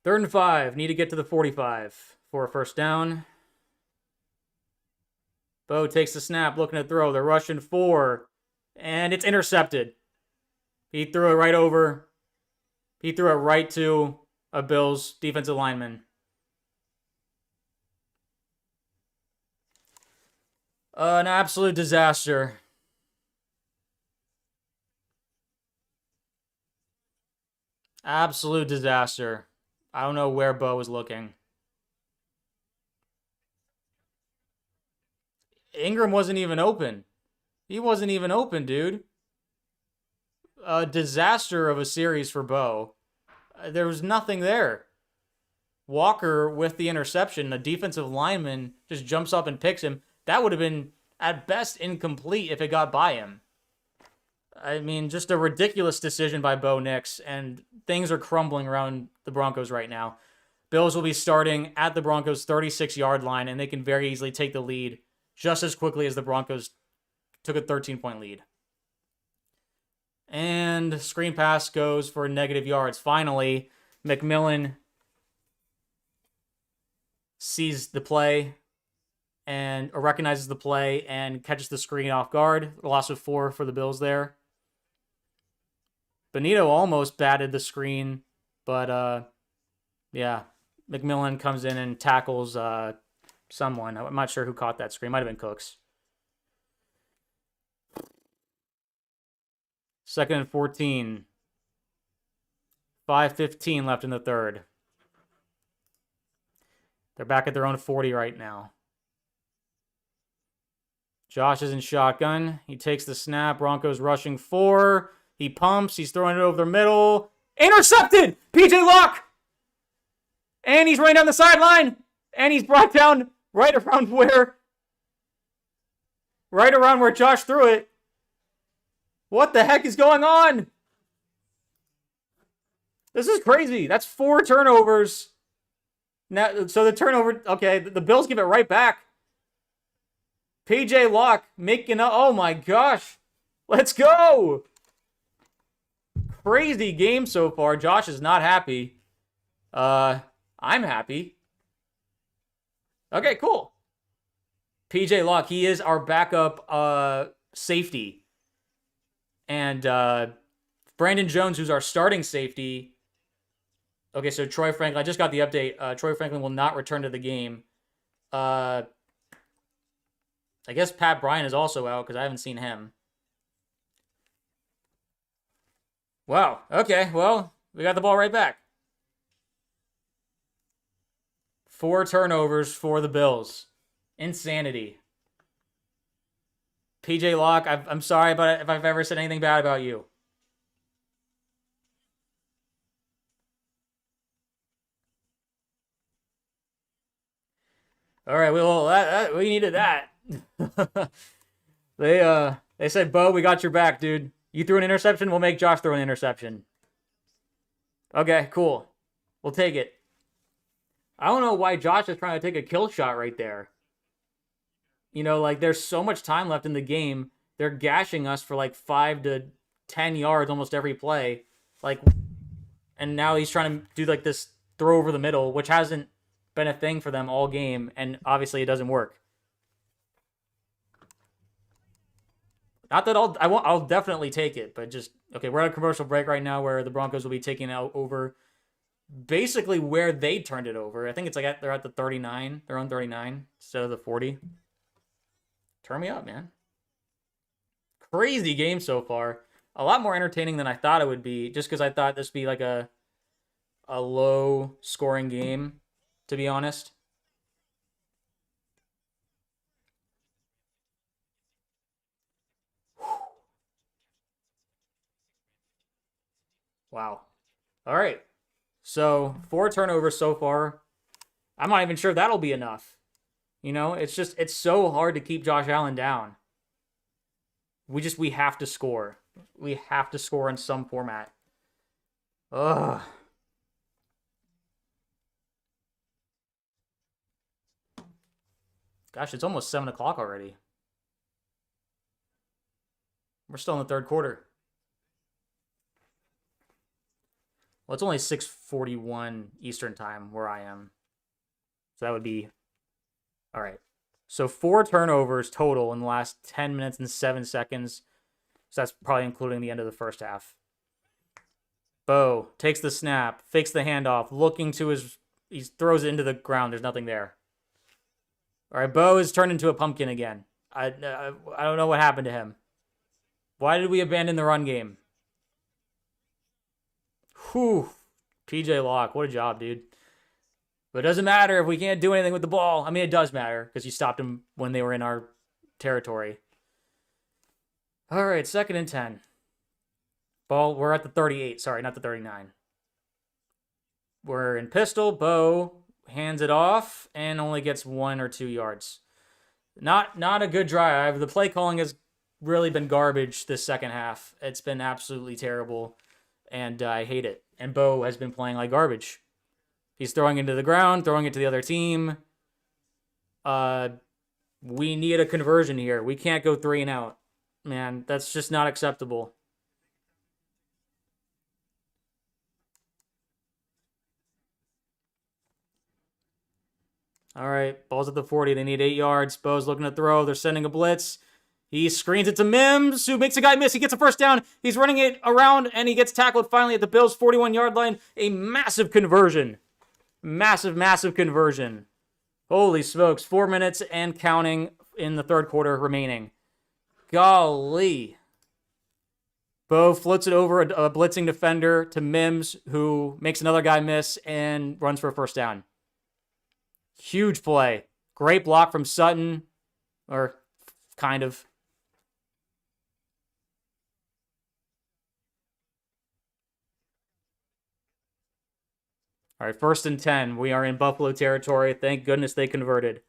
3rd and 5. Need to get to the 45 for a 1st down. Bo takes the snap, looking to throw. They're rushing 4, and it's intercepted. He threw it right over. He threw it right to a Bills defensive lineman. An absolute disaster. Absolute disaster. I don't know where Bo was looking. Ingram wasn't even open. He wasn't even open, dude. A disaster of a series for Bo. There was nothing there. Walker with the interception, the defensive lineman just jumps up and picks him. That would have been, at best, incomplete if it got by him. I mean, just a ridiculous decision by Bo Nix, and things are crumbling around the Broncos right now. Bills will be starting at the Broncos' 36-yard line, and they can very easily take the lead just as quickly as the Broncos took a 13-point lead. And screen pass goes for negative yards. Finally, McMillan sees the play or recognizes the play and catches the screen off guard. A loss of 4 for the Bills there. Benito almost batted the screen, but yeah, McMillan comes in and tackles someone. I'm not sure who caught that screen. Might have been Cooks. 2nd and 14. 5:15 left in the 3rd. They're back at their own 40 right now. Josh is in shotgun. He takes the snap. Broncos rushing 4. He pumps. He's throwing it over the middle. Intercepted! PJ Locke! And he's running down the sideline. And he's brought down right around where Josh threw it. What the heck is going on? This is crazy. That's 4 turnovers. Now, so the turnover, okay, the Bills give it right back. PJ Locke making up. Oh my gosh. Let's go. Crazy game so far. Josh is not happy. I'm happy. Okay, cool. PJ Locke, he is our backup safety. And Brandon Jones, who's our starting safety. Okay, so Troy Franklin, I just got the update. Troy Franklin will not return to the game. I guess Pat Bryant is also out because I haven't seen him. Wow. Okay, well, we got the ball right back. 4 turnovers for the Bills. Insanity. PJ Locke, I'm sorry about if I've ever said anything bad about you. All right, well, we needed that. They said, Bo, we got your back, dude. You threw an interception, we'll make Josh throw an interception. Okay, cool. We'll take it. I don't know why Josh is trying to take a kill shot right there. You know, like, there's so much time left in the game. They're gashing us for like 5 to 10 yards almost every play. Like, and now he's trying to do like this throw over the middle, which hasn't been a thing for them all game, and obviously it doesn't work. Not that I'll definitely take it, but just, okay, we're at a commercial break right now where the Broncos will be taking out over basically where they turned it over. I think it's like they're at the 39. They're on 39 instead of the 40. Turn me up, man. Crazy game so far. A lot more entertaining than I thought it would be, just because I thought this would be like a low scoring game, to be honest. Wow. All right. So 4 turnovers so far. I'm not even sure that'll be enough. It's so hard to keep Josh Allen down. We have to score. We have to score in some format. Ugh. Gosh, it's almost 7 o'clock already. We're still in the third quarter. Well, it's only 6:41 Eastern time where I am. So that would be all right. So 4 turnovers total in the last 10 minutes and 7 seconds. So that's probably including the end of the first half. Bo takes the snap, fakes the handoff, looking to he throws it into the ground. There's nothing there. All right, Bo is turned into a pumpkin again. I don't know what happened to him. Why did we abandon the run game? Whew. PJ Locke, what a job, dude. But it doesn't matter if we can't do anything with the ball. I mean, it does matter because you stopped them when they were in our territory. All right, 2nd and 10. Ball, we're at the 38. Sorry, not the 39. We're in pistol. Bo hands it off and only gets 1 or 2 yards. Not a good drive. The play calling has really been garbage this second half. It's been absolutely terrible, and I hate it. And Bo has been playing like garbage. He's throwing into the ground, throwing it to the other team. We need a conversion here. We can't go 3 and out. Man, that's just not acceptable. All right, ball's at the 40. They need 8 yards. Bo's looking to throw. They're sending a blitz. He screens it to Mims, who makes a guy miss. He gets a first down. He's running it around, and he gets tackled finally at the Bills' 41-yard line. A massive conversion. Massive conversion. Holy smokes. 4 minutes and counting in the third quarter remaining. Golly. Bo floats it over a blitzing defender to Mims, who makes another guy miss and runs for a first down. Huge play. Great block from Sutton. Or kind of. All right, 1st and 10. We are in Buffalo territory. Thank goodness they converted.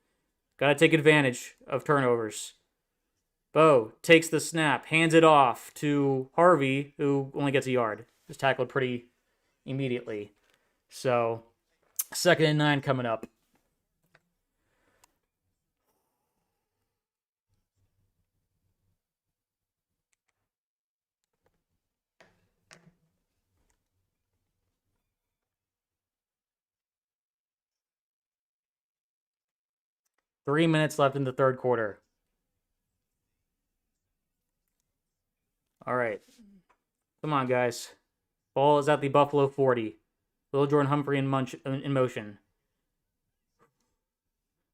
Got to take advantage of turnovers. Bo takes the snap, hands it off to Harvey, who only gets a yard. Was tackled pretty immediately. So, 2nd and 9 coming up. Three minutes left in the third quarter. All right. Come on, guys. Ball is at the Buffalo 40. Little Jordan Humphrey in motion.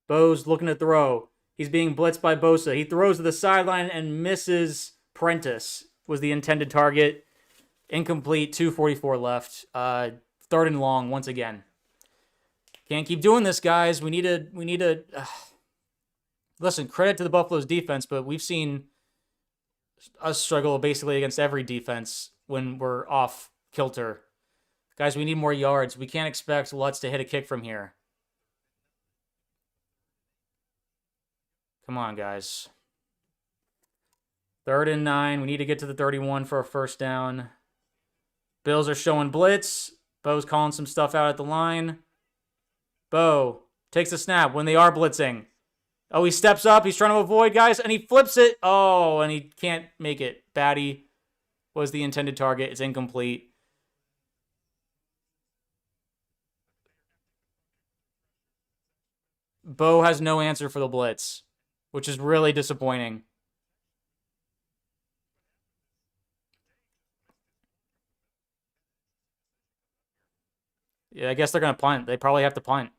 Bo's looking to throw. He's being blitzed by Bosa. He throws to the sideline and misses. Prentice was the intended target. Incomplete. 2:44 left. 3rd and long once again. Can't keep doing this, guys. We need to. Listen, credit to the Buffalo's defense, but we've seen us struggle basically against every defense when we're off kilter. Guys, we need more yards. We can't expect Lutz to hit a kick from here. Come on, guys. 3rd and 9. We need to get to the 31 for a first down. Bills are showing blitz. Bo's calling some stuff out at the line. Bo takes a snap when they are blitzing. Oh, he steps up. He's trying to avoid guys, and he flips it. Oh, and he can't make it. Batty was the intended target. It's incomplete. Bo has no answer for the blitz, which is really disappointing. Yeah, I guess they're going to punt. They probably have to punt.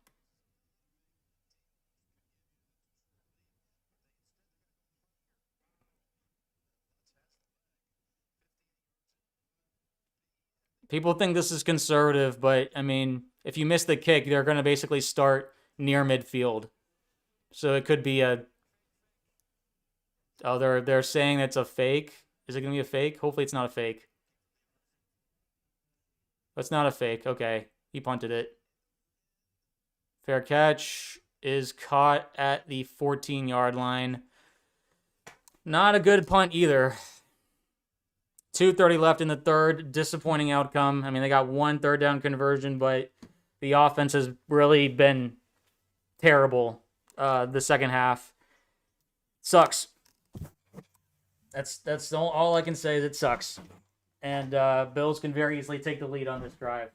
People think this is conservative, but I mean, if you miss the kick, they're going to basically start near midfield. So it could be a. Oh, they're saying it's a fake. Is it going to be a fake? Hopefully, it's not a fake. That's not a fake. Okay, he punted it. Fair catch is caught at the 14-yard line. Not a good punt either. 2:30 left in the third. Disappointing outcome. I mean, they got one third down conversion, but the offense has really been terrible the second half. Sucks. That's all I can say is it sucks. And Bills can very easily take the lead on this drive.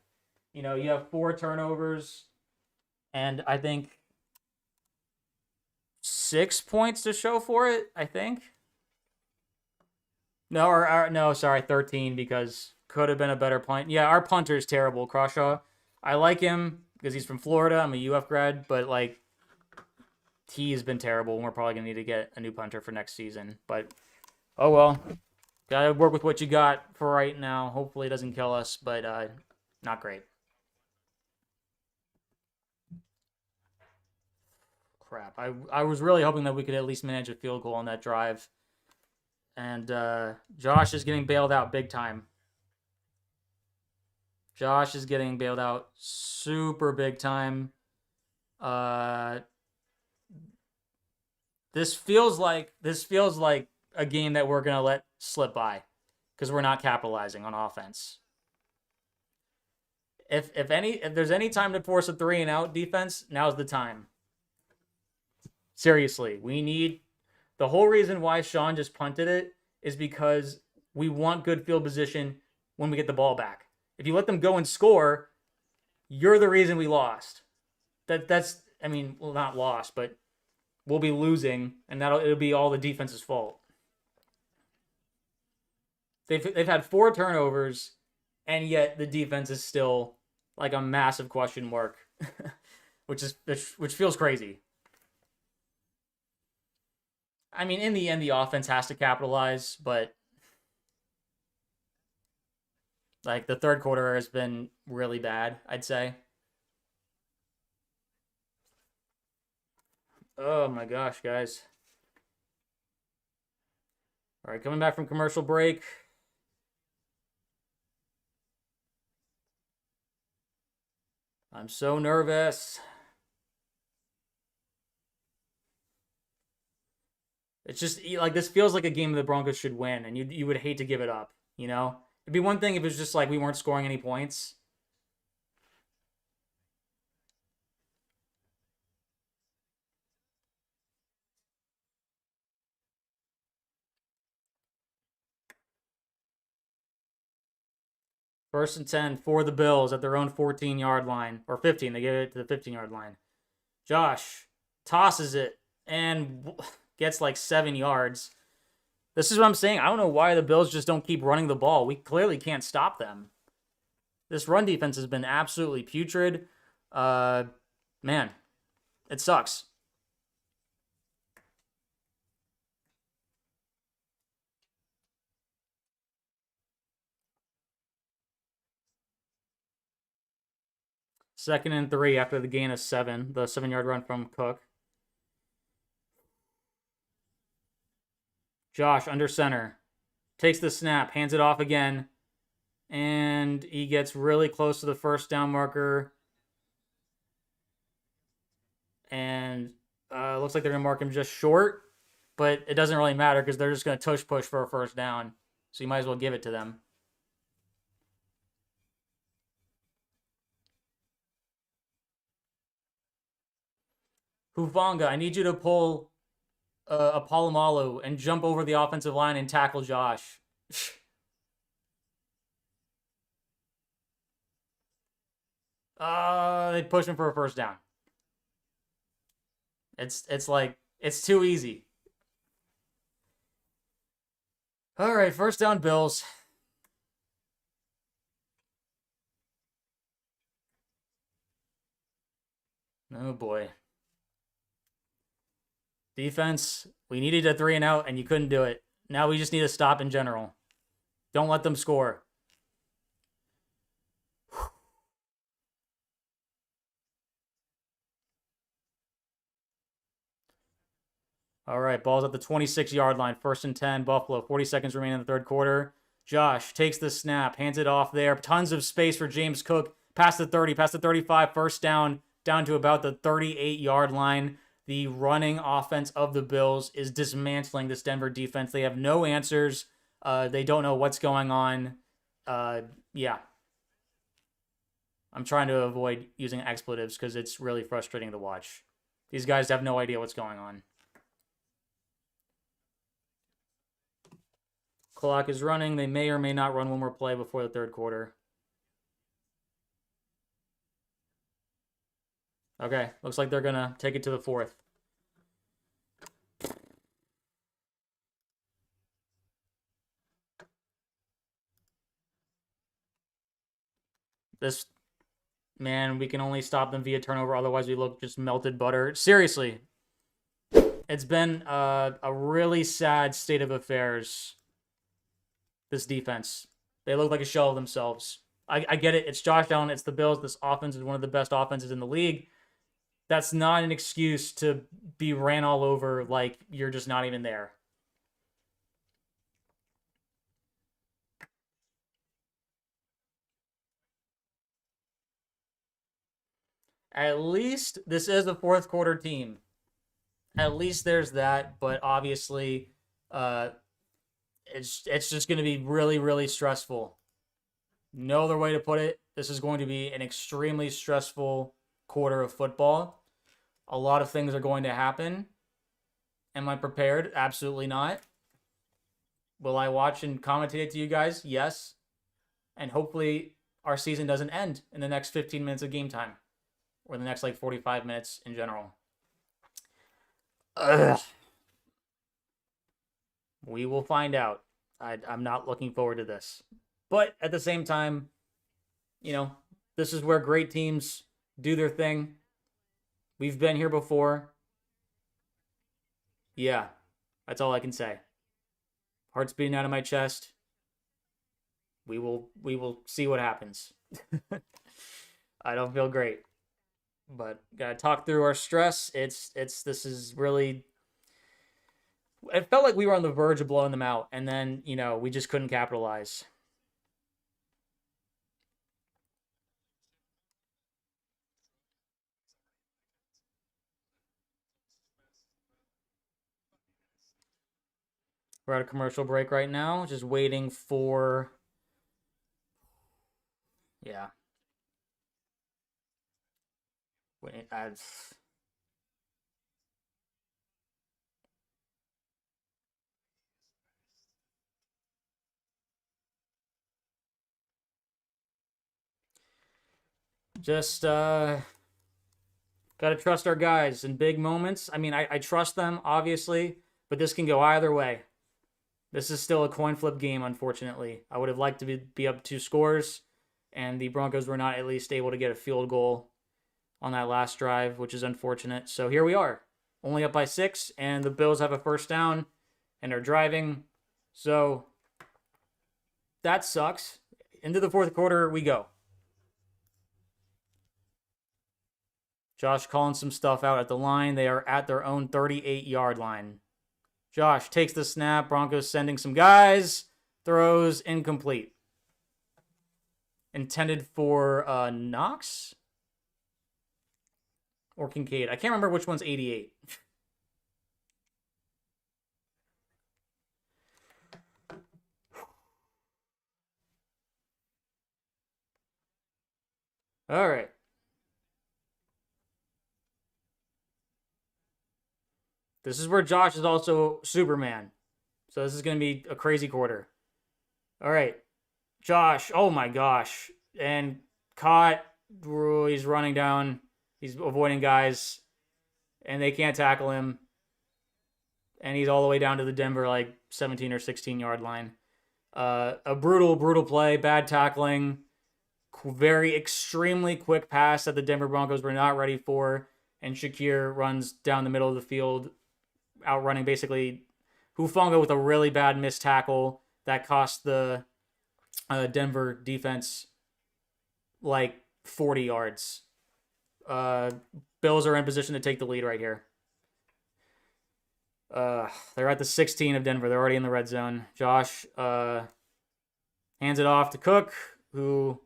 You know, you have 4 turnovers and I think 6 points to show for it, I think. No, no, sorry, 13 because could have been a better punt. Yeah, our punter is terrible, Crawshaw. I like him because he's from Florida. I'm a UF grad, but like he has been terrible, and we're probably gonna need to get a new punter for next season. But oh well, gotta work with what you got for right now. Hopefully, it doesn't kill us, but not great. Crap. I was really hoping that we could at least manage a field goal on that drive. And Josh is getting bailed out big time. Josh is getting bailed out super big time. This feels like a game that we're gonna let slip by because we're not capitalizing on offense. If there's any time to force a 3-and-out defense, now's the time. Seriously, we need. The whole reason why Sean just punted it is because we want good field position when we get the ball back. If you let them go and score, you're the reason we lost. That's I mean, well, not lost, but we'll be losing, and it'll be all the defense's fault. They've had 4 turnovers, and yet the defense is still like a massive question mark, which feels crazy. I mean, in the end, the offense has to capitalize, but like the third quarter has been really bad, I'd say. Oh my gosh, guys. All right, coming back from commercial break. I'm so nervous. It's just like this feels like a game the Broncos should win, and you would hate to give it up, you know? It'd be one thing if it was just like we weren't scoring any points. First and 10 for the Bills at their own 14-yard line. Or 15. They get it to the 15-yard line. Josh tosses it and gets like 7 yards. This is what I'm saying. I don't know why the Bills just don't keep running the ball. We clearly can't stop them. This run defense has been absolutely putrid. Man, it sucks. Second and 3 after the gain of 7. The 7-yard run from Cook. Josh under center. Takes the snap. Hands it off again. And he gets really close to the first down marker. And looks like they're going to mark him just short. But it doesn't really matter because they're just going to tush push for a first down. So you might as well give it to them. Hufanga, I need you to pull a Palomalu and jump over the offensive line and tackle Josh. They push him for a first down. It's like it's too easy. All right, first down Bills. Oh boy. Defense, we needed a 3-and-out, and you couldn't do it. Now we just need to stop in general. Don't let them score. All right, ball's at the 26-yard line. 1st and 10, Buffalo. 40 seconds remaining in the third quarter. Josh takes the snap, hands it off there. Tons of space for James Cook. Past the 30, past the 35, first down to about the 38-yard line. The running offense of the Bills is dismantling this Denver defense. They have no answers. They don't know what's going on. Yeah. I'm trying to avoid using expletives because it's really frustrating to watch. These guys have no idea what's going on. Clock is running. They may or may not run one more play before the third quarter. Okay, looks like they're going to take it to the fourth. This, man, we can only stop them via turnover. Otherwise, we look just melted butter. Seriously, it's been a really sad state of affairs, this defense. They look like a shell of themselves. I get it. It's Josh Allen. It's the Bills. This offense is one of the best offenses in the league. That's not an excuse to be ran all over like you're just not even there. At least this is a fourth quarter team. At least there's that, but obviously it's just going to be really, really stressful. No other way to put it. This is going to be an extremely stressful quarter of football. A lot of things are going to happen. Am I prepared? Absolutely not. Will I watch and commentate it to you guys? Yes. And hopefully our season doesn't end in the next 15 minutes of game time. Or the next, 45 minutes in general. Ugh. We will find out. I'm not looking forward to this. But at the same time, this is where great teams do their thing. We've been here before. Yeah, that's all I can say. Heart's beating out of my chest. We will see what happens. I don't feel great. But gotta talk through our stress. This is really. It felt like we were on the verge of blowing them out, and then we just couldn't capitalize. We're at a commercial break right now, just waiting for. Yeah. Wait, just gotta trust our guys in big moments. I mean, I trust them, obviously, but this can go either way. This is still a coin flip game, unfortunately. I would have liked to be up 2 scores, and the Broncos were not at least able to get a field goal on that last drive, which is unfortunate. So here we are, only up by 6, and the Bills have a first down and are driving. So that sucks. Into the fourth quarter we go. Josh calling some stuff out at the line. They are at their own 38-yard line. Josh takes the snap. Broncos sending some guys. Throws incomplete. Intended for Knox? Or Kincaid. I can't remember which one's 88. All right. This is where Josh is also Superman. So this is going to be a crazy quarter. All right. Josh. Oh, my gosh. And caught. He's running down. He's avoiding guys. And they can't tackle him. And he's all the way down to the Denver, 17 or 16-yard line. A brutal play. Bad tackling. Very extremely quick pass that the Denver Broncos were not ready for. And Shakir runs down the middle of the field, outrunning basically Hufanga with a really bad missed tackle that cost the Denver defense 40 yards. Bills are in position to take the lead right here. They're at the 16 of Denver. They're already in the red zone. Josh hands it off to Cook, who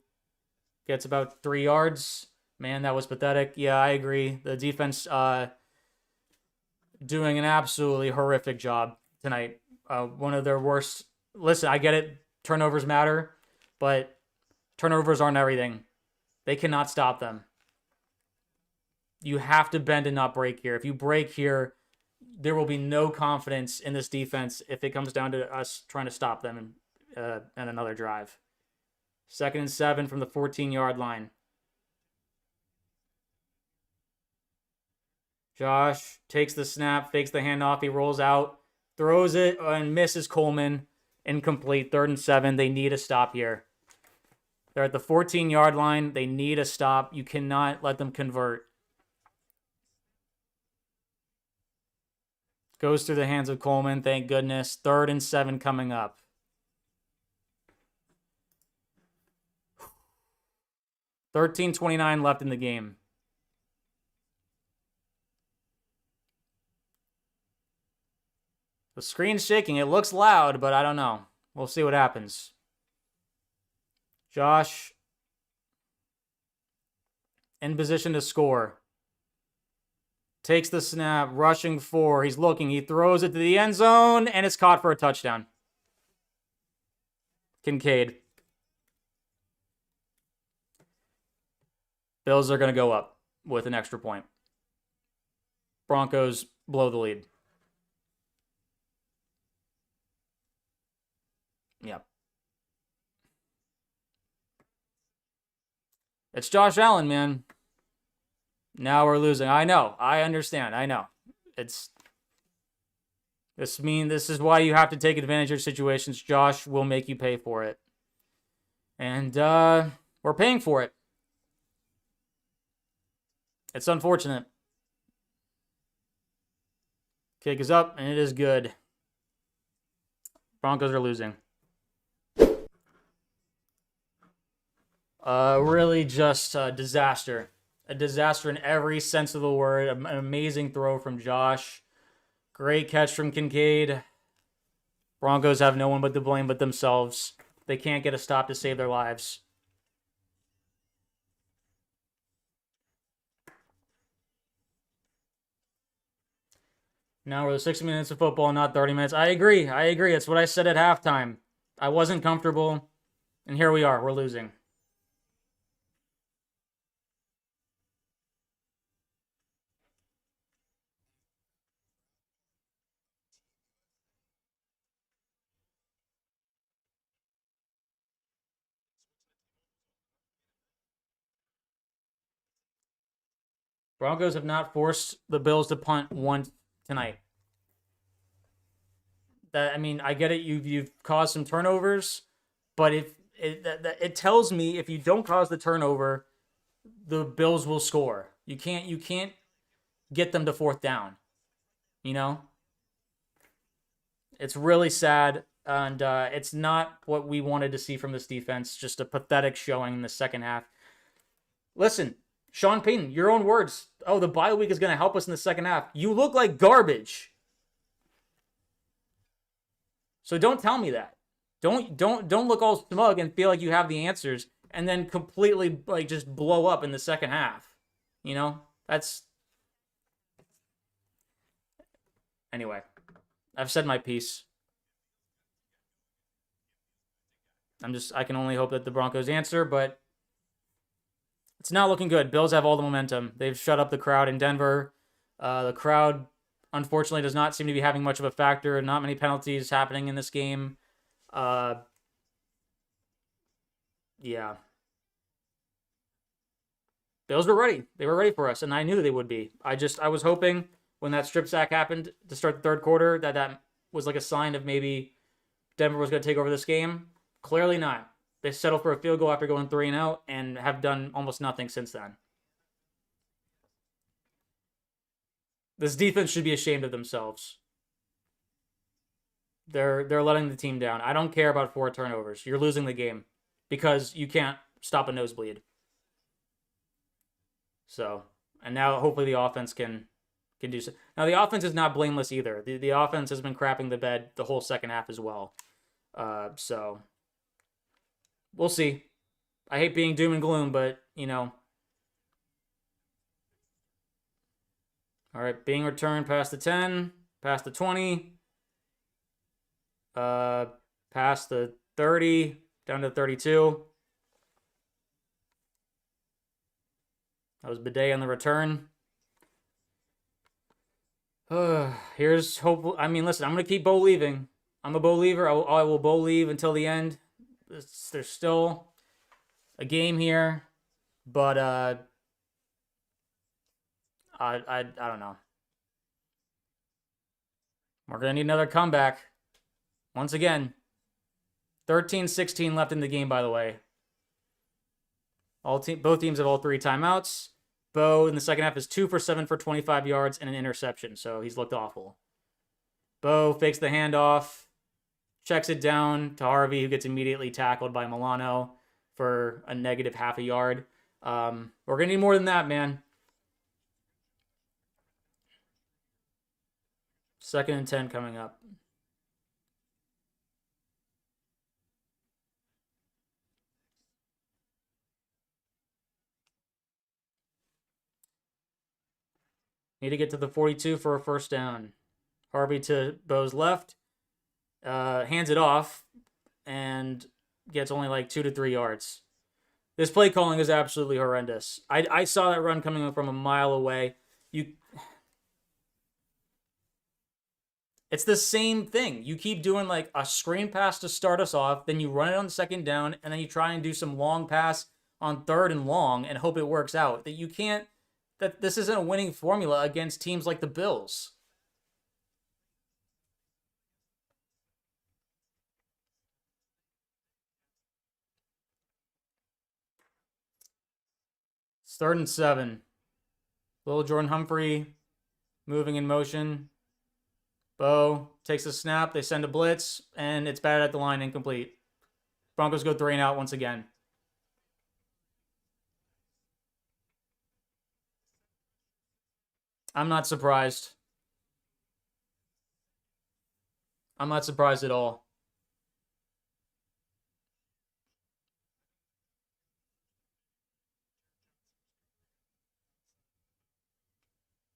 gets about 3 yards. Man, that was pathetic. Yeah, I agree. The defense doing an absolutely horrific job tonight. One of their worst. Listen, I get it. Turnovers matter, but turnovers aren't everything. They cannot stop them. You have to bend and not break here. If you break here, there will be no confidence in this defense if it comes down to us trying to stop them in another drive. 2nd and 7 from the 14-yard line. Josh takes the snap, fakes the handoff. He rolls out, throws it, and misses Coleman. Incomplete. 3rd and 7. They need a stop here. They're at the 14-yard line. They need a stop. You cannot let them convert. Goes through the hands of Coleman. Thank goodness. 3rd and 7 coming up. $13:29 left in the game. The screen's shaking. It looks loud, but I don't know. We'll see what happens. Josh in position to score. Takes the snap, rushing 4. He's looking. He throws it to the end zone, and it's caught for a touchdown. Kincaid. Bills are going to go up with an extra point. Broncos blow the lead. Yep. It's Josh Allen, man. Now we're losing. I know. I understand. I know. This is why you have to take advantage of situations. Josh will make you pay for it. And we're paying for it. It's unfortunate. Kick is up, and it is good. Broncos are losing. Really just a disaster. A disaster in every sense of the word. An amazing throw from Josh. Great catch from Kincaid. Broncos have no one but to blame but themselves. They can't get a stop to save their lives. Now we're 60 minutes of football, not 30 minutes. I agree. That's what I said at halftime. I wasn't comfortable, and here we are. We're losing. Broncos have not forced the Bills to punt once tonight. I get it. You've caused some turnovers, but if it tells me if you don't cause the turnover, the Bills will score. You can't get them to 4th down. You know, it's really sad, and it's not what we wanted to see from this defense. Just a pathetic showing in the second half. Listen, Sean Payton, your own words. Oh, the bye week is going to help us in the second half. You look like garbage. So don't tell me that. Don't look all smug and feel like you have the answers and then completely just blow up in the second half. You know? Anyway, I've said my piece. I can only hope that the Broncos answer, but it's not looking good. Bills have all the momentum. They've shut up the crowd in Denver. The crowd, unfortunately, does not seem to be having much of a factor. Not many penalties happening in this game. Yeah. Bills were ready. They were ready for us, and I knew they would be. I was hoping when that strip sack happened to start the third quarter that was like a sign of maybe Denver was going to take over this game. Clearly not. They settled for a field goal after going 3-0 and have done almost nothing since then. This defense should be ashamed of themselves. They're letting the team down. I don't care about 4 turnovers. You're losing the game because you can't stop a nosebleed. So, and now hopefully the offense can can do so. Now the offense is not blameless either. The offense has been crapping the bed the whole second half as well. So we'll see. I hate being doom and gloom, but All right, being returned past the 10, past the 20, past the 30, down to 32. That was Bidet on the return. Here's hope. I mean, listen, I'm going to keep Bo leaving. I'm a Bo leaver. I will Bo leave until the end. There's still a game here, but I don't know. We're going to need another comeback. Once again, 13-16 left in the game, by the way. Both teams have all 3 timeouts. Bo in the second half is 2 for 7 for 25 yards and an interception, so he's looked awful. Bo fakes the handoff, checks it down to Harvey, who gets immediately tackled by Milano for a negative half a yard. We're going to need more than that, man. 2nd and 10 coming up. Need to get to the 42 for a first down. Harvey to Bo's left. Hands it off and gets only like 2 to 3 yards. This play calling is absolutely horrendous. I saw that run coming from a mile away. It's the same thing. You keep doing like a screen pass to start us off, then you run it on 2nd down, and then you try and do some long pass on 3rd and long and hope it works out. That you can't. That this isn't a winning formula against teams like the Bills. It's 3rd and 7. Little Jordan Humphrey moving in motion. Bo takes a snap. They send a blitz, and it's batted at the line, incomplete. Broncos go 3 and out once again. I'm not surprised. I'm not surprised at all.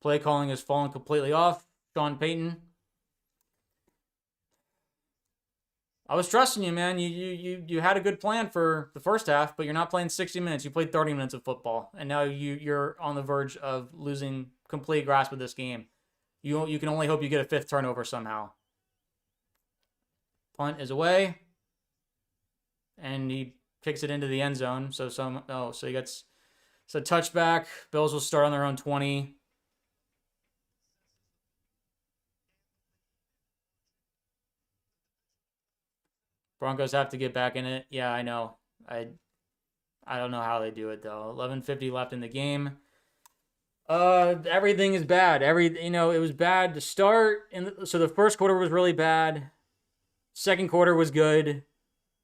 Play calling has fallen completely off. Sean Payton. I was trusting you, man. You had a good plan for the first half, but you're not playing 60 minutes. You played 30 minutes of football, and now you're on the verge of losing complete grasp of this game. You can only hope you get a 5th turnover somehow. Punt is away, and he kicks it into the end zone. So he gets a touchback. Bills will start on their own 20. Broncos have to get back in it. Yeah, I know. I don't know how they do it though. 11:50 left in the game. Everything is bad. It was bad to start, so the first quarter was really bad. Second quarter was good.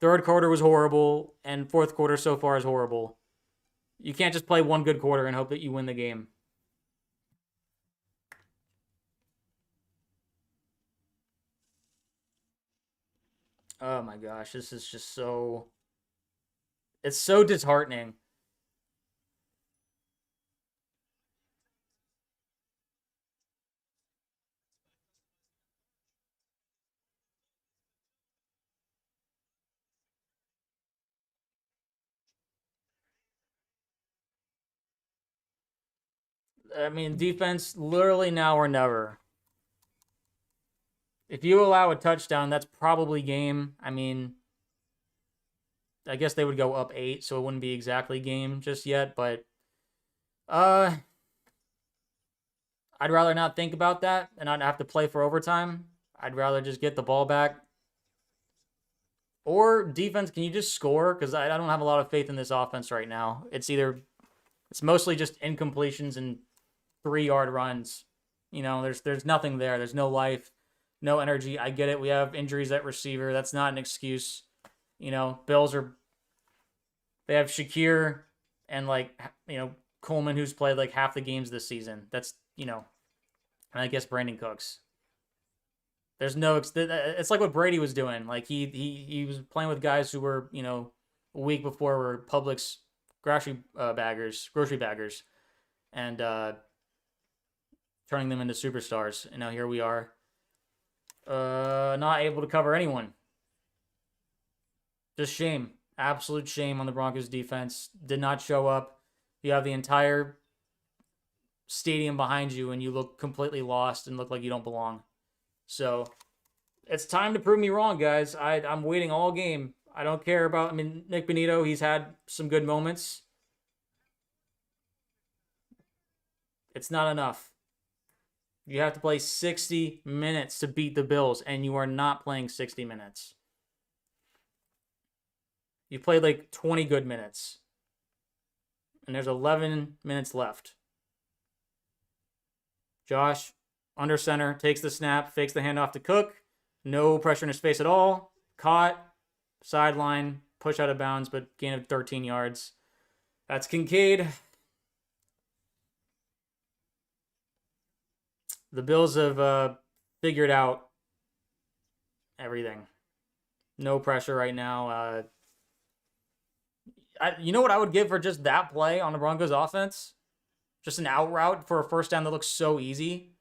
Third quarter was horrible, and fourth quarter so far is horrible. You can't just play one good quarter and hope that you win the game. Oh my gosh, this is just so... It's so disheartening. I mean, defense, literally now or never. If you allow a touchdown, that's probably game. I mean, I guess they would go up 8, so it wouldn't be exactly game just yet, but I'd rather not think about that and not have to play for overtime. I'd rather just get the ball back. Or defense, can you just score? Because I don't have a lot of faith in this offense right now. It's mostly just incompletions and 3-yard runs. There's nothing there. There's no life, no energy. I get it. We have injuries at receiver. That's not an excuse. Bills they have Shakir and Coleman, who's played like half the games this season. That's And I guess Brandon Cooks. There's no. It's like what Brady was doing. Like he was playing with guys who were a week before were Publix grocery baggers, and turning them into superstars. And now here we are, not able to cover anyone. Just shame, absolute shame on the Broncos defense. Did not show up. You have the entire stadium behind you, and you look completely lost and look like you don't belong. So it's time to prove me wrong, guys. I'm waiting all game. I don't care about. I mean, Nick Bonito, he's had some good moments. It's not enough. You have to play 60 minutes to beat the Bills, and you are not playing 60 minutes. You played like 20 good minutes. And there's 11 minutes left. Josh, under center, takes the snap, fakes the handoff to Cook. No pressure in his face at all. Caught, sideline, push out of bounds, but gain of 13 yards. That's Kincaid. The Bills have figured out everything. No pressure right now. You know what I would give for just that play on the Broncos offense? Just an out route for a first down that looks so easy.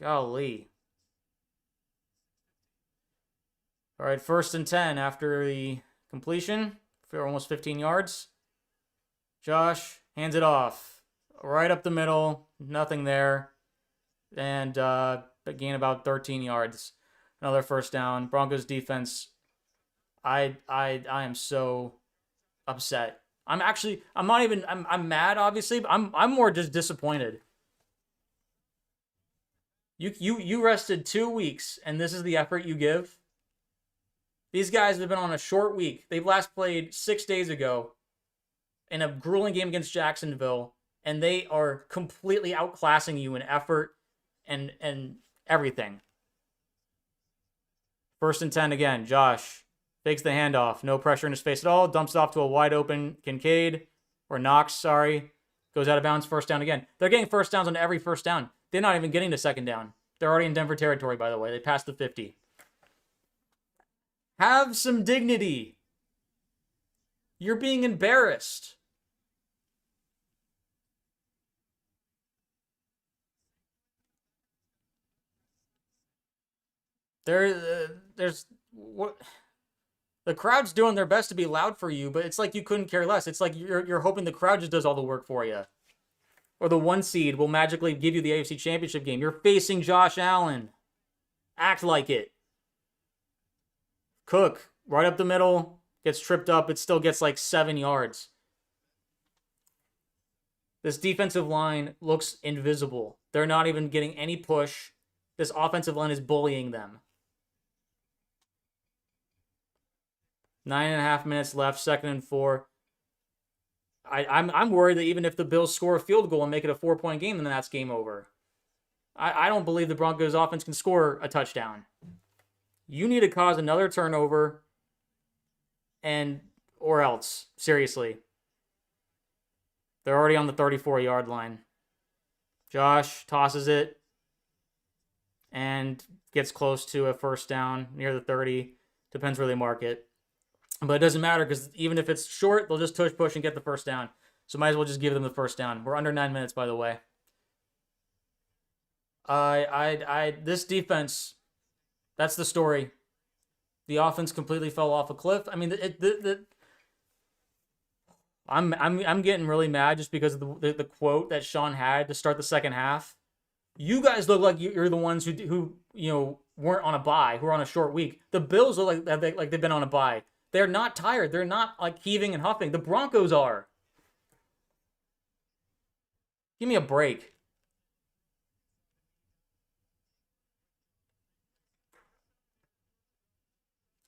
Golly. All right, 1st and 10 after the completion for almost 15 yards. Josh hands it off. Right up the middle. Nothing there. And gain about 13 yards. Another first down. Broncos defense. I am so upset. I'm mad, obviously, but I'm more just disappointed. You rested 2 weeks, and this is the effort you give? These guys have been on a short week. They've last played 6 days ago in a grueling game against Jacksonville, and they are completely outclassing you in effort and everything. 1st and 10 again. Josh takes the handoff. No pressure in his face at all. Dumps it off to a wide open Kincaid. Or Knox, sorry. Goes out of bounds. First down again. They're getting first downs on every first down. They're not even getting to second down. They're already in Denver territory, by the way. They passed the 50. Have some dignity. You're being embarrassed. There's what the crowd's doing their best to be loud for you, but it's like you couldn't care less. It's like you're hoping the crowd just does all the work for you. Or the 1 seed will magically give you the AFC Championship game. You're facing Josh Allen. Act like it. Cook, right up the middle, gets tripped up. It still gets like 7 yards. This defensive line looks invisible. They're not even getting any push. This offensive line is bullying them. 9.5 minutes left, 2nd and 4. I'm worried that even if the Bills score a field goal and make it a 4-point game, then that's game over. I don't believe the Broncos offense can score a touchdown. You need to cause another turnover or else. Seriously. They're already on the 34-yard line. Josh tosses it and gets close to a first down near the 30. Depends where they mark it. But it doesn't matter because even if it's short, they'll just tush push and get the first down. So might as well just give them the first down. We're under 9 minutes, by the way. This defense, that's the story. The offense completely fell off a cliff. I mean, I'm getting really mad just because of the quote that Sean had to start the second half. You guys look like you're the ones who weren't on a bye, who are on a short week. The Bills look like they've been on a bye. They're not tired. They're not like heaving and huffing. The Broncos are. Give me a break.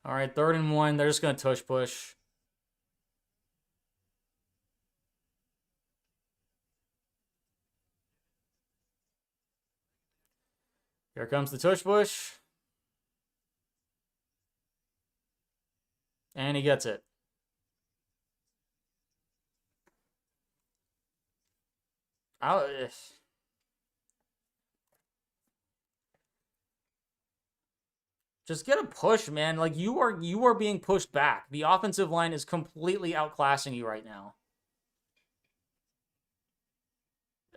All right, 3rd and 1. They're just going to tush push. Here comes the tush push. And he gets it. Just get a push, man. Like you are being pushed back. The offensive line is completely outclassing you right now.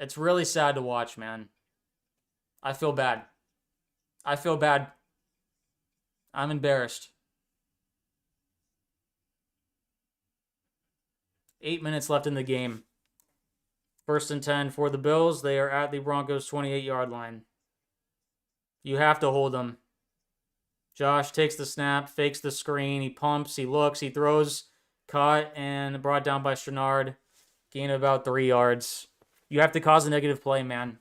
It's really sad to watch, man. I feel bad. I feel bad. I'm embarrassed. 8 minutes left in the game. 1st and 10 for the Bills. They are at the Broncos 28-yard line. You have to hold them. Josh takes the snap, fakes the screen, he pumps, he looks, he throws, caught, and brought down by Chenard. Gain of about 3 yards. You have to cause a negative play, man.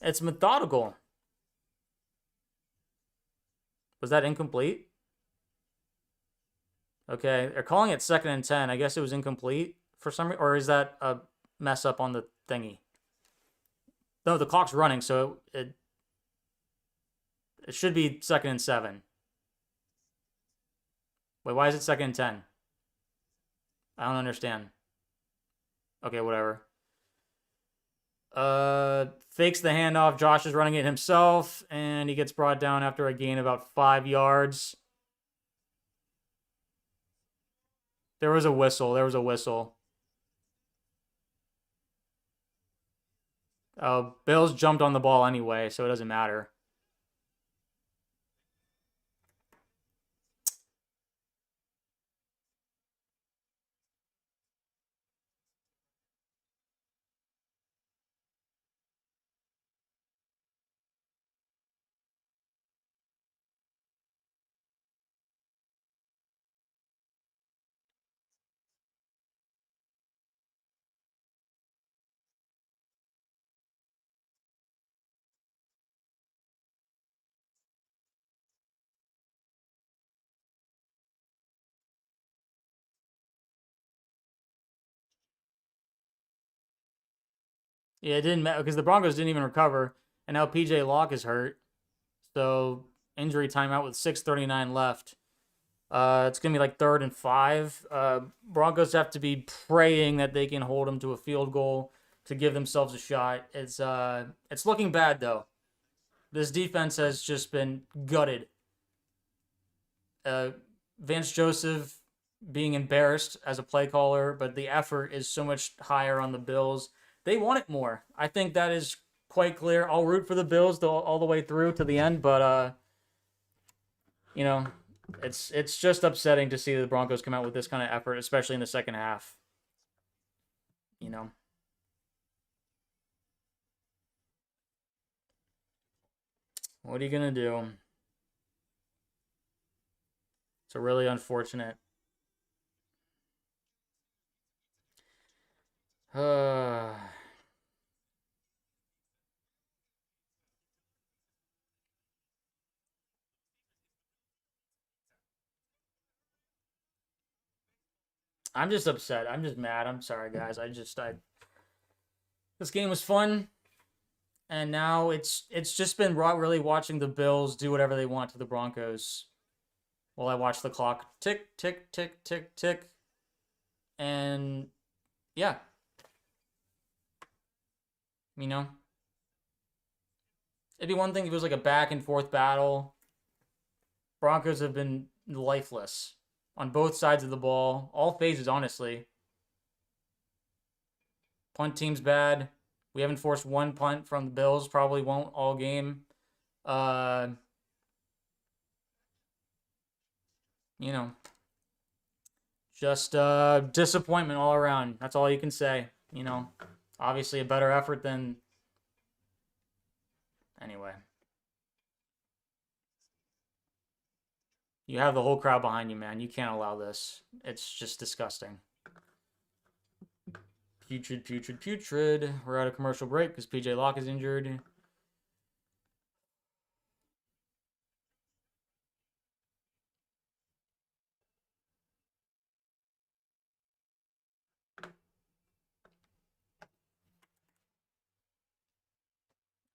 It's methodical. Was that incomplete? Okay, they're calling it 2nd and 10. I guess it was incomplete for some reason, or is that a mess up on the thingy? No, the clock's running, so it should be 2nd and 7. Wait, why is it 2nd and 10? I don't understand. Okay, whatever. Fakes the handoff. Josh is running it himself, and he gets brought down after a gain of about 5 yards. There was a whistle. There was a whistle. Bills jumped on the ball anyway, so it doesn't matter. Yeah, it didn't matter because the Broncos didn't even recover, and now PJ Locke is hurt. So injury timeout with 6:39 left. It's gonna be like 3rd and 5. Broncos have to be praying that they can hold them to a field goal to give themselves a shot. It's looking bad though. This defense has just been gutted. Vance Joseph being embarrassed as a play caller, but the effort is so much higher on the Bills. They want it more. I think that is quite clear. I'll root for the Bills all the way through to the end, but you know, it's just upsetting to see the Broncos come out with this kind of effort, especially in the second half. You know. What are you gonna do? It's a really unfortunate. I'm just upset. I'm just mad. I'm sorry, guys. This game was fun, and now it's just been really watching the Bills do whatever they want to the Broncos. While I watch the clock tick, tick, tick, tick, tick, and yeah, you know, it'd be one thing if it was like a back and forth battle. Broncos have been lifeless on both sides of the ball, all phases, honestly. Punt team's bad. We haven't forced one punt from the Bills. Probably won't all game. You know, just disappointment all around. That's all you can say. You know, obviously a better effort than. Anyway. You have the whole crowd behind you, man. You can't allow this. It's just disgusting. Putrid, putrid, putrid. We're at a commercial break because PJ Locke is injured.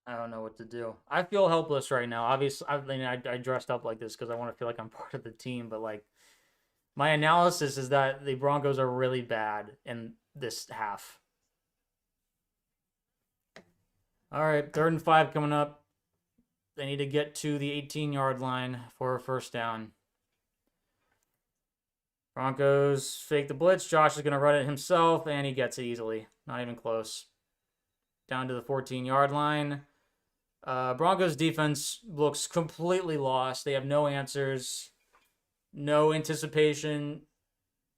I don't know what to do. I feel helpless right now. Obviously, I dressed up like this because I want to feel like I'm part of the team. But like, my analysis is that the Broncos are really bad in this half. All right, 3rd and 5 coming up. They need to get to the 18-yard line for a first down. Broncos fake the blitz. Josh is going to run it himself, and he gets it easily. Not even close. Down to the 14-yard line. Broncos defense looks completely lost. They have no answers, no anticipation.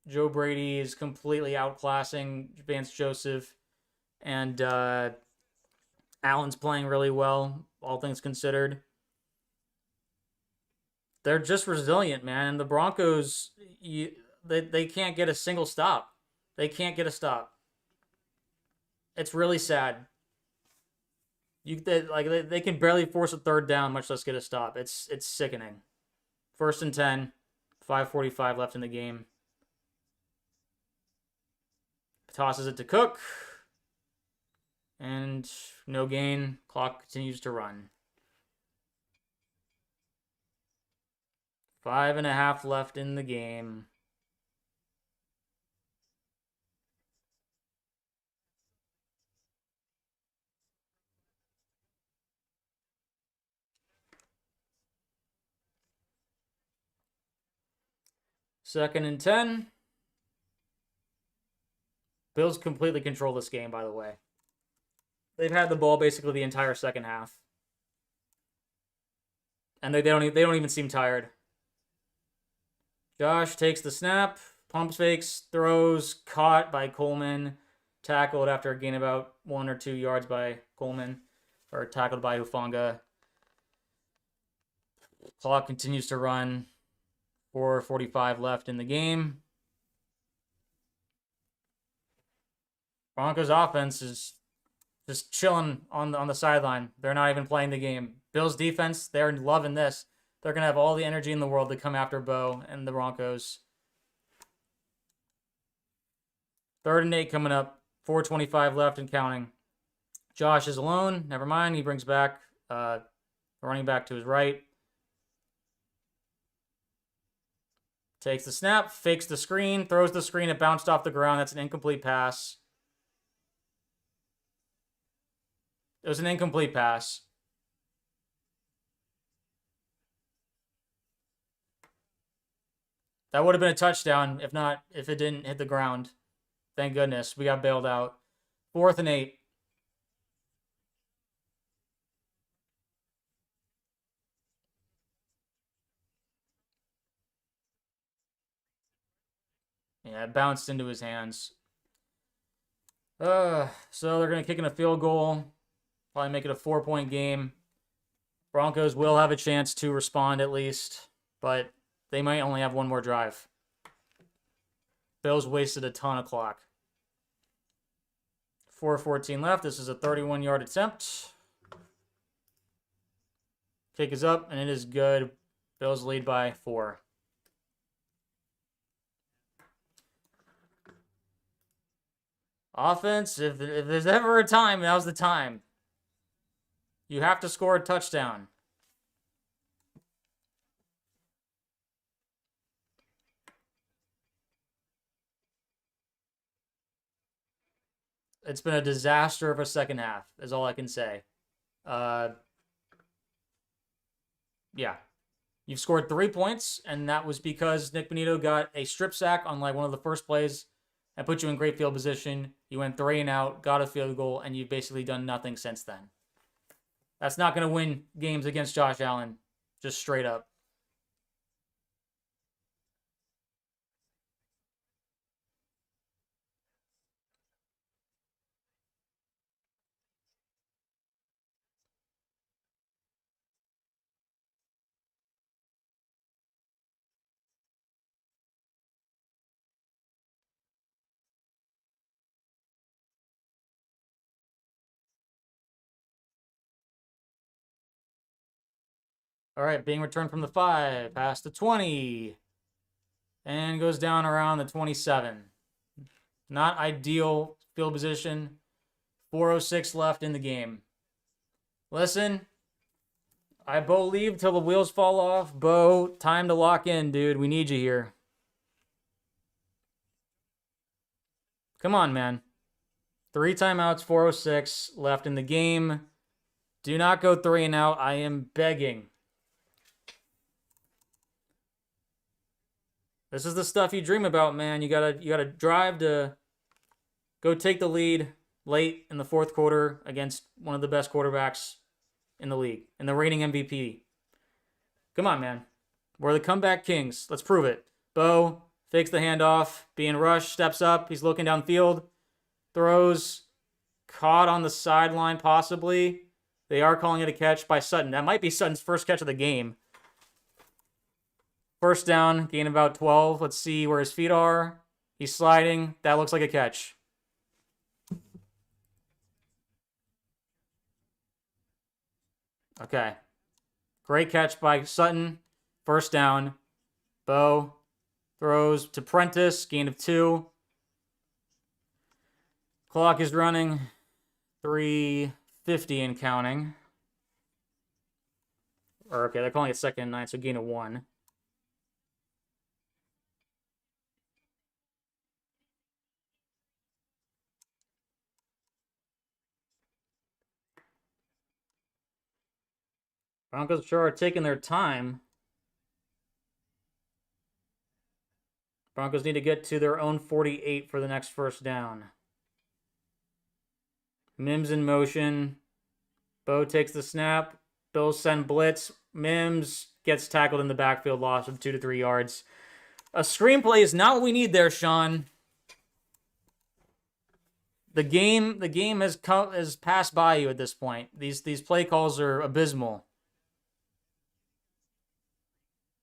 Joe Brady is completely outclassing Vance Joseph, and Allen's playing really well, all things considered. They're just resilient, man. And the Broncos, they can't get a single stop. They can't get a stop. It's really sad. They can barely force a 3rd down, much less get a stop. It's sickening. 1st and 10, 5:45 left in the game. Tosses it to Cook. And no gain. Clock continues to run. 5.5 left in the game. Second and 10. Bills completely control this game, by the way. They've had the ball basically the entire second half. And they don't even seem tired. Josh takes the snap, pump fakes, throws, caught by Coleman, tackled after a gain about 1 or 2 yards by Coleman, or tackled by Hufanga. Clock continues to run. 4:45 left in the game. Broncos offense is just chilling on the sideline. They're not even playing the game. Bills defense, they're loving this. They're going to have all the energy in the world to come after Bo and the Broncos. 3rd and 8 coming up. 4:25 left and counting. Josh is alone. Never mind. He brings back running back to his right. Takes the snap, fakes the screen, throws the screen. It bounced off the ground. That's an incomplete pass. It was an incomplete pass. That would have been a touchdown if it didn't hit the ground. Thank goodness. We got bailed out. 4th and 8. Yeah, it bounced into his hands. So they're going to kick in a field goal. Probably make it a 4-point game. Broncos will have a chance to respond at least, but they might only have one more drive. Bills wasted a ton of clock. 4:14 left. This is a 31-yard attempt. Kick is up, and it is good. Bills lead by 4. Offense, if there's ever a time, now's the time. You have to score a touchdown. It's been a disaster of a second half, is all I can say. Yeah. You've scored 3 points, and that was because Nick Bonito got a strip sack on like one of the first plays and put you in great field position. You went 3 and out, got a field goal, and you've basically done nothing since then. That's not going to win games against Josh Allen, just straight up. All right, being returned from the 5, past the 20, and goes down around the 27. Not ideal field position. 4:06 left in the game. Listen, I believe till the wheels fall off. Bo, time to lock in, dude. We need you here. Come on, man. 3 timeouts, 4:06 left in the game. Do not go 3 and out. I am begging. This is the stuff you dream about, man. You gotta drive to go take the lead late in the fourth quarter against one of the best quarterbacks in the league and the reigning MVP. Come on, man. We're the comeback kings. Let's prove it. Bo fakes the handoff. Being rushed, steps up. He's looking downfield. Throws. Caught on the sideline, possibly. They are calling it a catch by Sutton. That might be Sutton's first catch of the game. First down, gain about 12. Let's see where his feet are. He's sliding. That looks like a catch. Okay. Great catch by Sutton. First down. Bo throws to Prentice. Gain of 2. Clock is running. 3:50 and counting. Or, okay, they're calling it 2nd and 9, so gain of 1. Broncos sure are taking their time. Broncos need to get to their own 48 for the next first down. Mims in motion. Bo takes the snap. Bills send blitz. Mims gets tackled in the backfield, loss of 2 to 3 yards. A screenplay is not what we need there, Sean. The game has passed by you at this point. These play calls are abysmal.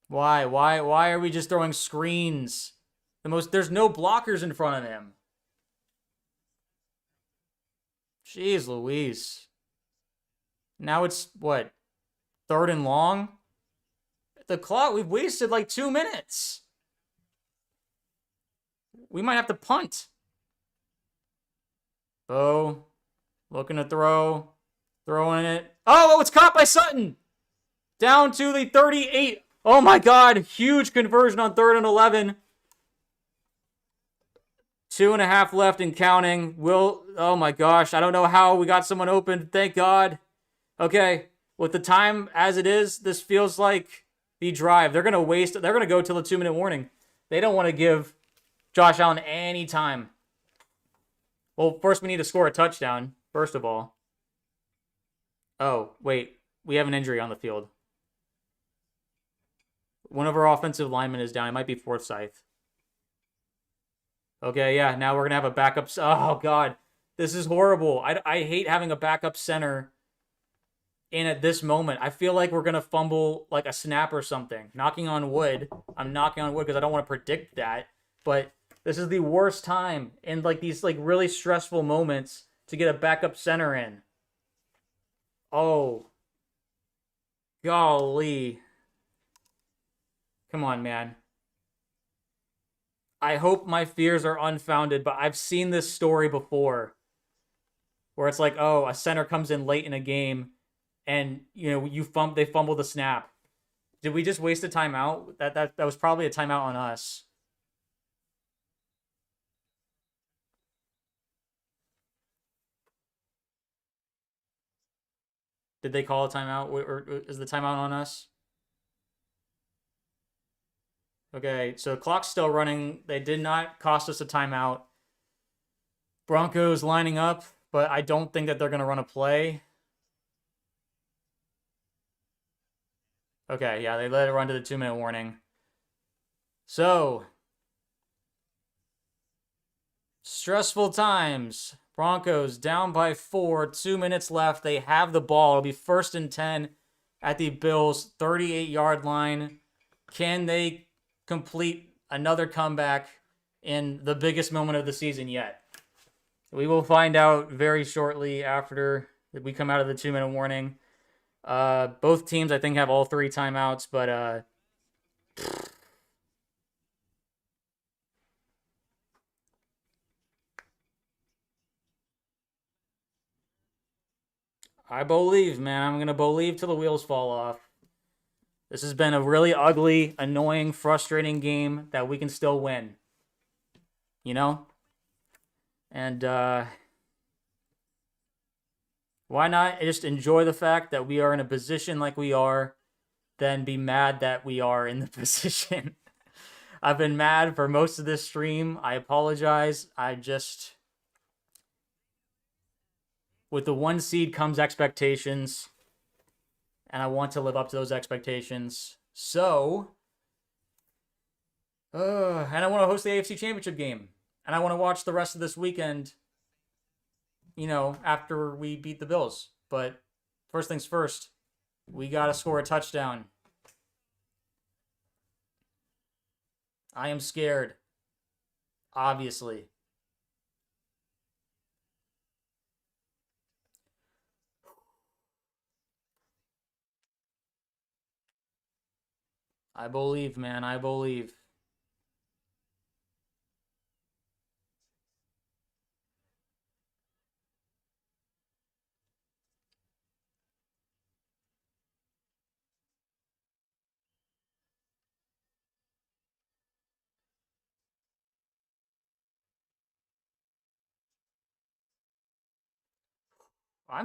Why are we just throwing screens? There's no blockers in front of him. Jeez Louise. Now it's what? 3rd and long? The clock, we've wasted like 2 minutes. We might have to punt. Bo looking to throw. Throwing it. Oh, it's caught by Sutton. Down to the 38. Oh my God. Huge conversion on 3rd and 11. 2.5 left and counting. Oh my gosh. I don't know how we got someone open. Thank God. Okay. With the time as it is, this feels like the drive. They're going to go till the 2-minute warning. They don't want to give Josh Allen any time. Well, first we need to score a touchdown, first of all. Oh, wait. We have an injury on the field. One of our offensive linemen is down. It might be Forsyth. Okay, yeah, now we're going to have a backup. Oh, God. This is horrible. I hate having a backup center in at this moment. I feel like we're going to fumble like a snap or something. Knocking on wood. I'm knocking on wood because I don't want to predict that. But this is the worst time in like these like really stressful moments to get a backup center in. Oh. Golly. Come on, man. I hope my fears are unfounded, but I've seen this story before. Where it's like, oh, a center comes in late in a game and they fumble the snap. Did we just waste a timeout? That was probably a timeout on us. Did they call a timeout, or is the timeout on us? Okay, so the clock's still running. They did not cost us a timeout. Broncos lining up, but I don't think that they're going to run a play. Okay, yeah, they let it run to the 2-minute warning. So, stressful times. Broncos down by 4, 2 minutes left. They have the ball. It'll be 1st and 10 at the Bills' 38-yard line. Can they complete another comeback in the biggest moment of the season yet? We will find out very shortly after we come out of the 2-minute warning. Both teams, I think, have all 3 timeouts, but I believe, man. I'm going to believe till the wheels fall off. This has been a really ugly, annoying, frustrating game that we can still win. You know? And, Why not just enjoy the fact that we are in a position like we are, then be mad that we are in the position? I've been mad for most of this stream. I apologize. With the 1 seed comes expectations, and I want to live up to those expectations. So, and I want to host the AFC Championship game, and I want to watch the rest of this weekend, after we beat the Bills. But first things first, we got to score a touchdown. I am scared. Obviously. I believe, man. I believe. I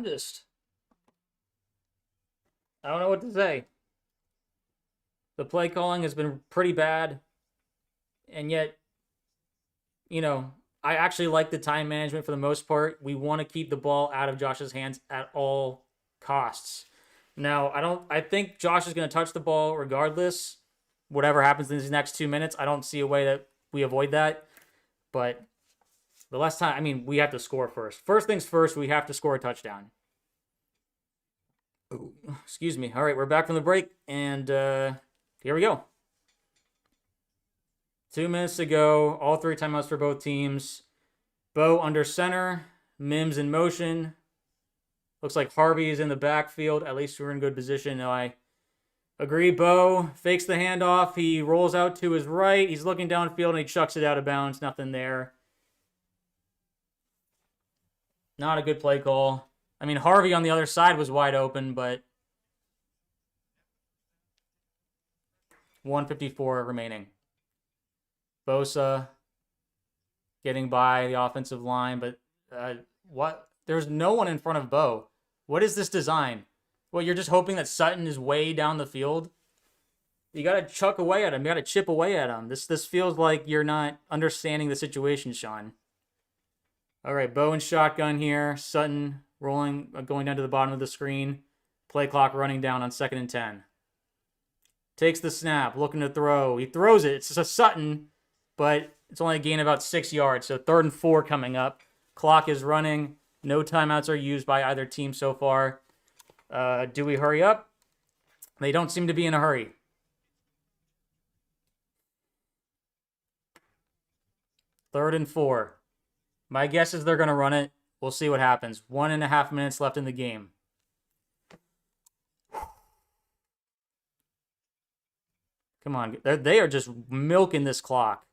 don't know what to say. The play calling has been pretty bad, and yet, I actually like the time management for the most part. We want to keep the ball out of Josh's hands at all costs. Now, I think Josh is going to touch the ball regardless. Whatever happens in these next 2 minutes, I don't see a way that we avoid that. But the last time, we have to score first. First things first, we have to score a touchdown. Ooh, excuse me. All right, we're back from the break, and here we go. 2 minutes to go. All 3 timeouts for both teams. Bo under center. Mims in motion. Looks like Harvey is in the backfield. At least we're in good position. No, I agree. Bo fakes the handoff. He rolls out to his right. He's looking downfield, and he chucks it out of bounds. Nothing there. Not a good play call. Harvey on the other side was wide open, but 1:54 remaining. Bosa getting by the offensive line, but what? There's no one in front of Bo. What is this design? Well, you're just hoping that Sutton is way down the field? You got to chuck away at him. You got to chip away at him. This feels like you're not understanding the situation, Sean. All right, Bo in shotgun here. Sutton rolling, going down to the bottom of the screen. Play clock running down on 2nd and 10. Takes the snap, looking to throw. He throws it. It's just a Sutton, but it's only a gain of about 6 yards. So 3rd and 4 coming up. Clock is running. No timeouts are used by either team so far. Do we hurry up? They don't seem to be in a hurry. Third and 4. My guess is they're going to run it. We'll see what happens. 1.5 minutes left in the game. Come on. They are just milking this clock.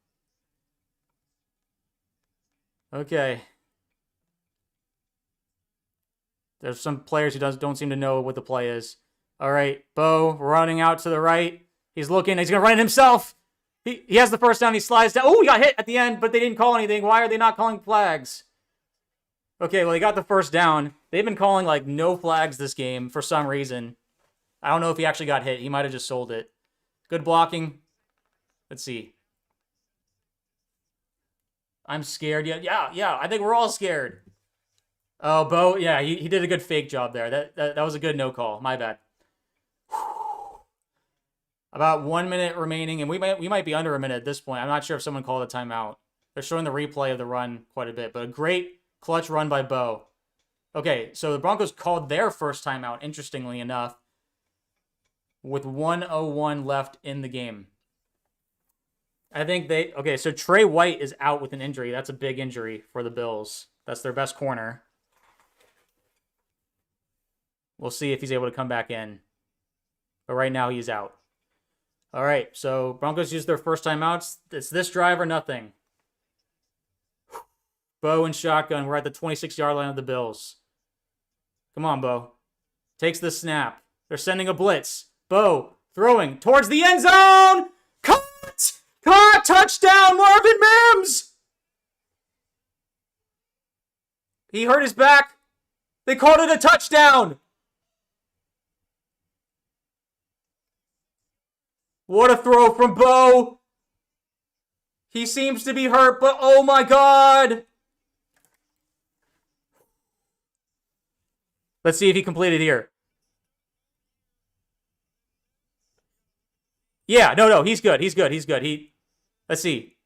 Okay. There's some players who don't seem to know what the play is. All right. Bo running out to the right. He's looking. He's going to run it himself. He has the first down. He slides down. Oh, he got hit at the end, but they didn't call anything. Why are they not calling flags? Okay, well, he got the first down. They've been calling, no flags this game for some reason. I don't know if he actually got hit. He might have just sold it. Good blocking. Let's see. I'm scared. Yeah. I think we're all scared. Oh, Bo. Yeah, he did a good fake job there. That was a good no call. My bad. About 1 minute remaining, and we might be under a minute at this point. I'm not sure if someone called a timeout. They're showing the replay of the run quite a bit, but a great clutch run by Bo. Okay, so the Broncos called their first timeout, interestingly enough, with 1:01 left in the game. I think so Trey White is out with an injury. That's a big injury for the Bills. That's their best corner. We'll see if he's able to come back in. But right now he's out. All right, so Broncos use their first timeouts. It's this drive or nothing. Bo in shotgun. We're at the 26-yard line of the Bills. Come on, Bo. Takes the snap. They're sending a blitz. Bo throwing towards the end zone. Caught! Touchdown, Marvin Mims! He hurt his back. They called it a touchdown. What a throw from Bo. He seems to be hurt, but oh my God. Let's see if he completed here. Yeah, no, he's good. Let's see.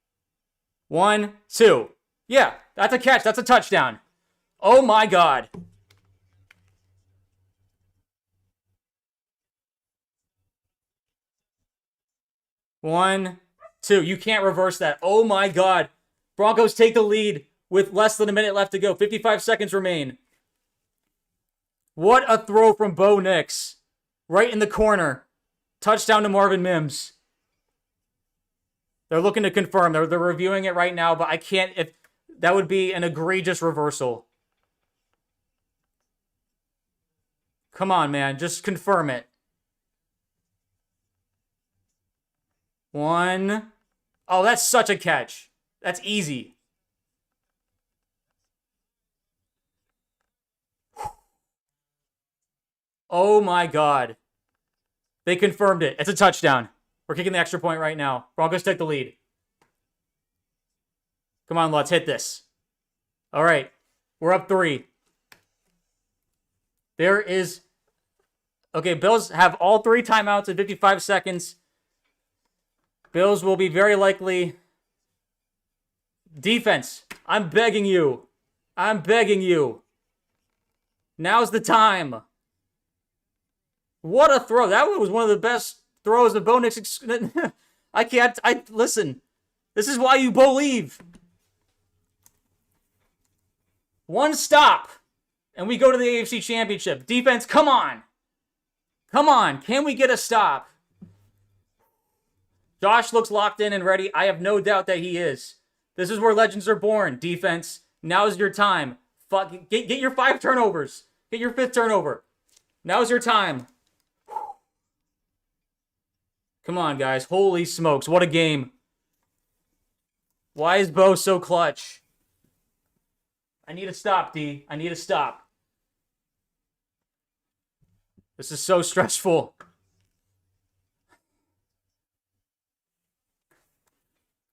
1, 2. Yeah, that's a catch. That's a touchdown. Oh my God. One, two. You can't reverse that. Oh my God. Broncos take the lead with less than a minute left to go. 55 seconds remain. What a throw from Bo Nix. Right in the corner. Touchdown to Marvin Mims. They're looking to confirm. They're reviewing it right now, but I can't. If that would be an egregious reversal. Come on, man. Just confirm it. 1. Oh, that's such a catch. That's easy. Oh my God. They confirmed it. It's a touchdown. We're kicking the extra point right now. Broncos take the lead. Come on, let's hit this. All right. We're up 3. There is... Okay, Bills have all 3 timeouts in 55 seconds. Bills will be very likely... Defense, I'm begging you. I'm begging you. Now's the time. What a throw. That was one of the best throws of Bo Nix. Listen. This is why you believe. 1 stop. And we go to the AFC Championship. Defense, come on. Come on. Can we get a stop? Josh looks locked in and ready. I have no doubt that he is. This is where legends are born. Defense, now's your time. Get your 5 turnovers. Get your 5th turnover. Now's your time. Come on, guys. Holy smokes. What a game. Why is Bo so clutch? I need a stop, D. I need a stop. This is so stressful.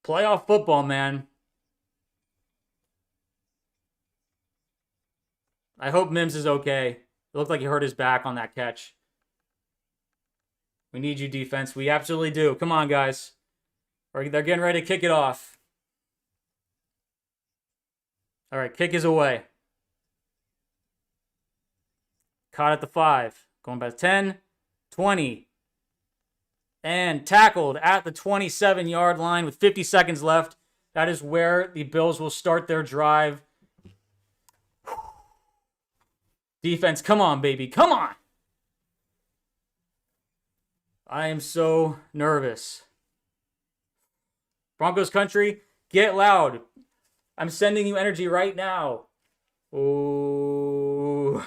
Playoff football, man. I hope Mims is okay. It looked like he hurt his back on that catch. We need you, defense. We absolutely do. Come on, guys. They're getting ready to kick it off. All right, kick is away. Caught at the 5. Going back 10, 20. And tackled at the 27-yard line with 50 seconds left. That is where the Bills will start their drive. Defense, come on, baby. Come on. I am so nervous. Broncos country, get loud. I'm sending you energy right now. Oh,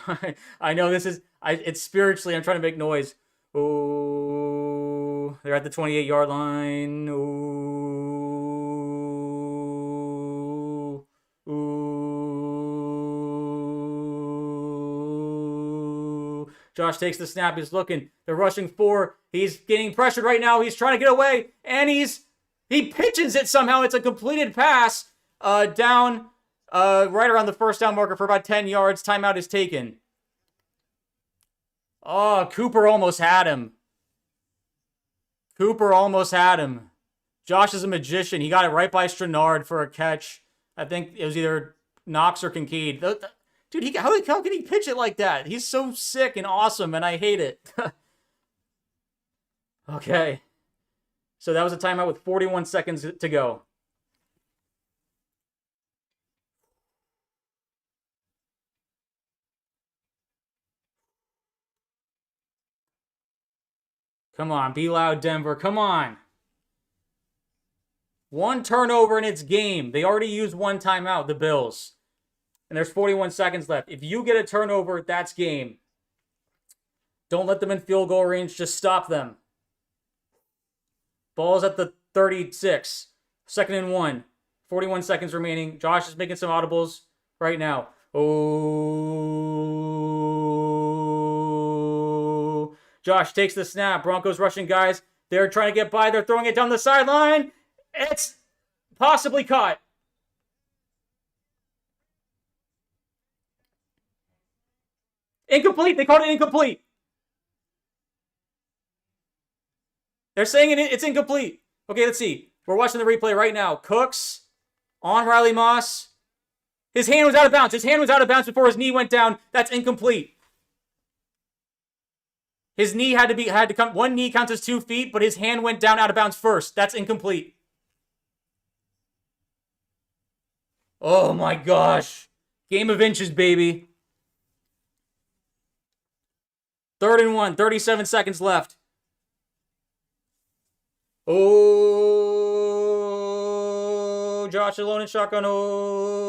I know this is, it's spiritually, I'm trying to make noise. Oh, they're at the 28-yard line. Oh, oh. Josh takes the snap. He's looking. They're rushing 4. He's getting pressured right now. He's trying to get away, and he pitches it somehow. It's a completed pass down right around the first down marker for about 10 yards. Timeout is taken. Oh, Cooper almost had him. Josh is a magician. He got it right by Stranard for a catch. I think it was either Knox or Kincaid. Dude, how can he pitch it like that? He's so sick and awesome, and I hate it. Okay. So that was a timeout with 41 seconds to go. Come on, be loud, Denver. Come on. 1 turnover and it's game. They already used 1 timeout, the Bills. And there's 41 seconds left. If you get a turnover, that's game. Don't let them in field goal range. Just stop them. Ball's at the 36. 2nd and 1. 41 seconds remaining. Josh is making some audibles right now. Oh. Josh takes the snap. Broncos rushing guys. They're trying to get by. They're throwing it down the sideline. It's possibly caught. Incomplete. They called it incomplete. They're saying it's incomplete. Okay, let's see. We're watching the replay right now. Cooks on Riley Moss. His hand was out of bounds. His hand was out of bounds before his knee went down. That's incomplete. His knee had to come. One knee counts as 2 feet, but his hand went down out of bounds first. That's incomplete. Oh my gosh. Game of inches, baby. 3rd and 1, 37 seconds left. Oh, Josh alone in shotgun. Oh.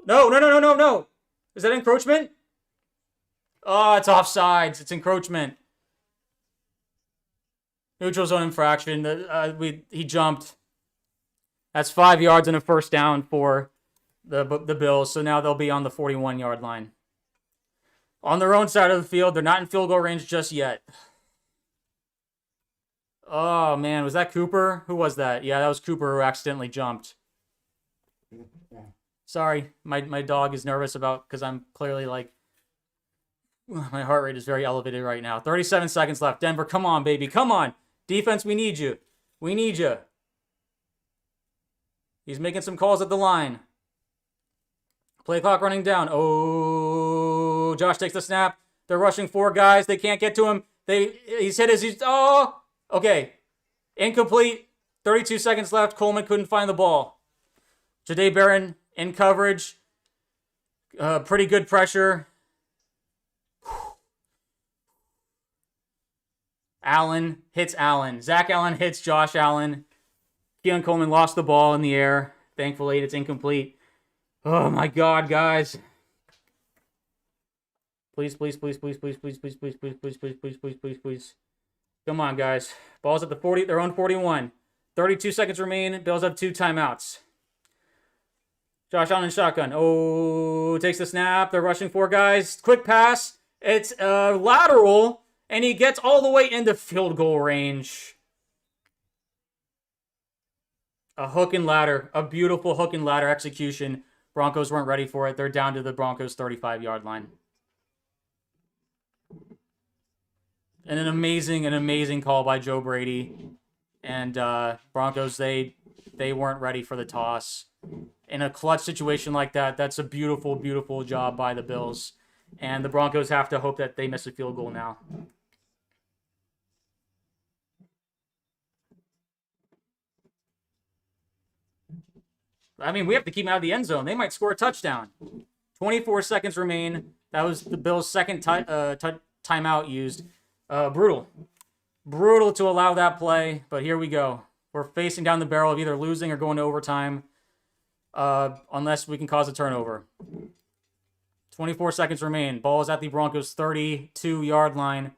No. Is that encroachment? Oh, it's offsides. It's encroachment. Neutral zone infraction. He jumped. That's 5 yards and a first down for the Bills. So now they'll be on the 41-yard line. On their own side of the field. They're not in field goal range just yet. Oh, man. Was that Cooper? Who was that? Yeah, that was Cooper who accidentally jumped. Sorry. My dog is nervous because I'm clearly like... My heart rate is very elevated right now. 37 seconds left. Denver, come on, baby. Come on. Defense, we need you. We need you. He's making some calls at the line. Play clock running down. Oh, Josh takes the snap. They're rushing 4 guys. They can't get to him. He's hit okay. Incomplete. 32 seconds left. Coleman couldn't find the ball. Jahdae Barron in coverage. Pretty good pressure. Allen hits Allen. Zach Allen hits Josh Allen. Keon Coleman lost the ball in the air. Thankfully, it's incomplete. Oh my God, guys. Please. Come on, guys. Ball's at the 40, their own 41. 32 seconds remain. Bills have 2 timeouts. Josh Allen in shotgun. Oh, takes the snap. They're rushing 4 guys. Quick pass. It's lateral, and he gets all the way into field goal range. A hook and ladder. A beautiful hook and ladder execution. Broncos weren't ready for it. They're down to the Broncos' 35-yard line. And an amazing call by Joe Brady. And Broncos, they weren't ready for the toss. In a clutch situation like that, that's a beautiful job by the Bills. And the Broncos have to hope that they miss a field goal now. I mean, we have to keep them out of the end zone. They might score a touchdown. 24 seconds remain. That was the Bills' second timeout used. Brutal to allow that play, but here we go. We're facing down the barrel of either losing or going to overtime, unless we can cause a turnover. 24 seconds remain. Ball is at the Broncos' 32-yard line.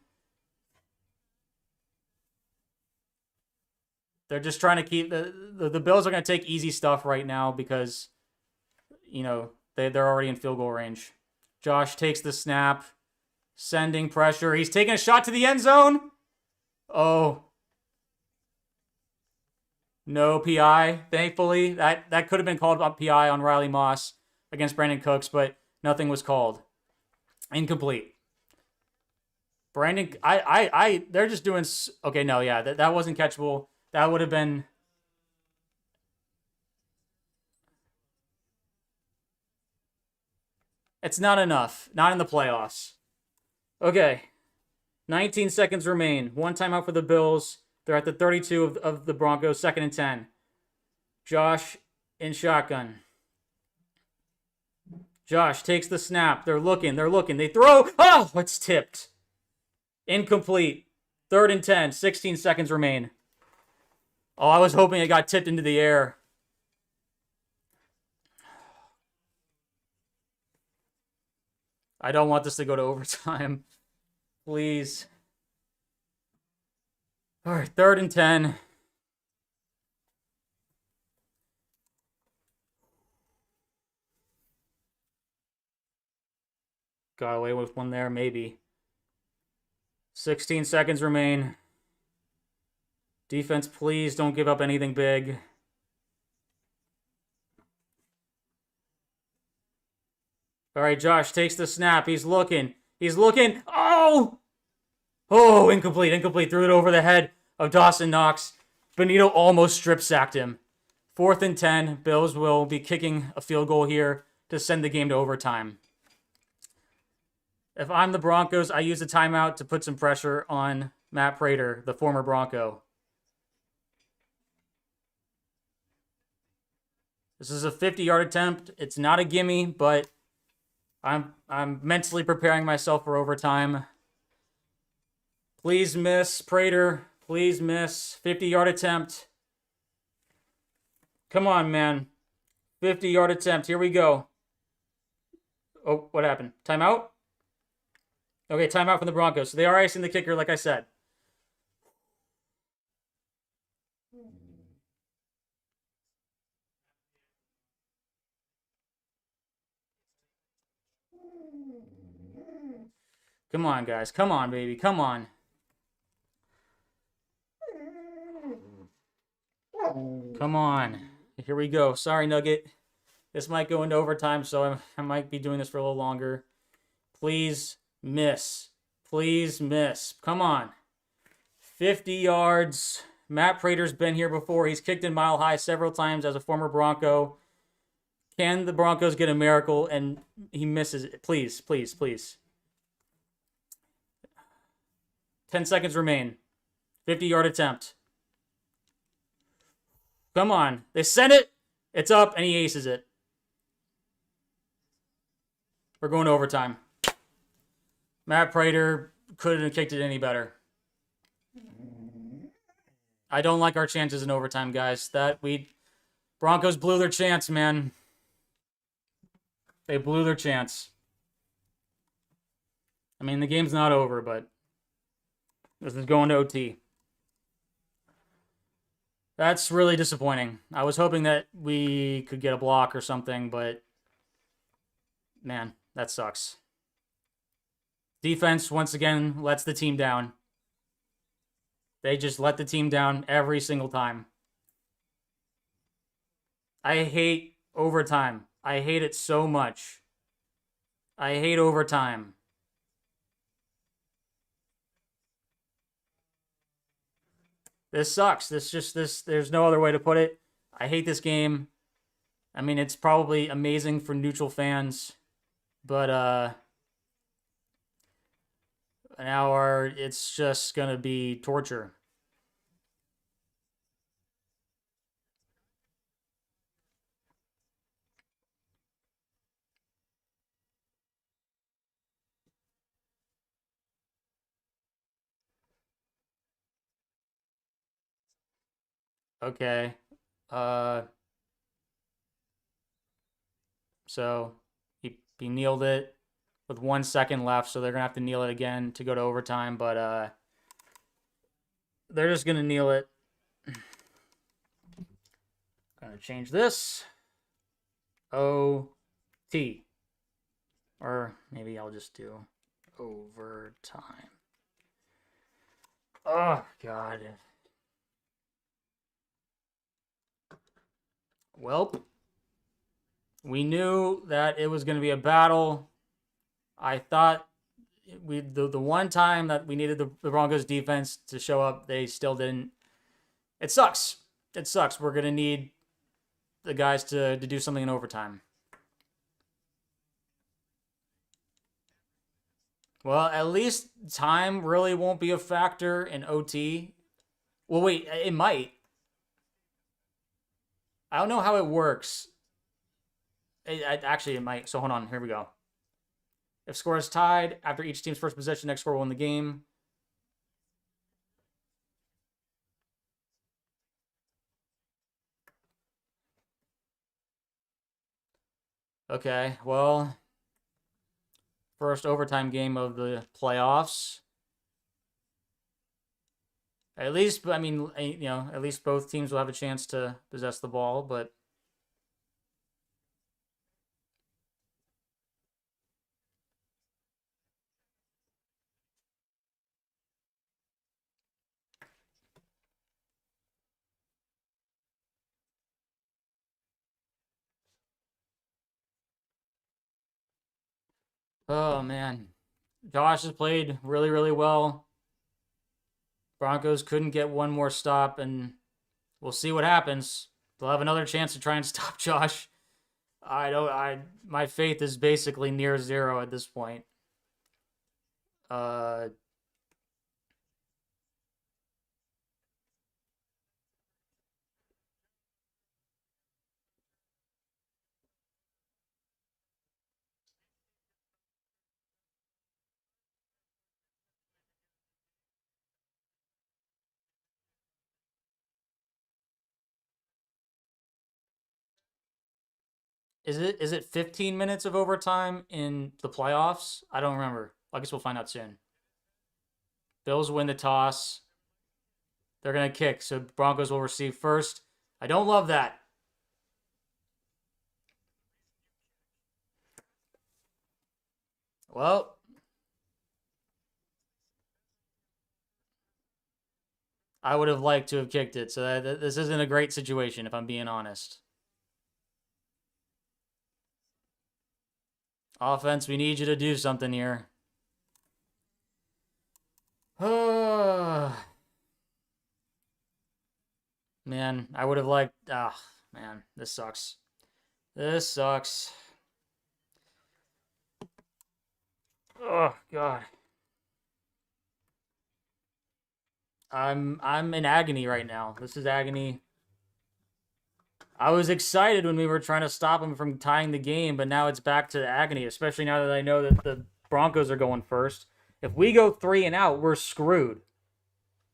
They're just trying to keep... The Bills are going to take easy stuff right now because, you know, they're already in field goal range. Josh takes the snap. Sending pressure. He's taking a shot to the end zone. Oh. No PI, thankfully. That could have been called up PI on Riley Moss against Brandon Cooks, but nothing was called. Incomplete. Brandon, they're just doing... Okay, no, yeah, that wasn't catchable. That would have been... It's not enough. Not in the playoffs. Okay. 19 seconds remain. 1 timeout for the Bills. They're at the 32 of the Broncos. 2nd and 10. Josh in shotgun. Josh takes the snap. They're looking. They throw. Oh, it's tipped. Incomplete. 3rd and 10. 16 seconds remain. Oh, I was hoping it got tipped into the air. I don't want this to go to overtime. Please. All right, 3rd and 10. Got away with one there, maybe. 16 seconds remain. Defense, please don't give up anything big. All right, Josh takes the snap. He's looking. He's looking. Oh! Oh, incomplete. Incomplete. Threw it over the head of Dawson Knox. Benito almost strip sacked him. 4th and 10. Bills will be kicking a field goal here to send the game to overtime. If I'm the Broncos, I use a timeout to put some pressure on Matt Prater, the former Bronco. This is a 50-yard attempt. It's not a gimme, but I'm mentally preparing myself for overtime. Please miss, Prater. Please miss. 50-yard attempt. Come on, man. 50-yard attempt. Here we go. Oh, what happened? Timeout? Okay, timeout from the Broncos. So they are icing the kicker, like I said. Come on, guys. Come on, baby. Come on. Come on. Here we go. Sorry, Nugget. This might go into overtime, so I might be doing this for a little longer. Please miss. Please miss. Come on. 50 yards. Matt Prater's been here before. He's kicked in Mile High several times as a former Bronco. Can the Broncos get a miracle? And he misses it. Please, please, please. 10 seconds remain. 50-yard attempt. Come on. They sent it. It's up, and he aces it. We're going to overtime. Matt Prater couldn't have kicked it any better. I don't like our chances in overtime, guys. Broncos blew their chance, man. They blew their chance. I mean, the game's not over, but this is going to OT. That's really disappointing. I was hoping that we could get a block or something, but man, that sucks. Defense, once again, lets the team down. They just let the team down every single time. I hate overtime. I hate it so much. I hate overtime. This sucks. There's no other way to put it. I hate this game. I mean, it's probably amazing for neutral fans, but now it's just gonna be torture. Okay. So he kneeled it with 1 second left, so they're gonna have to kneel it again to go to overtime, but they're just gonna kneel it. Gonna change this. OT. Or maybe I'll just do overtime. Oh, God. Well, we knew that it was going to be a battle. I thought the one time that we needed the Broncos defense to show up, they still didn't. It sucks. It sucks. We're going to need the guys to do something in overtime. Well, at least time really won't be a factor in OT. Well, wait, it might. I don't know how it works. Actually, it might. So hold on. Here we go. If score is tied after each team's first possession, next score will win the game. Okay, well, first overtime game of the playoffs. At least, I mean, at least both teams will have a chance to possess the ball, but Oh, man. Josh has played really, really well. Broncos couldn't get one more stop, and we'll see what happens. They'll have another chance to try and stop Josh. My faith is basically near zero at this point. Uh, is it 15 minutes of overtime in the playoffs? I don't remember. I guess we'll find out soon. Bills win the toss. They're gonna kick, so Broncos will receive first. I don't love that. Well, I would have liked to have kicked it, so this isn't a great situation if I'm being honest. Offense, we need you to do something here. Man, I would have liked. Man, this sucks. This sucks. Oh God. I'm in agony right now. This is agony. I was excited when we were trying to stop him from tying the game, but now it's back to agony, especially now that I know that the Broncos are going first. If we go 3 and out, we're screwed.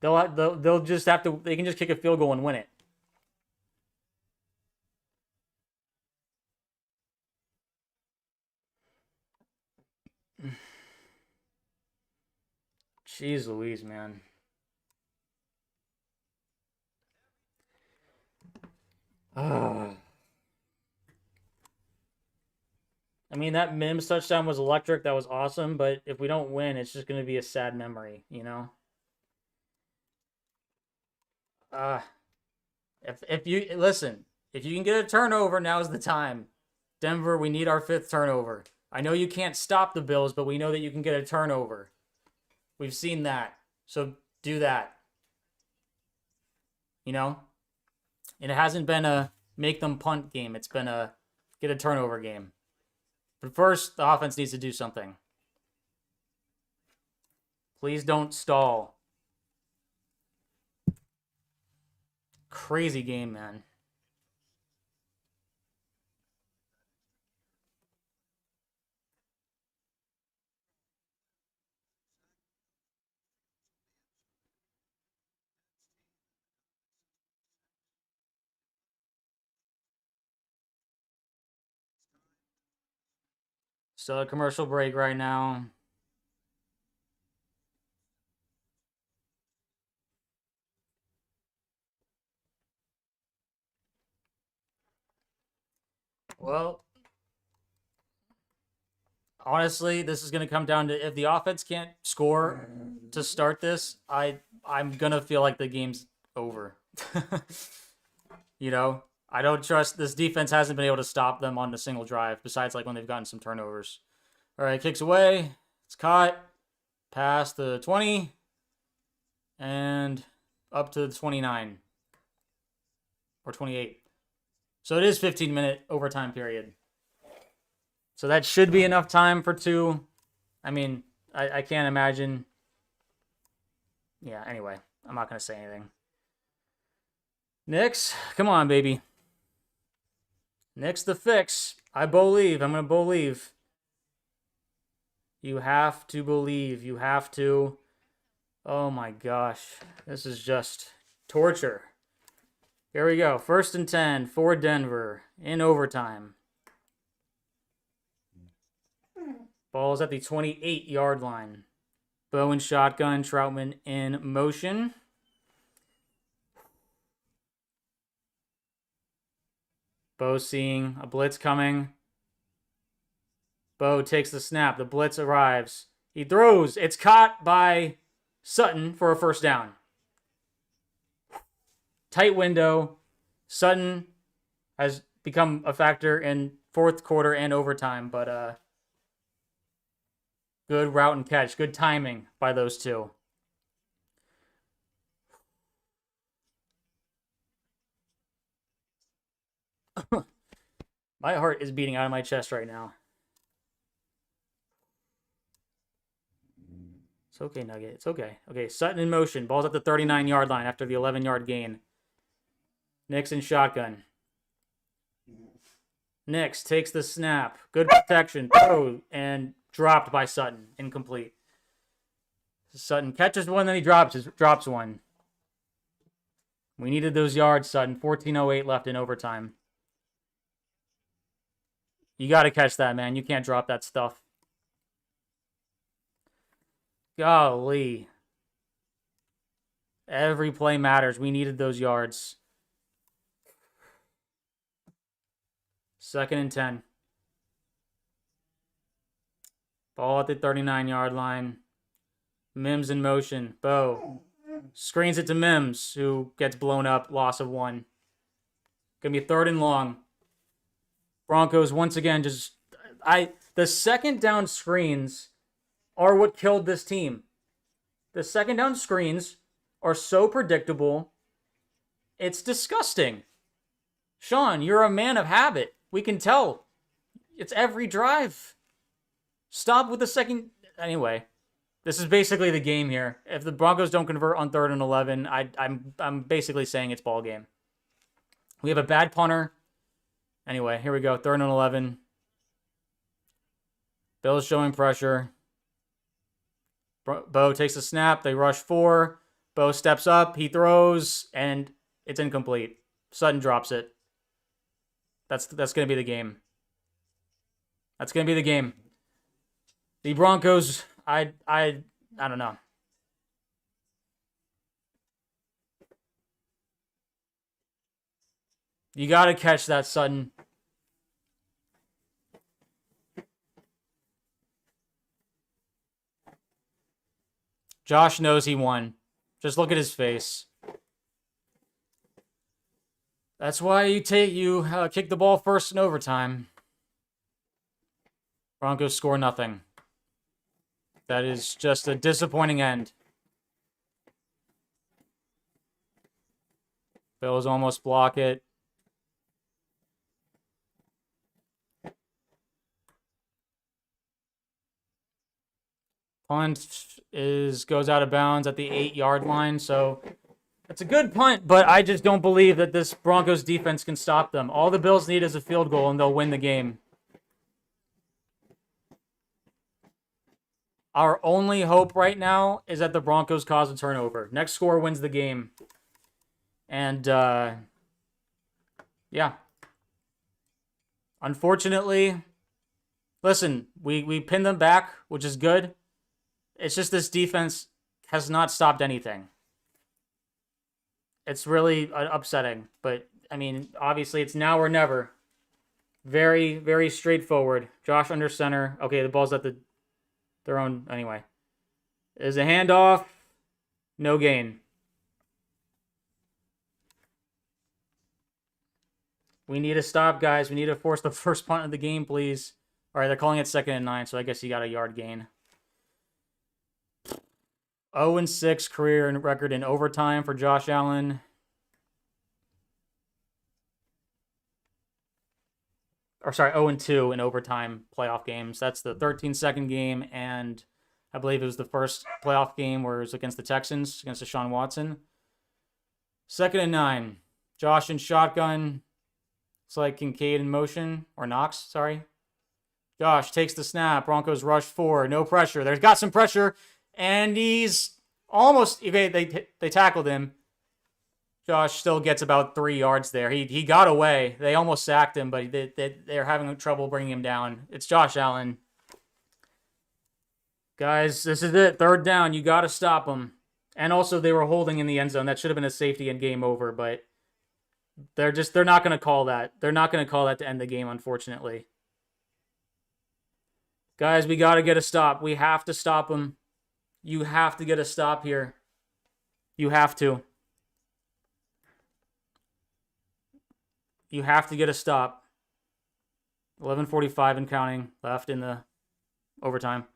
They'll just have to. They can just kick a field goal and win it. Jeez Louise, man. I mean, that Mims touchdown was electric. That was awesome. But if we don't win, it's just going to be a sad memory, you know? If you listen, if you can get a turnover, now's the time. Denver, we need our 5th turnover. I know you can't stop the Bills, but we know that you can get a turnover. We've seen that. So do that. You know? And it hasn't been a make them punt game. It's been a get a turnover game. But first, the offense needs to do something. Please don't stall. Crazy game, man. Still a commercial break right now. Well, honestly, this is going to come down to if the offense can't score to start this, I'm going to feel like the game's over. You know, I don't trust this defense hasn't been able to stop them on a single drive besides like when they've gotten some turnovers. All right, kicks away. It's caught past the 20 and up to the 29 or 28. So it is 15-minute overtime period. So that should be enough time for 2. I mean, I can't imagine. Yeah, anyway, I'm not going to say anything. Nix, come on, baby. Nix the fix. I believe. I'm going to believe. You have to believe. You have to. Oh my gosh. This is just torture. Here we go. 1st and 10 for Denver in overtime. Ball's at the 28-yard line. Bo in shotgun, Troutman in motion. Bo seeing a blitz coming. Bo takes the snap. The blitz arrives. He throws. It's caught by Sutton for a 1st down. Tight window. Sutton has become a factor in 4th quarter and overtime, but Good route and catch. Good timing by those two. My heart is beating out of my chest right now. It's okay, Nugget. It's okay. Okay, Sutton in motion. Ball's at the 39-yard line after the 11-yard gain. Nix in shotgun. Nix takes the snap. Good protection. Throw and dropped by Sutton. Incomplete. Sutton catches one, then he drops one. We needed those yards, Sutton. 14:08 left in overtime. You got to catch that, man. You can't drop that stuff. Golly. Every play matters. We needed those yards. 2nd and 10. Ball at the 39-yard line. Mims in motion. Bo screens it to Mims, who gets blown up. Loss of 1. Gonna be 3rd and long. Broncos once again just... The second down screens are what killed this team. The second down screens are so predictable. It's disgusting. Sean, you're a man of habit. We can tell. It's every drive. Stop with the second... Anyway, this is basically the game here. If the Broncos don't convert on 3rd and 11, I'm basically saying it's ball game. We have a bad punter. Anyway, here we go. 3rd and 11. Bill's showing pressure. Bo takes a snap. They rush 4. Bo steps up. He throws, and it's incomplete. Sutton drops it. That's going to be the game. That's going to be the game. The Broncos, I don't know. You got to catch that, Sutton. Josh knows he won. Just look at his face. That's why you kick the ball first in overtime. Broncos score nothing. That is just a disappointing end. Bills almost block it. Punt goes out of bounds at the 8-yard line, so it's a good punt, but I just don't believe that this Broncos defense can stop them. All the Bills need is a field goal, and they'll win the game. Our only hope right now is that the Broncos cause a turnover. Next score wins the game. And, yeah. Unfortunately, listen, we pinned them back, which is good. It's just this defense has not stopped anything. It's really upsetting. But, I mean, obviously it's now or never. Very, very straightforward. Josh under center. Okay, the ball's at their own... Anyway. There's a handoff. No gain. We need to stop, guys. We need to force the first punt of the game, please. All right, they're calling it 2nd and 9, so I guess you got a yard gain. 0-6 career record in overtime for Josh Allen. Or sorry, 0-2 in overtime playoff games. That's the 13-second game, and I believe it was the first playoff game where it was against the Texans, against Deshaun Watson. 2nd and 9. Josh in shotgun. It's like Kincaid in motion, or Knox, sorry. Josh takes the snap. Broncos rush 4. No pressure. There's got some pressure. And he's almost... Okay, they tackled him. Josh still gets about 3 yards there. He got away. They almost sacked him, but they're having trouble bringing him down. It's Josh Allen. Guys, this is it. 3rd down. You got to stop him. And also, they were holding in the end zone. That should have been a safety and game over, but they're not going to call that. They're not going to call that to end the game, unfortunately. Guys, we got to get a stop. We have to stop him. You have to get a stop here. You have to. You have to get a stop. 11:45 and counting left in the overtime.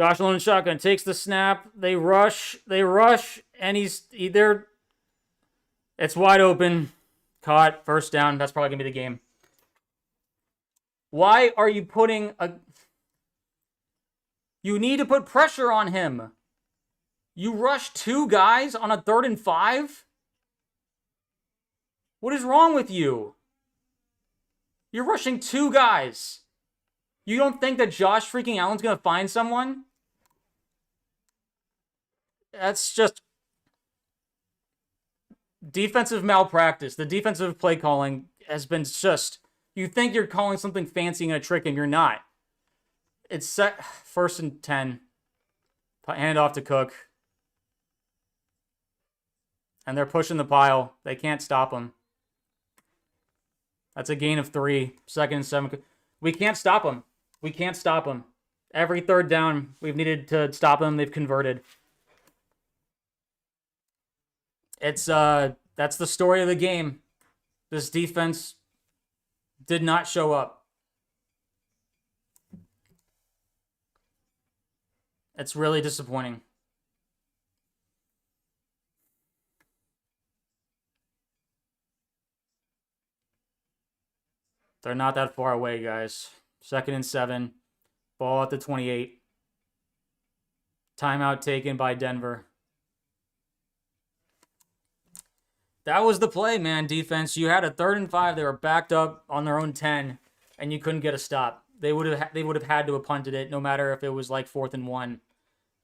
Josh alone in shotgun takes the snap. They rush, and they're it's wide open. Caught, first down. That's probably gonna be the game. Why are you putting a... You need to put pressure on him. You rush 2 guys on a 3rd and 5? What is wrong with you? You're rushing 2 guys. You don't think that Josh freaking Allen's going to find someone? That's just defensive malpractice. The defensive play calling has been just... You think you're calling something fancy and going to trick him. You're not. It's set 1st and 10. Hand off to Cook. And they're pushing the pile. They can't stop him. That's a gain of 3. 2nd and 7. We can't stop him. We can't stop him. Every 3rd down, we've needed to stop him. They've converted. It's that's the story of the game. This defense did not show up. It's really disappointing. They're not that far away, guys. 2nd and 7. Ball at the 28. Timeout taken by Denver. That was the play, man, defense. You had a 3rd and 5. They were backed up on their own 10, and you couldn't get a stop. They would have had to have punted it, no matter if it was like 4th and 1.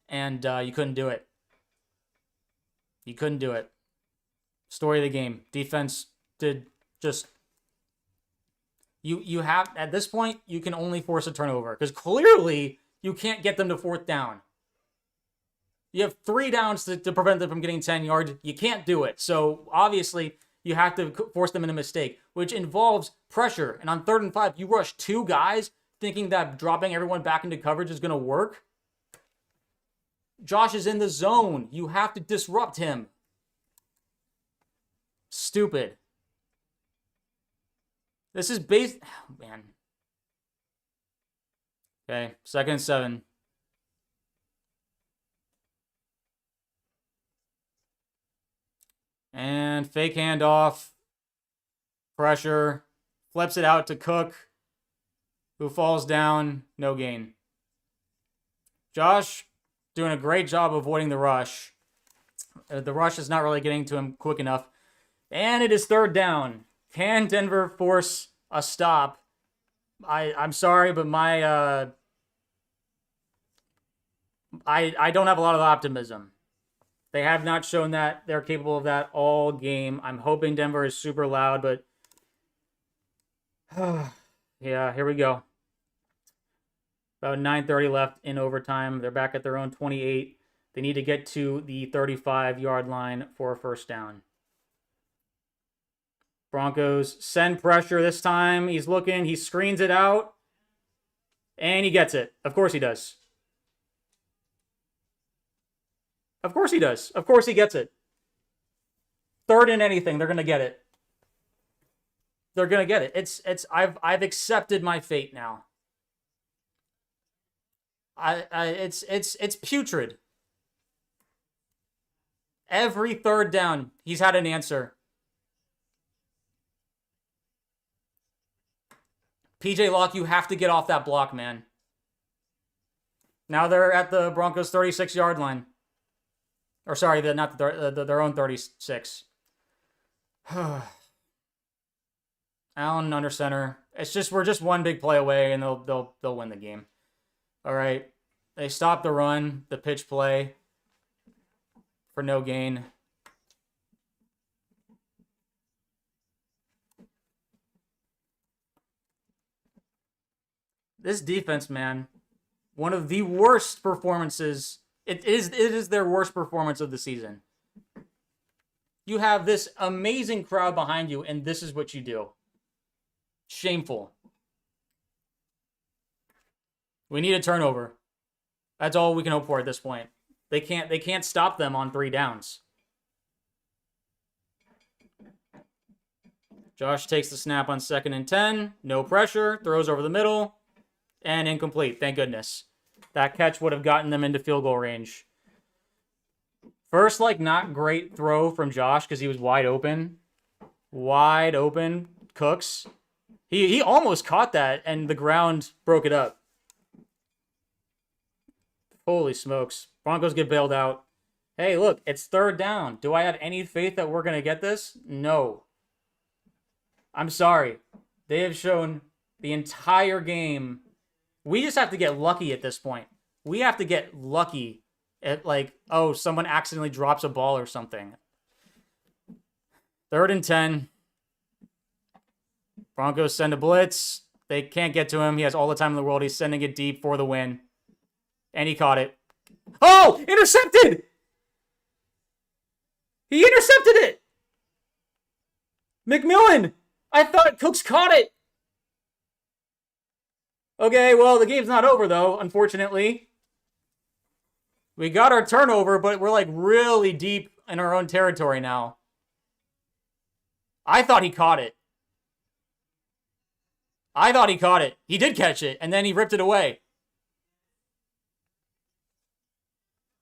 And you couldn't do it. You couldn't do it. Story of the game. Defense did just... You have, at this point, you can only force a turnover. Because clearly, you can't get them to 4th down. You have 3 downs to prevent them from getting 10 yards. You can't do it. So, obviously, you have to force them into a mistake, which involves pressure. And on 3rd and 5, you rush 2 guys thinking that dropping everyone back into coverage is going to work. Josh is in the zone. You have to disrupt him. Stupid. This is based... Oh, man. Okay, 2nd and 7. And fake handoff. Pressure. Flips it out to Cook, who falls down. No gain. Josh doing a great job avoiding the rush. The rush is not really getting to him quick enough. And it is 3rd down. Can Denver force a stop? I'm sorry, but my I don't have a lot of optimism. They have not shown that they're capable of that all game. I'm hoping Denver is super loud, but yeah, here we go. About 9:30 left in overtime. They're back at their own 28. They need to get to the 35-yard line for a 1st down. Broncos send pressure this time. He's looking. He screens it out. And he gets it. Of course he does. Of course he does. Of course he gets it. 3rd and anything, they're going to get it. They're going to get it. I've accepted my fate now. It's putrid. Every 3rd down, he's had an answer. PJ Locke, you have to get off that block, man. Now they're at the Broncos' 36-yard line. Or sorry, not their own 36. Allen under center. We're just one big play away, and they'll win the game. All right, they stop the run, the pitch play for no gain. This defense, man, one of the worst performances. It is their worst performance of the season. You have this amazing crowd behind you, and this is what you do. Shameful. We need a turnover. That's all we can hope for at this point. They can't stop them on 3 downs. Josh takes the snap on 2nd and 10. No pressure. Throws over the middle. And incomplete. Thank goodness. That catch would have gotten them into field goal range. First, like, not great throw from Josh because he was wide open. Wide open. Cooks. He almost caught that, and the ground broke it up. Holy smokes. Broncos get bailed out. Hey, look, it's third down. Do I have any faith that we're going to get this? No. I'm sorry. They have shown the entire game. We just have to get lucky at this point. We have to get lucky at, like, oh, someone accidentally drops a ball or something. 3rd and 10. Broncos send a blitz. They can't get to him. He has all the time in the world. He's sending it deep for the win. And he caught it. Oh, intercepted! He intercepted it! McMillan! I thought Cooks caught it! Okay, well, the game's not over, though, unfortunately. We got our turnover, but we're, like, really deep in our own territory now. I thought he caught it. I thought he caught it. He did catch it, and then he ripped it away.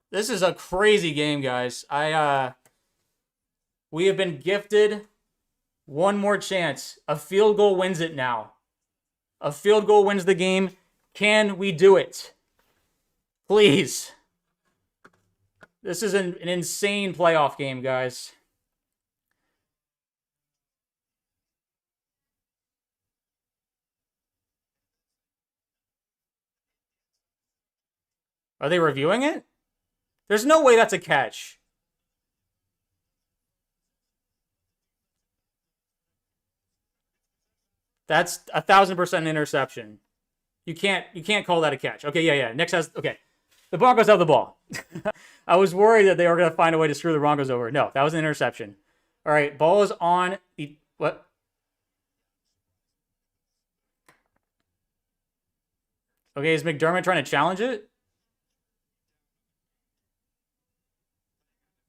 This is a crazy game, guys. We have been gifted one more chance. A field goal wins it now. A field goal wins the game. Can we do it? Please. This is an insane playoff game, guys. Are they reviewing it? There's no way that's a catch. That's 1,000% interception. You can't call that a catch. Okay, yeah. Next has okay. The Broncos have the ball. I was worried that they were going to find a way to screw the Broncos over. No, that was an interception. All right, ball is on the what? Okay, is McDermott trying to challenge it?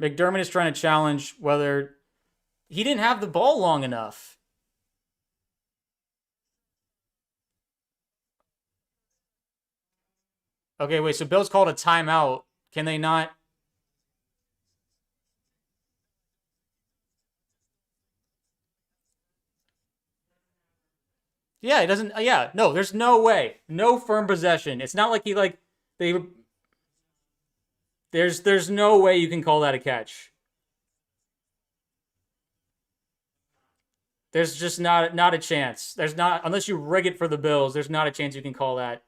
McDermott is trying to challenge whether he didn't have the ball long enough. Okay, wait, so Bill's called a timeout. Can they not? Yeah, it doesn't. Yeah, no, there's no way. No firm possession. It's not like they. There's no way you can call that a catch. There's just not a chance. There's not, unless you rig it for the Bills, there's not a chance you can call that.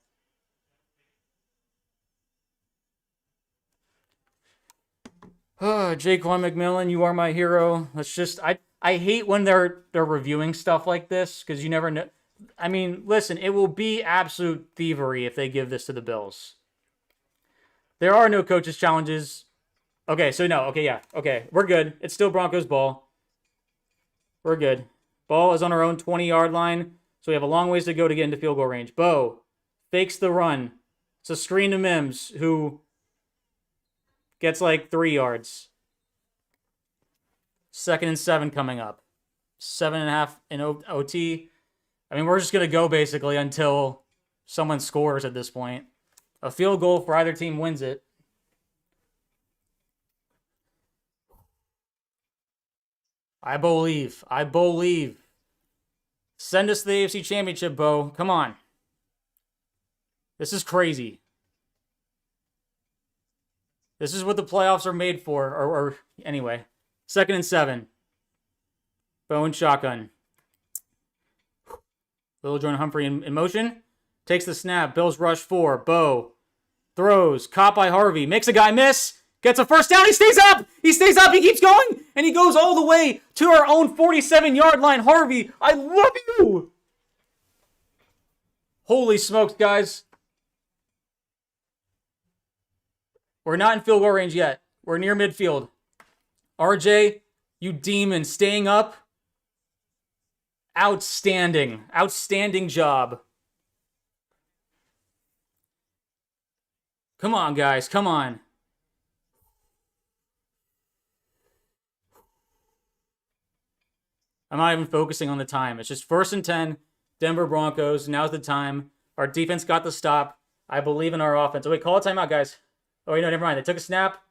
Jaquan McMillan, you are my hero. Let's just I hate when they're reviewing stuff like this because you never know. I mean, listen, it will be absolute thievery if they give this to the Bills. There are no coaches challenges. Okay, so no. Okay, yeah. Okay, we're good. It's still Broncos ball. We're good. Ball is on our own 20-yard line, so we have a long ways to go to get into field goal range. Bo fakes the run. It's a screen to Mims, who gets like 3 yards. 2nd and 7 coming up. 7.5 in OT. I mean, we're just going to go basically until someone scores at this point. A field goal for either team wins it. I believe. Send us the AFC Championship, Bo. Come on. This is crazy. This is what the playoffs are made for. Or anyway. 2nd and 7. Bo and shotgun. Little Jordan Humphrey in motion. Takes the snap. Bills rush 4. Bo throws. Caught by Harvey. Makes a guy miss. Gets a first down. He stays up. He keeps going. And he goes all the way to our own 47-yard line. Harvey, I love you. Holy smokes, guys. We're not in field goal range yet. We're near midfield. RJ, you demon, staying up. Outstanding. Outstanding job. Come on, guys. Come on. I'm not even focusing on the time. It's just 1st and 10. Denver Broncos. Now's the time. Our defense got the stop. I believe in our offense. Oh, wait, call a timeout, guys. Oh, wait, no, never mind. They took a snap.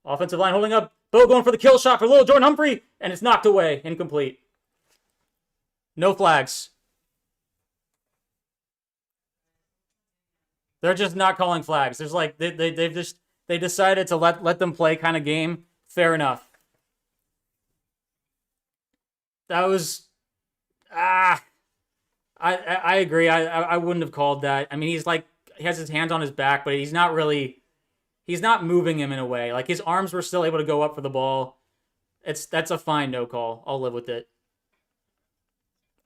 Offensive line holding up. Bo going for the kill shot for little Jordan Humphrey, and it's knocked away. Incomplete. No flags. They're just not calling flags. There's like they decided to let them play kind of game. Fair enough. That was I agree. I wouldn't have called that. I mean, he has his hands on his back, but he's not moving him in a way. Like his arms were still able to go up for the ball. That's a fine no call. I'll live with it.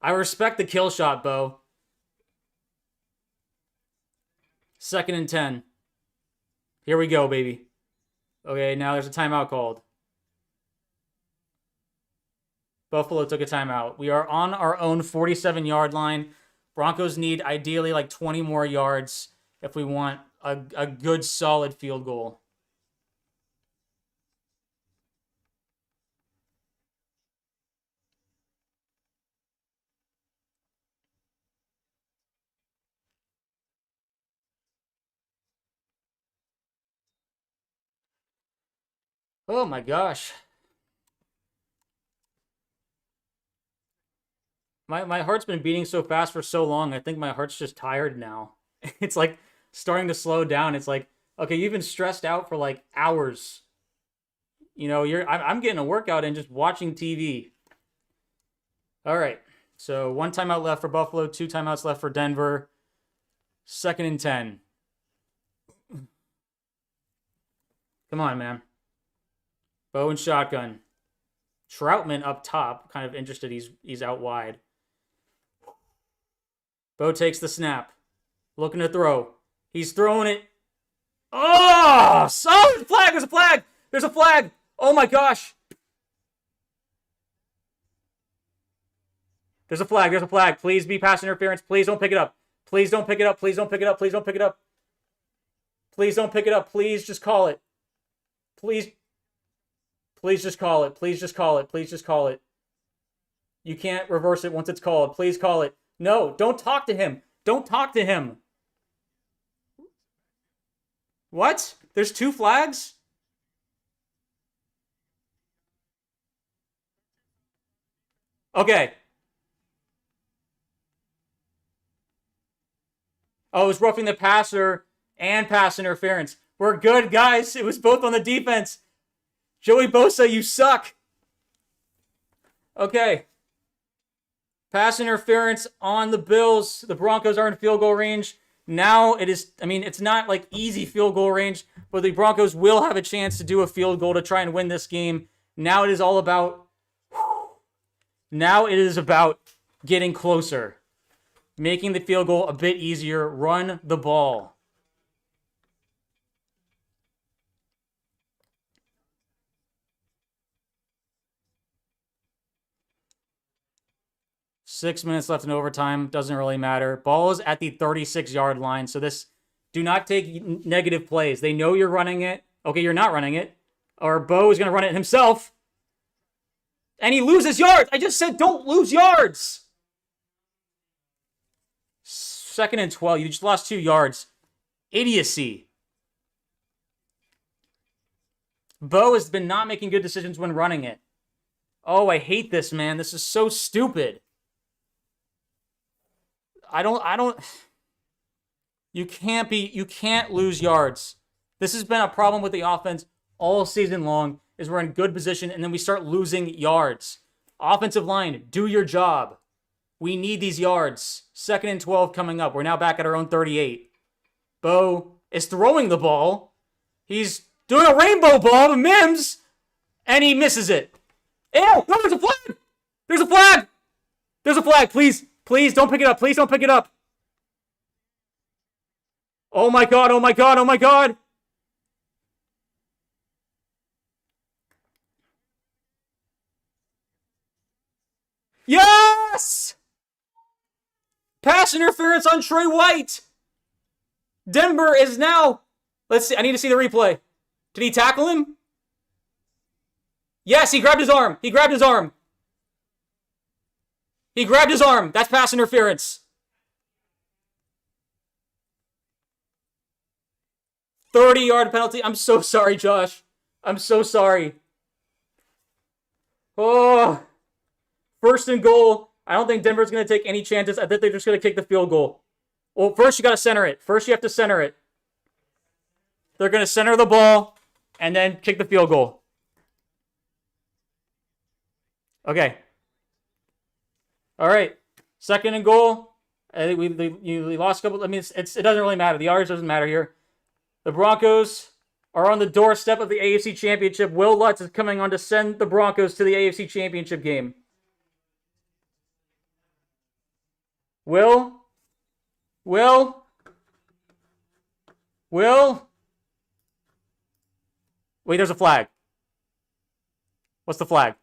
I respect the kill shot, Bo. 2nd and 10. Here we go, baby. Okay, now there's a timeout called. Buffalo took a timeout. We are on our own 47-yard line. Broncos need ideally like 20 more yards if we want a good, solid field goal. Oh my gosh. My heart's been beating so fast for so long. I think my heart's just tired now. It's like starting to slow down. It's like, okay, you've been stressed out for like hours. You know, I'm getting a workout in just watching TV. All right. So 1 timeout left for Buffalo, 2 timeouts left for Denver. 2nd and 10. Come on, man. Bo and shotgun. Troutman up top. Kind of interested. He's out wide. Bo takes the snap. Looking to throw. He's throwing it. Oh! There's a flag! There's a flag! There's a flag! Oh my gosh! There's a flag. There's a flag. Please be pass interference. Please don't pick it up. Please don't pick it up. Please don't pick it up. Please don't pick it up. Please don't pick it up. Please just call it. Please. Please just call it. Please just call it. Please just call it. You can't reverse it once it's called. Please call it. No, don't talk to him. Don't talk to him. What? There's 2 flags? Okay. Oh, it was roughing the passer and pass interference. We're good, guys. It was both on the defense. Joey Bosa, you suck. Okay. Pass interference on the Bills. The Broncos are in field goal range. Now it is, I mean, it's not like easy field goal range, but the Broncos will have a chance to do a field goal to try and win this game. Now it is all about, now it is about getting closer. Making the field goal a bit easier. Run the ball. Six minutes left in overtime. Doesn't really matter. Ball is at the 36-yard line. So do not take negative plays. They know you're running it. Okay, you're not running it. Or Bo is going to run it himself. And he loses yards. I just said don't lose yards. 2nd and 12. You just lost 2 yards. Idiocy. Bo has been not making good decisions when running it. Oh, I hate this, man. This is so stupid. You can't lose yards. This has been a problem with the offense all season long, is we're in good position and then we start losing yards. Offensive line, do your job. We need these yards. 2nd and 12 coming up. We're now back at our own 38. Bo is throwing the ball. He's doing a rainbow ball to Mims, and he misses it. Ew, no, there's a flag! There's a flag! There's a flag, please. Please don't pick it up. Please don't pick it up. Oh my god, oh my god, oh my god. Yes! Pass interference on Trey White. Denver is now... Let's see. I need to see the replay. Did he tackle him? Yes, he grabbed his arm. He grabbed his arm. He grabbed his arm. That's pass interference. 30-yard penalty. I'm so sorry, Josh. I'm so sorry. Oh, first and goal. I don't think Denver's going to take any chances. I think they're just going to kick the field goal. Well, first you got to center it. First you have to center it. They're going to center the ball and then kick the field goal. Okay. All right. Second and goal. I think we lost a couple. I mean, it doesn't really matter. The yardage doesn't matter here. The Broncos are on the doorstep of the AFC Championship. Will Lutz is coming on to send the Broncos to the AFC Championship game. Will? Wait, there's a flag. What's the flag?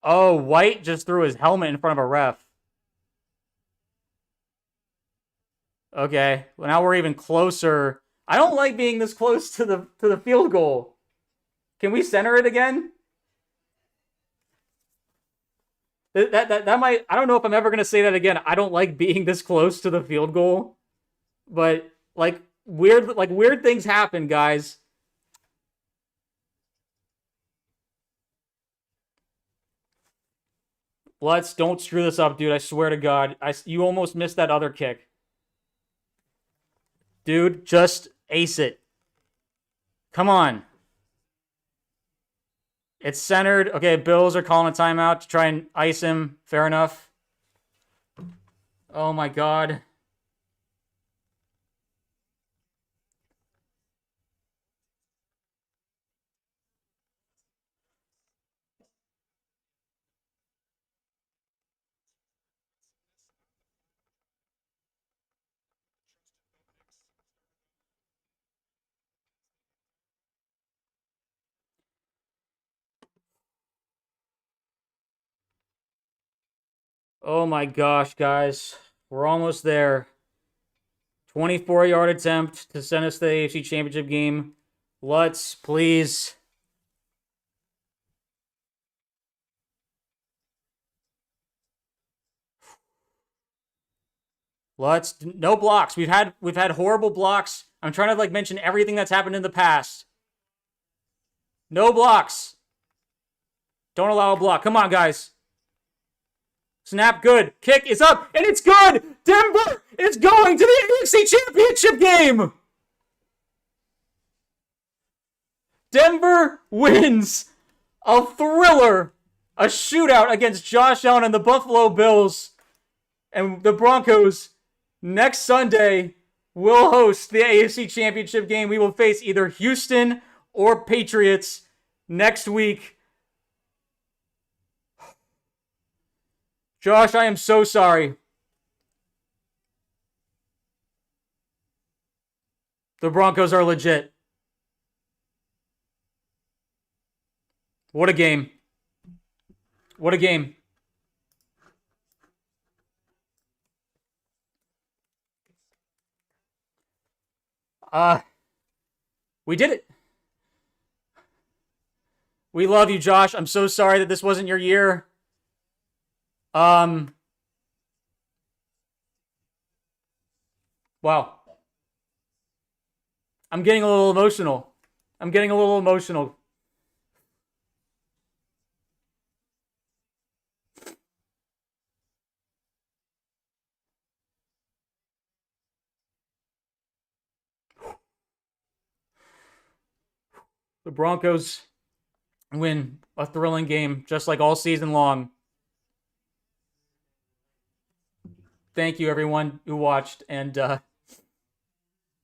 Oh, White just threw his helmet in front of a ref. Okay, well now we're even closer. I don't like being this close to the field goal. Can we center it again? That might. I don't know if I'm ever gonna say that again. I don't like being this close to the field goal, but weird things happen, guys. Don't screw this up, dude. I swear to God, you almost missed that other kick, dude. Just ace it. Come on. It's centered. Okay, Bills are calling a timeout to try and ice him. Fair enough. Oh my God. Oh my gosh, guys. We're almost there. 24-yard attempt to send us to the AFC Championship game. Lutz, please. Lutz, no blocks. We've had horrible blocks. I'm trying to mention everything that's happened in the past. No blocks. Don't allow a block. Come on, guys. Snap, good. Kick is up, and it's good! Denver is going to the AFC Championship game! Denver wins a thriller, a shootout against Josh Allen and the Buffalo Bills. And the Broncos, next Sunday, will host the AFC Championship game. We will face either Houston or Patriots next week. Josh, I am so sorry. The Broncos are legit. What a game. What a game. We did it. We love you, Josh. I'm so sorry that this wasn't your year. Wow. I'm getting a little emotional. The Broncos win a thrilling game, just like all season long. Thank you, everyone who watched, and